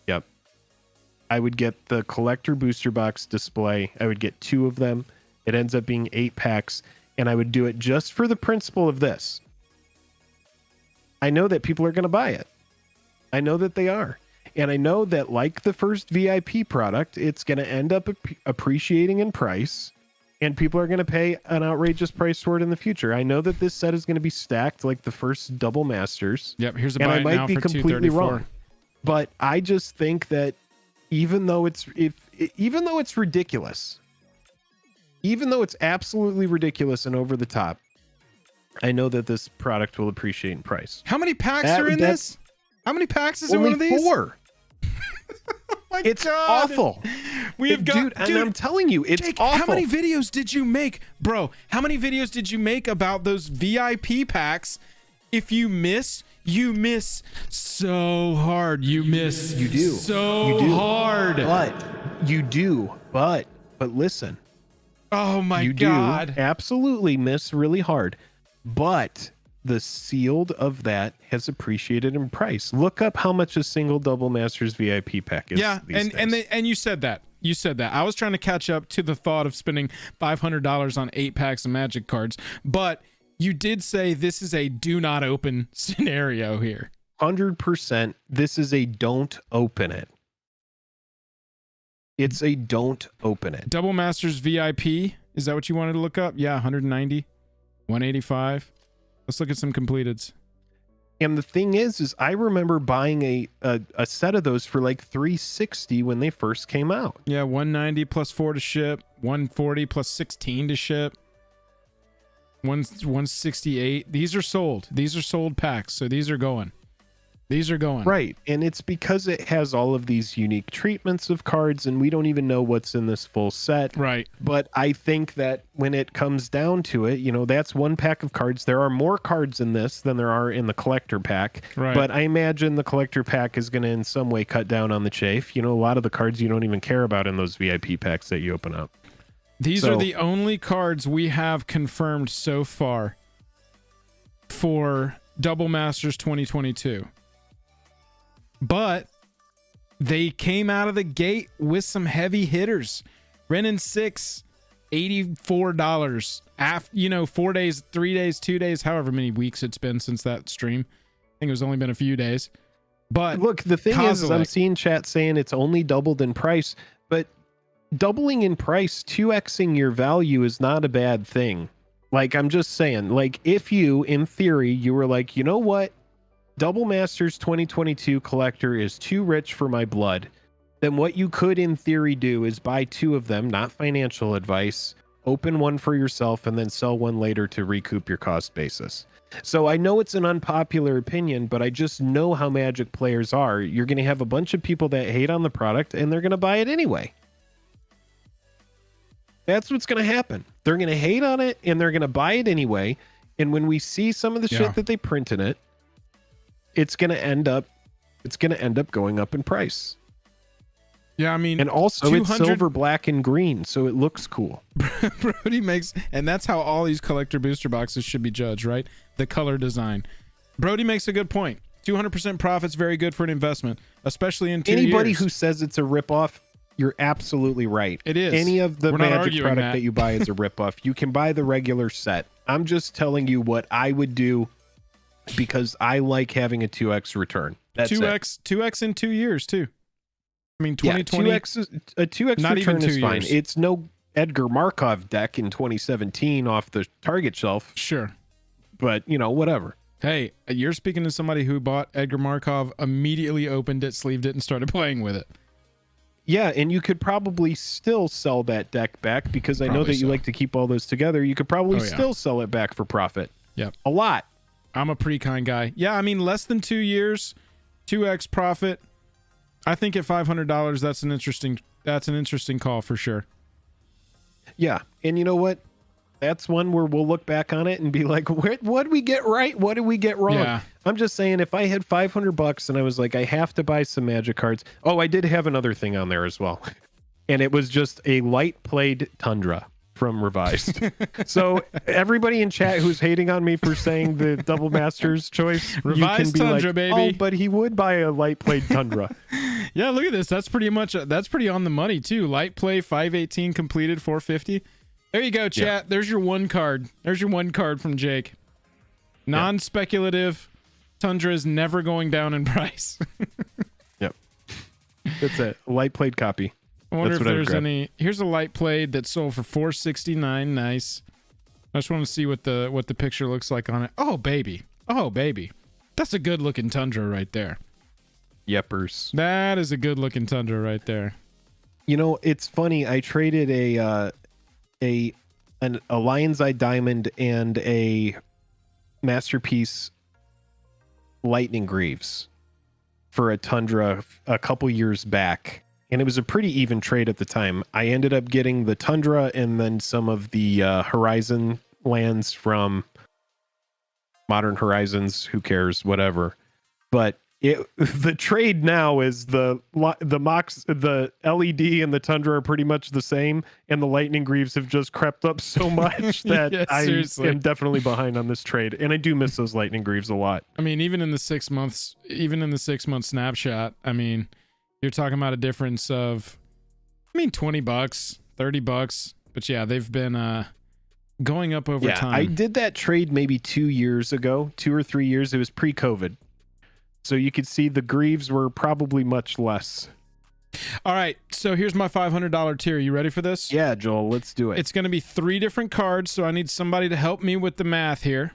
Yep. I would get the collector booster box display. I would get 2 of them. It ends up being 8 packs, and I would do it just for the principle of this. I know that people are going to buy it. I know that they are. And I know that, like the first VIP product, it's going to end up appreciating in price, and people are going to pay an outrageous price for it in the future. I know that this set is going to be stacked like the first Double Masters. Yep, here's a and buy I might now be for completely $234. wrong, but I just think that even though it's ridiculous, even though it's absolutely ridiculous and over the top, I know that this product will appreciate in price. How many packs are in this? How many packs is in one of these? 4. Oh it's awful. We have got, dude, and I'm telling you, it's Jake, awful. How many videos did you make, bro? How many videos did you make about those VIP packs? If you miss so hard. You miss. You do so hard. But you do. But listen. Oh my you God. Do absolutely miss really hard. But the sealed of that has appreciated in price. Look up how much a single Double Masters VIP pack is. Yeah, and you said that. you said that. I was trying to catch up to the thought of spending $500 on 8 packs of Magic cards, but you did say this is a do not open scenario here. 100%. This is a don't open it. It's a don't open it. Double Masters VIP. Is that what you wanted to look up? Yeah, 190, 185. Let's look at some completeds. And the thing is I remember buying a set of those for like $360 when they first came out. Yeah, 190 plus 4 to ship, 140 plus 16 to ship, 168. These are sold. These are sold packs, so these are going. These are going. Right, and it's because it has all of these unique treatments of cards, and we don't even know what's in this full set. Right. But I think that when it comes down to it, you know, that's one pack of cards. There are more cards in this than there are in the collector pack. Right. But I imagine the collector pack is going to in some way cut down on the chafe. You know, a lot of the cards you don't even care about in those VIP packs that you open up. These are the only cards we have confirmed so far for Double Masters 2022. But they came out of the gate with some heavy hitters. Renin 6, $84. After, you know, 4 days, 3 days, 2 days, however many weeks it's been since that stream. I think it's only been a few days. But look, the thing is I'm seeing chat saying it's only doubled in price, but doubling in price, 2xing your value is not a bad thing. Like, I'm just saying, like, if you, in theory, you were like, you know what? Double Masters 2022 collector is too rich for my blood, then what you could in theory do is buy 2 of them, not financial advice, open one for yourself, and then sell one later to recoup your cost basis. So I know it's an unpopular opinion, but I just know how Magic players are. You're going to have a bunch of people that hate on the product, and they're going to buy it anyway. That's what's going to happen. They're going to hate on it, and they're going to buy it anyway. And when we see some of the shit that they print in it, it's going to end up going up in price. Yeah, I mean, and also it's silver, black, and green, so it looks cool. Brody makes, and that's how all these collector booster boxes should be judged, right? The color design. Brody makes a good point. 200% profit's very good for an investment, especially in 2 years. Anybody who says it's a ripoff, you're absolutely right. It is. Any of the Magic product that you buy is a ripoff. You can buy the regular set. I'm just telling you what I would do, because I like having a 2x return. That's 2x in 2 years too. I mean, 2020. Yeah, 2x return is fine. It's no Edgar Markov deck in 2017 off the Target shelf. Sure. But, you know, whatever. Hey, you're speaking to somebody who bought Edgar Markov, immediately opened it, sleeved it, and started playing with it. Yeah, and you could probably still sell that deck back, because I know that you like to keep all those together. You could probably still sell it back for profit. Yep. A lot. I'm a Precon guy. Yeah, I mean, less than 2 years, 2x profit. I think at $500, that's an interesting call for sure. Yeah, and you know what? That's one where we'll look back on it and be like, what did we get right? What did we get wrong? Yeah. I'm just saying, if I had $500 and I was like, I have to buy some Magic cards. Oh, I did have another thing on there as well. And it was just a light played Tundra from Revised. So everybody in chat who's hating on me for saying the Double Masters choice, Revised you can be Tundra, like, baby. Oh, but he would buy a light played Tundra. Yeah, look at this. That's pretty on the money too. Light play, 518 completed, 450. There you go, chat. Yeah. There's your one card. There's your one card from Jake. Non-speculative. Tundra is never going down in price. Yep. That's it. Light played copy. I wonder if there's any. Here's a light played that sold for $469. Nice. I just want to see what the picture looks like on it. Oh baby. Oh baby. That's a good looking Tundra right there. Yepers. That is a good looking Tundra right there. You know, it's funny. I traded a Lion's Eye Diamond and a Masterpiece Lightning Greaves for a Tundra a couple years back. And it was a pretty even trade at the time. I ended up getting the Tundra and then some of the Horizon lands from Modern Horizons. Who cares? Whatever. But the trade now is the LED and the Tundra are pretty much the same, and the Lightning Greaves have just crept up so much that I am definitely behind on this trade. And I do miss those Lightning Greaves a lot. I mean, even in the 6 month snapshot, I mean, you're talking about a difference of I mean, $20, $30, but yeah, they've been going up over time. I did that trade maybe 2 years ago, 2 or 3 years. It was pre-COVID. So you could see the greaves were probably much less. All right, so here's my $500 tier. You ready for this? Yeah, Joel, let's do it. It's going to be 3 different cards, so I need somebody to help me with the math here.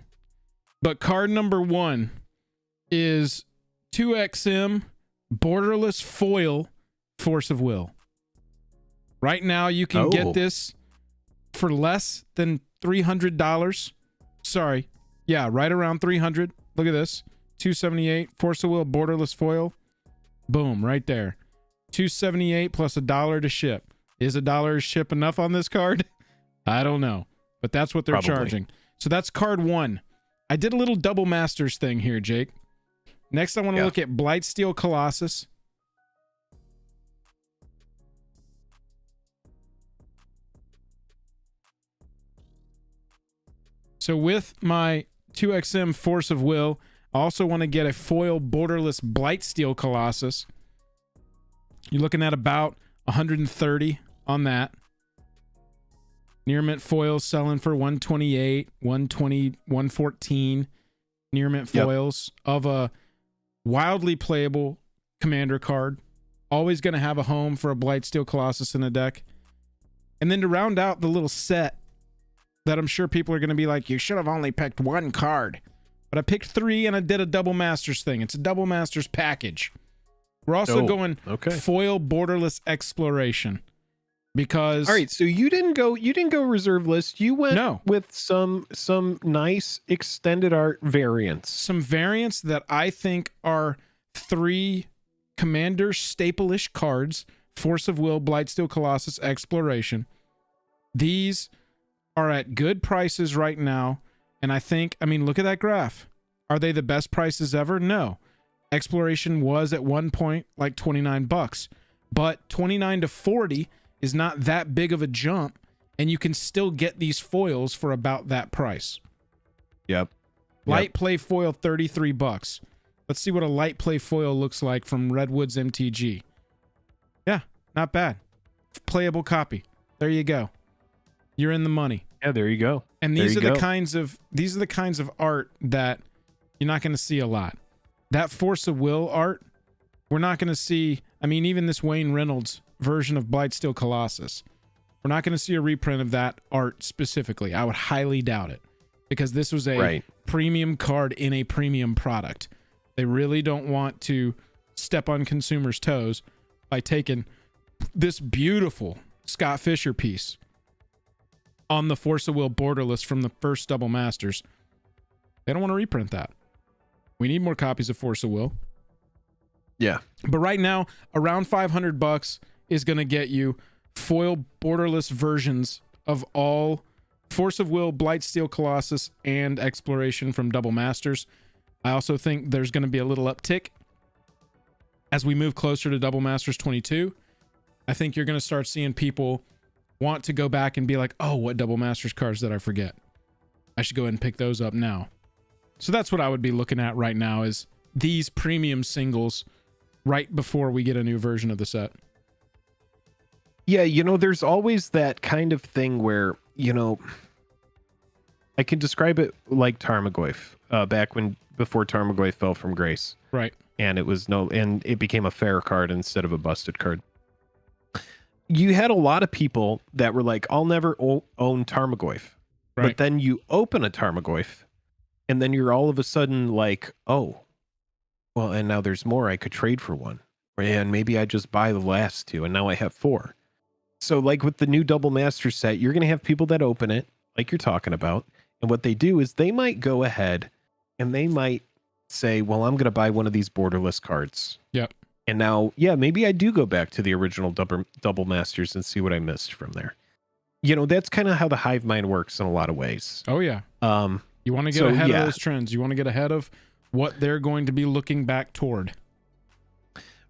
But card number 1 is 2XM borderless foil Force of Will. Right now, you can get this for less than $300. Sorry. Yeah, right around $300. Look at this. $278 Force of Will borderless foil. Boom, right there. $278 plus $1 to ship. Is $1 ship enough on this card? I don't know, but that's what they're charging. So that's card 1. I did a little double masters thing here, Jake. Next, I want to look at Blightsteel Colossus. So with my 2XM Force of Will, I also want to get a foil borderless Blightsteel Colossus. You're looking at about 130 on that. Near mint foils selling for 128, 120, 114. Near mint foils of a wildly playable commander card. Always going to have a home for a Blightsteel Colossus in a deck. And then to round out the little set that I'm sure people are going to be like, you should have only picked 1 card. But I picked 3 and I did a double masters thing. It's a double masters package. We're also going foil borderless exploration because. All right, so you didn't go reserve list. You went with some nice extended art variants. Some variants that I think are 3 commander staple-ish cards: Force of Will, Blightsteel Colossus, Exploration. These are at good prices right now, and I mean, look at that graph. Are they the best prices ever? No. Exploration was at one point like $29, but 29 to 40 is not that big of a jump, and you can still get these foils for about that price. Yep. Light play foil, $33. Let's see what a light play foil looks like from Redwood's MTG. Yeah, not bad. Playable copy. There you go. You're in the money. Yeah, there you go. And these are the kinds of art that you're not going to see a lot. That Force of Will art, we're not going to see. I mean, even this Wayne Reynolds version of Blightsteel Colossus, we're not going to see a reprint of that art specifically. I would highly doubt it, because this was a premium card in a premium product. They really don't want to step on consumers' toes by taking this beautiful Scott Fisher piece on the Force of Will borderless from the first Double Masters. They don't want to reprint that. We need more copies of Force of Will. Yeah. But right now, around $500 is going to get you foil borderless versions of all Force of Will, Blightsteel Colossus, and Exploration from Double Masters. I also think there's going to be a little uptick as we move closer to Double Masters 22. I think you're going to start seeing people want to go back and be like, oh, what Double Masters cards did I forget? I should go ahead and pick those up now. So that's what I would be looking at right now, is these premium singles right before we get a new version of the set. Yeah, there's always that kind of thing where, I can describe it like Tarmogoyf, before Tarmogoyf fell from grace. Right. And it became a fair card instead of a busted card. You had a lot of people that were like, I'll never own Tarmogoyf. Right. But then you open a Tarmogoyf, and then you're all of a sudden like, oh, well, and now there's more. I could trade for one. And maybe I just buy the last 2, and now I have 4. So like with the new Double Master set, you're going to have people that open it, like you're talking about. And what they do is they might go ahead and they might say, well, I'm going to buy one of these borderless cards. Yep. And now, maybe I do go back to the original Double Masters and see what I missed from there. That's kind of how the hive mind works in a lot of ways. Oh, yeah. You want to get ahead of those trends. You want to get ahead of what they're going to be looking back toward.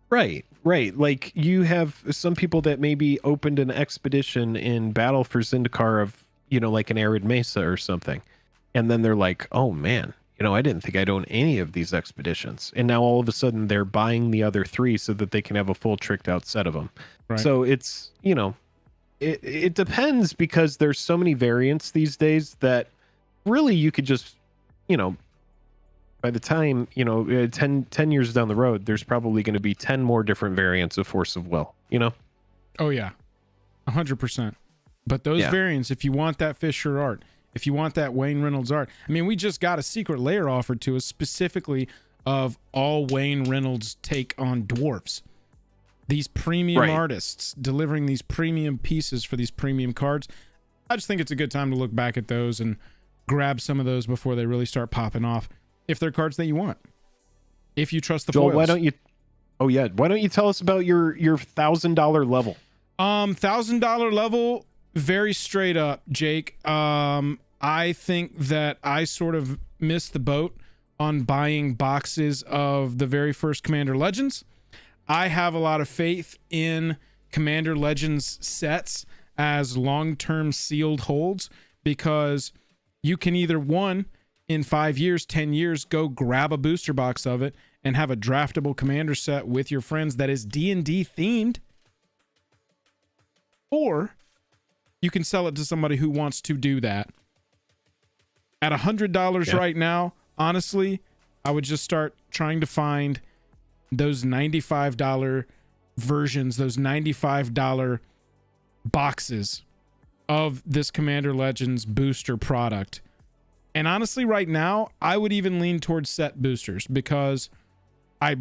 Right. Like you have some people that maybe opened an expedition in Battle for Zendikar of, like an Arid Mesa or something. And then they're like, oh man, I didn't think I'd own any of these expeditions. And now all of a sudden they're buying the other 3 so that they can have a full tricked out set of them. Right. So it's, it depends, because there's so many variants these days that really you could just, by the time, 10 years down the road, there's probably going to be 10 more different variants of Force of Will, Oh, yeah. 100%. But those variants, if you want that Fisher art, if you want that Wayne Reynolds art, I mean, we just got a secret layer offered to us specifically of all Wayne Reynolds' take on dwarves. These premium artists delivering these premium pieces for these premium cards. I just think it's a good time to look back at those and grab some of those before they really start popping off. If they're cards that you want. If you trust the Joel, foils. why don't you tell us about your $1,000 level? $1,000 level, very straight up, Jake. I think that I sort of missed the boat on buying boxes of the very first Commander Legends. I have a lot of faith in Commander Legends sets as long-term sealed holds, because you can either, one, in 5 years, 10 years, go grab a booster box of it and have a draftable commander set with your friends that is D&D themed, or you can sell it to somebody who wants to do that. At $100 right now, honestly, I would just start trying to find those $95 versions, those $95 boxes of this Commander Legends booster product. And honestly, right now, I would even lean towards set boosters, because I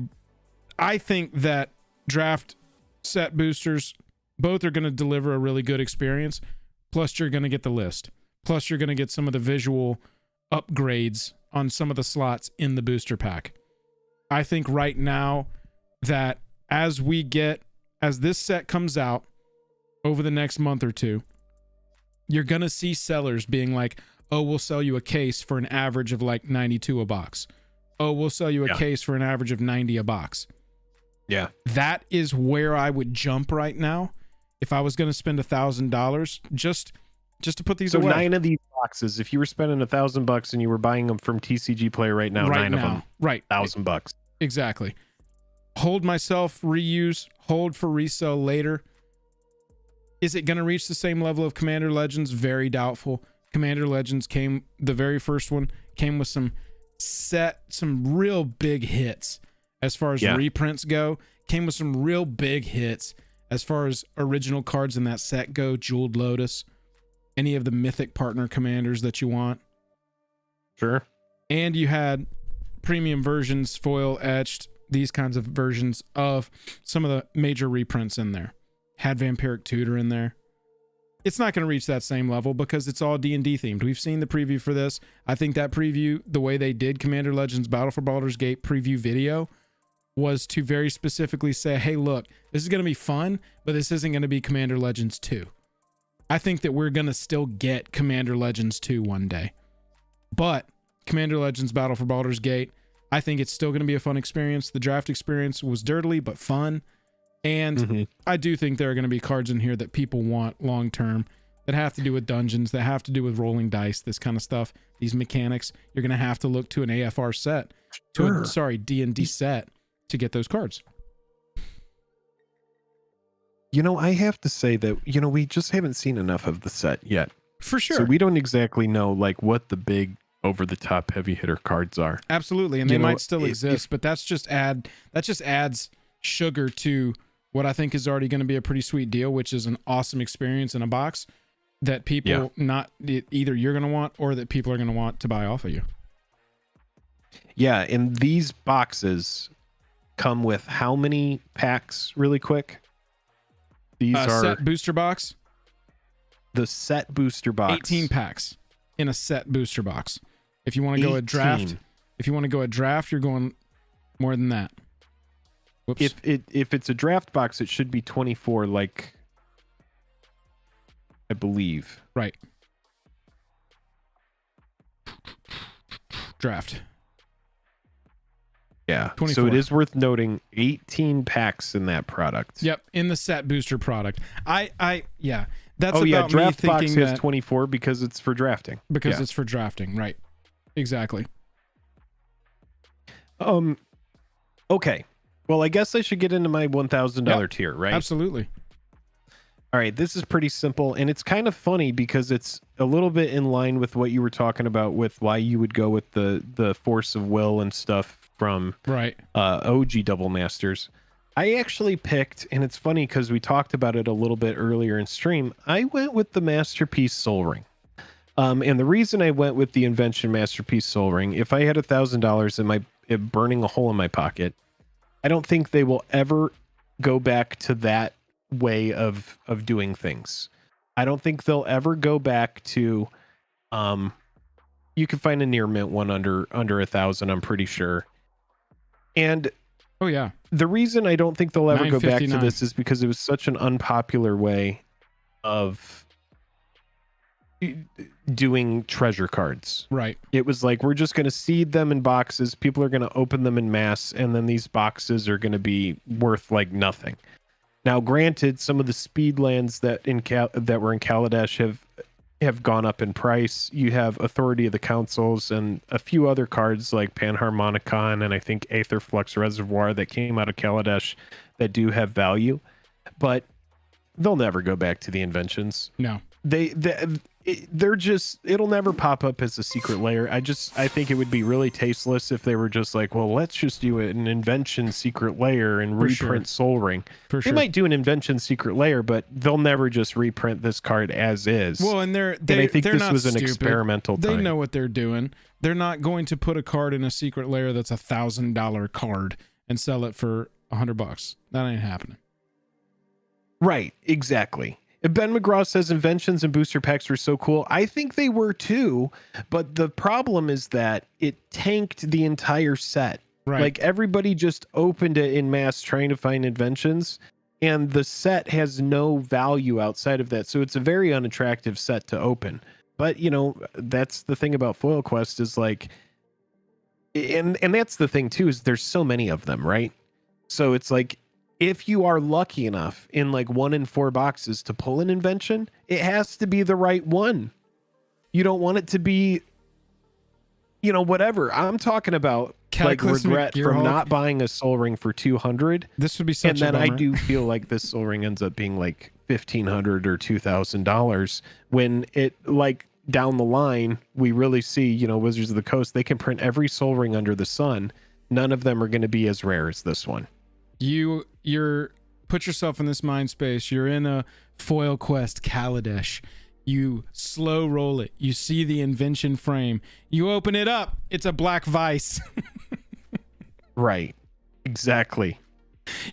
think that draft set boosters, both are going to deliver a really good experience. Plus, you're going to get the list. Plus, you're going to get some of the visual upgrades on some of the slots in the booster pack. I think right now that as this set comes out over the next month or two, you're going to see sellers being like, oh, we'll sell you a case for an average of like 92 a box. Oh, we'll sell you a case for an average of 90 a box. Yeah. That is where I would jump right now if I was going to spend $1,000 just to put these away. So 9 of these boxes, if you were spending $1,000 and you were buying them from TCG Play right now, 9 of them, $1,000. Exactly. Hold myself, reuse, hold for resale later. Is it going to reach the same level of Commander Legends? Very doubtful. Commander Legends the very first one came with some real big hits as far as reprints go. Came with some real big hits as far as original cards in that set go. Jeweled Lotus, any of the mythic partner commanders that you want. Sure. And you had premium versions, foil etched, these kinds of versions of some of the major reprints in there. Had Vampiric Tutor in there. It's not going to reach that same level because it's all D&D themed. We've seen the preview for this. I think that preview, the way they did Commander Legends Battle for Baldur's Gate preview video, was to very specifically say, hey, look, this is going to be fun, but this isn't going to be Commander Legends 2. I think that we're going to still get Commander Legends 2 one day. But Commander Legends Battle for Baldur's Gate, I think it's still going to be a fun experience. The draft experience was dirtily, but fun. And I do think there are going to be cards in here that people want long term, that have to do with dungeons, that have to do with rolling dice, this kind of stuff. These mechanics, you're going to have to look to an AFR set, D&D set to get those cards. I have to say that, we just haven't seen enough of the set yet. For sure. So we don't exactly know like what the big over the top heavy hitter cards are. Absolutely. And they might still exist, but that just adds sugar to what I think is already going to be a pretty sweet deal, which is an awesome experience in a box that people either you're going to want or that people are going to want to buy off of you. Yeah, and these boxes come with how many packs really quick? These are set booster box. The set booster box. 18 packs in a set booster box. If you want to go a draft, you're going more than that. Whoops. If it's a draft box, it should be 24, like I believe. Right. Draft. Yeah. 24. So it is worth noting 18 packs in that product. Yep, in the set booster product. That's draft me box thinking has that 24 because it's for drafting. It's for drafting, right. Exactly. Okay. Well, I guess I should get into my $1,000 Yep. tier, right? Absolutely. All right, this is pretty simple, and it's kind of funny because it's a little bit in line with what you were talking about with why you would go with the force of will and stuff from Right. OG Double Masters. I actually picked, and it's funny because we talked about it a little bit earlier in stream. I went with the Masterpiece Soul Ring. And the reason I went with the Invention Masterpiece Soul Ring, if I had $1,000 in my burning a hole in my pocket, I don't think they will ever go back to that way of doing things. I don't think they'll ever go back to you can find a near mint one under 1,000, I'm pretty sure. And Oh yeah. the reason I don't think they'll ever go back to $9.59. this is because it was such an unpopular way of doing treasure cards. Right. It was like, we're just going to seed them in boxes. People are going to open them in mass, and then these boxes are going to be worth like nothing. Now, granted, some of the speed lands that were in Kaladesh have gone up in price. You have Authority of the Councils and a few other cards like Panharmonicon and I think Aetherflux Reservoir that came out of Kaladesh that do have value, but they'll never go back to the inventions. No. They're just, it'll never pop up as a secret layer. I think it would be really tasteless if they were just like, well, let's just do an invention secret layer and For reprint sure. Soul Ring. For They sure. might do an invention secret layer, but they'll never just reprint this card as is. Well, and I think they're this not was an stupid. experimental They time. know what they're doing. They're not going to put a card in a secret layer that's $1,000 card and sell it for $100. That ain't happening. Right, exactly. Ben McGraw says inventions and booster packs were so cool. I think they were too, but the problem is that it tanked the entire set. Right. Like everybody just opened it in mass trying to find inventions, and the set has no value outside of that. So it's a very unattractive set to open. But you know, that's the thing about Foil Quest is like, and that's the thing too, is there's so many of them, right? So it's like, if you are lucky enough in like 1 in 4 boxes to pull an invention, it has to be the right one. You don't want it to be, you know, whatever. I'm talking about like Cataclysmic regret from Gearhulk. not buying a Soul Ring for 200. This would be such And a then I bummer. do feel like this Soul Ring ends up being like $1,500 or $2,000 when it like down the line, we really see, you know, Wizards of the Coast, they can print every Soul Ring under the sun. None of them are going to be as rare as this one. You're put yourself in this mind space. You're in a Foil Quest Kaladesh. You slow roll it. You see the invention frame. You open it up. It's a black vice. Right. Exactly.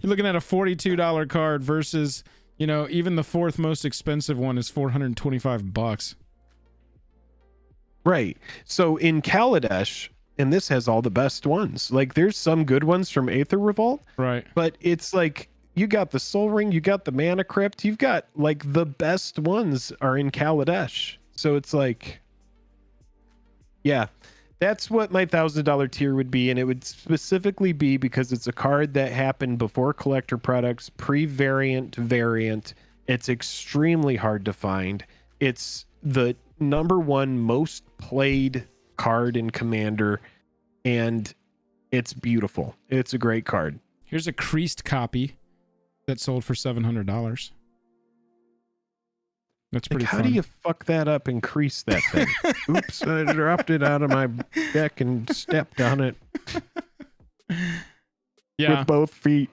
You're looking at a $42 card versus, you know, even the fourth most expensive one is $425. Right. So in Kaladesh, and this has all the best ones. Like there's some good ones from Aether Revolt, Right. but it's like you got the Soul Ring, you got the Mana Crypt, you've got like the best ones are in Kaladesh. So it's like, yeah, that's what my $1,000 tier would be, and it would specifically be because it's a card that happened before collector products, pre-variant variant. It's extremely hard to find. It's the #1 most played card in Commander, and it's beautiful. It's a great card. Here's a creased copy that sold for $700. That's pretty Like, how fun. do you fuck that up and crease that thing? Oops, I dropped it out of my deck and stepped on it Yeah. with both feet.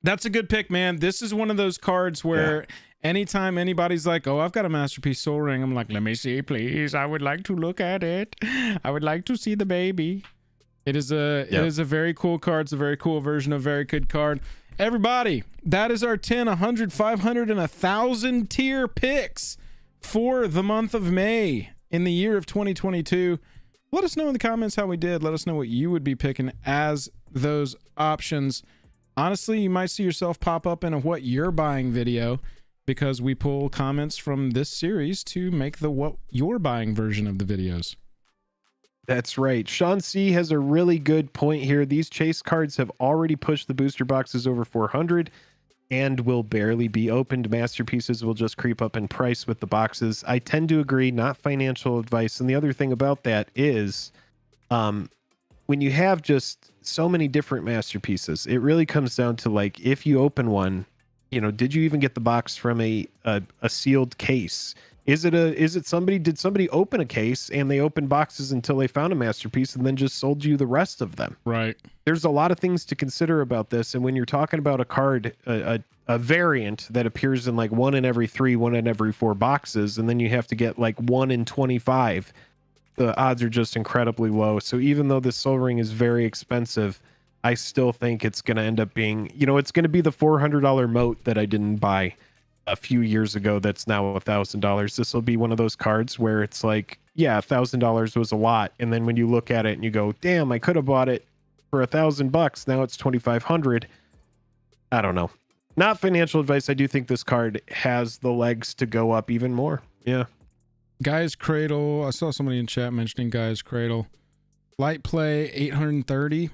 That's a good pick, man. This is one of those cards where anytime anybody's like, oh, I've got a Masterpiece Soul Ring, I'm like, let me see, please. I would like to look at it. I would like to see the baby. It is a very cool card. It's a very cool version of a very good card. Everybody, that is our 10, 100, 500, and 1,000 tier picks for the month of May in the year of 2022. Let us know in the comments how we did. Let us know what you would be picking as those options. Honestly, you might see yourself pop up in a what you're buying video because we pull comments from this series to make the what you're buying version of the videos. That's right. Sean C has a really good point here. These chase cards have already pushed the booster boxes over 400 and will barely be opened. Masterpieces will just creep up in price with the boxes. I tend to agree, not financial advice. And the other thing about that is when you have just so many different masterpieces, it really comes down to like, if you open one, you know, did you even get the box from a sealed case? Did somebody open a case and they opened boxes until they found a masterpiece and then just sold you the rest of them? Right. There's a lot of things to consider about this. And when you're talking about a card, a variant that appears in like 1 in every 3, 1 in every 4 boxes, and then you have to get like 1 in 25, the odds are just incredibly low. So even though the Soul Ring is very expensive, I still think it's going to end up being, you know, it's going to be the $400 moat that I didn't buy a few years ago that's now $1,000. This will be one of those cards where it's like, yeah, $1,000 was a lot, and then when you look at it and you go, damn, I could have bought it for $1,000, now it's 2,500. I don't know, not financial advice. I do think this card has the legs to go up even more. Yeah. Guy's Cradle, I saw somebody in chat mentioning Guy's Cradle. Light play 830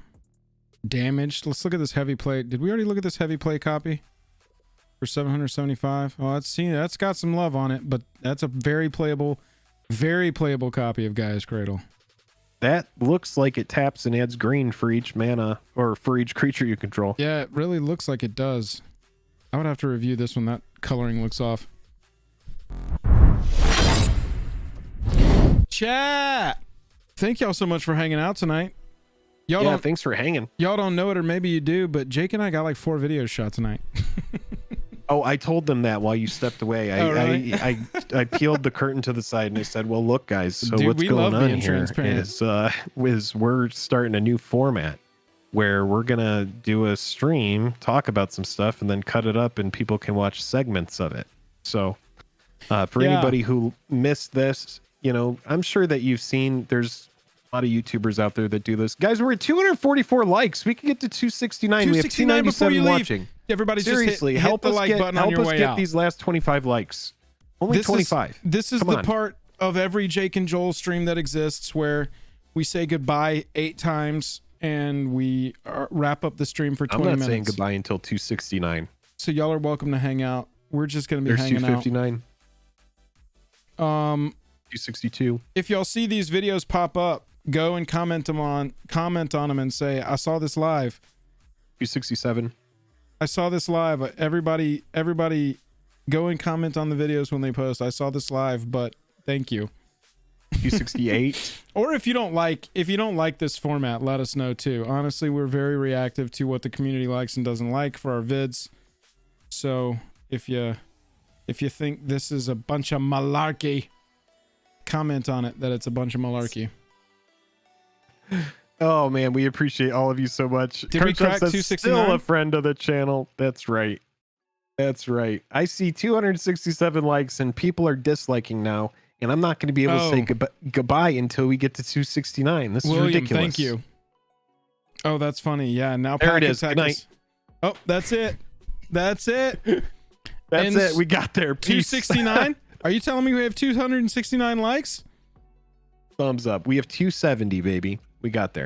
damaged. Let's look at this heavy play. Did we already look at this heavy play copy for 775? Oh, that's got some love on it, but that's a very playable copy of Guy's Cradle. That looks like it taps and adds green for each mana or for each creature you control. Yeah, it really looks like it does. I would have to review this one. That coloring looks off. Chat, thank y'all so much for hanging out tonight. Yeah, thanks for hanging. Y'all don't know it, or maybe you do, but Jake and I got like 4 videos shot tonight. Oh, I told them that while you stepped away. I peeled the curtain to the side and I said, well, look, guys, so Dude, what's going on here is we're starting a new format where we're going to do a stream, talk about some stuff, and then cut it up and people can watch segments of it. So for anybody who missed this, you know, I'm sure that you've seen, there's a lot of YouTubers out there that do this. Guys, we're at 244 likes. We can get to 269. We have 297 watching. Everybody seriously, just help hit the us like get, button on your way out. These last 25 likes. Only 25. This is the part of every Jake and Joel stream that exists where we say goodbye 8 times and we wrap up the stream for 20 minutes. I'm not saying goodbye until 269. So y'all are welcome to hang out. We're just going to be hanging out. There's 259. 262. If y'all see these videos pop up, go and comment on them and say, I saw this live. 267. I saw this live. Everybody go and comment on the videos when they post. I saw this live, but thank you. 268. Or if you don't like this format, let us know too. Honestly, we're very reactive to what the community likes and doesn't like for our vids. So if you think this is a bunch of malarkey, comment on it that it's a bunch of malarkey. Oh man, we appreciate all of you so much. Did we crack 269? Still a friend of the channel. That's right. I see 267 likes and people are disliking now, and I'm not going to be able to say goodbye until we get to 269. This is ridiculous. Thank you. Oh, that's funny. Yeah, now there it is. Good night. Oh, that's it. That's it. That's it. We got there. 269? Are you telling me we have 269 likes? Thumbs up. We have 270, baby. We got there.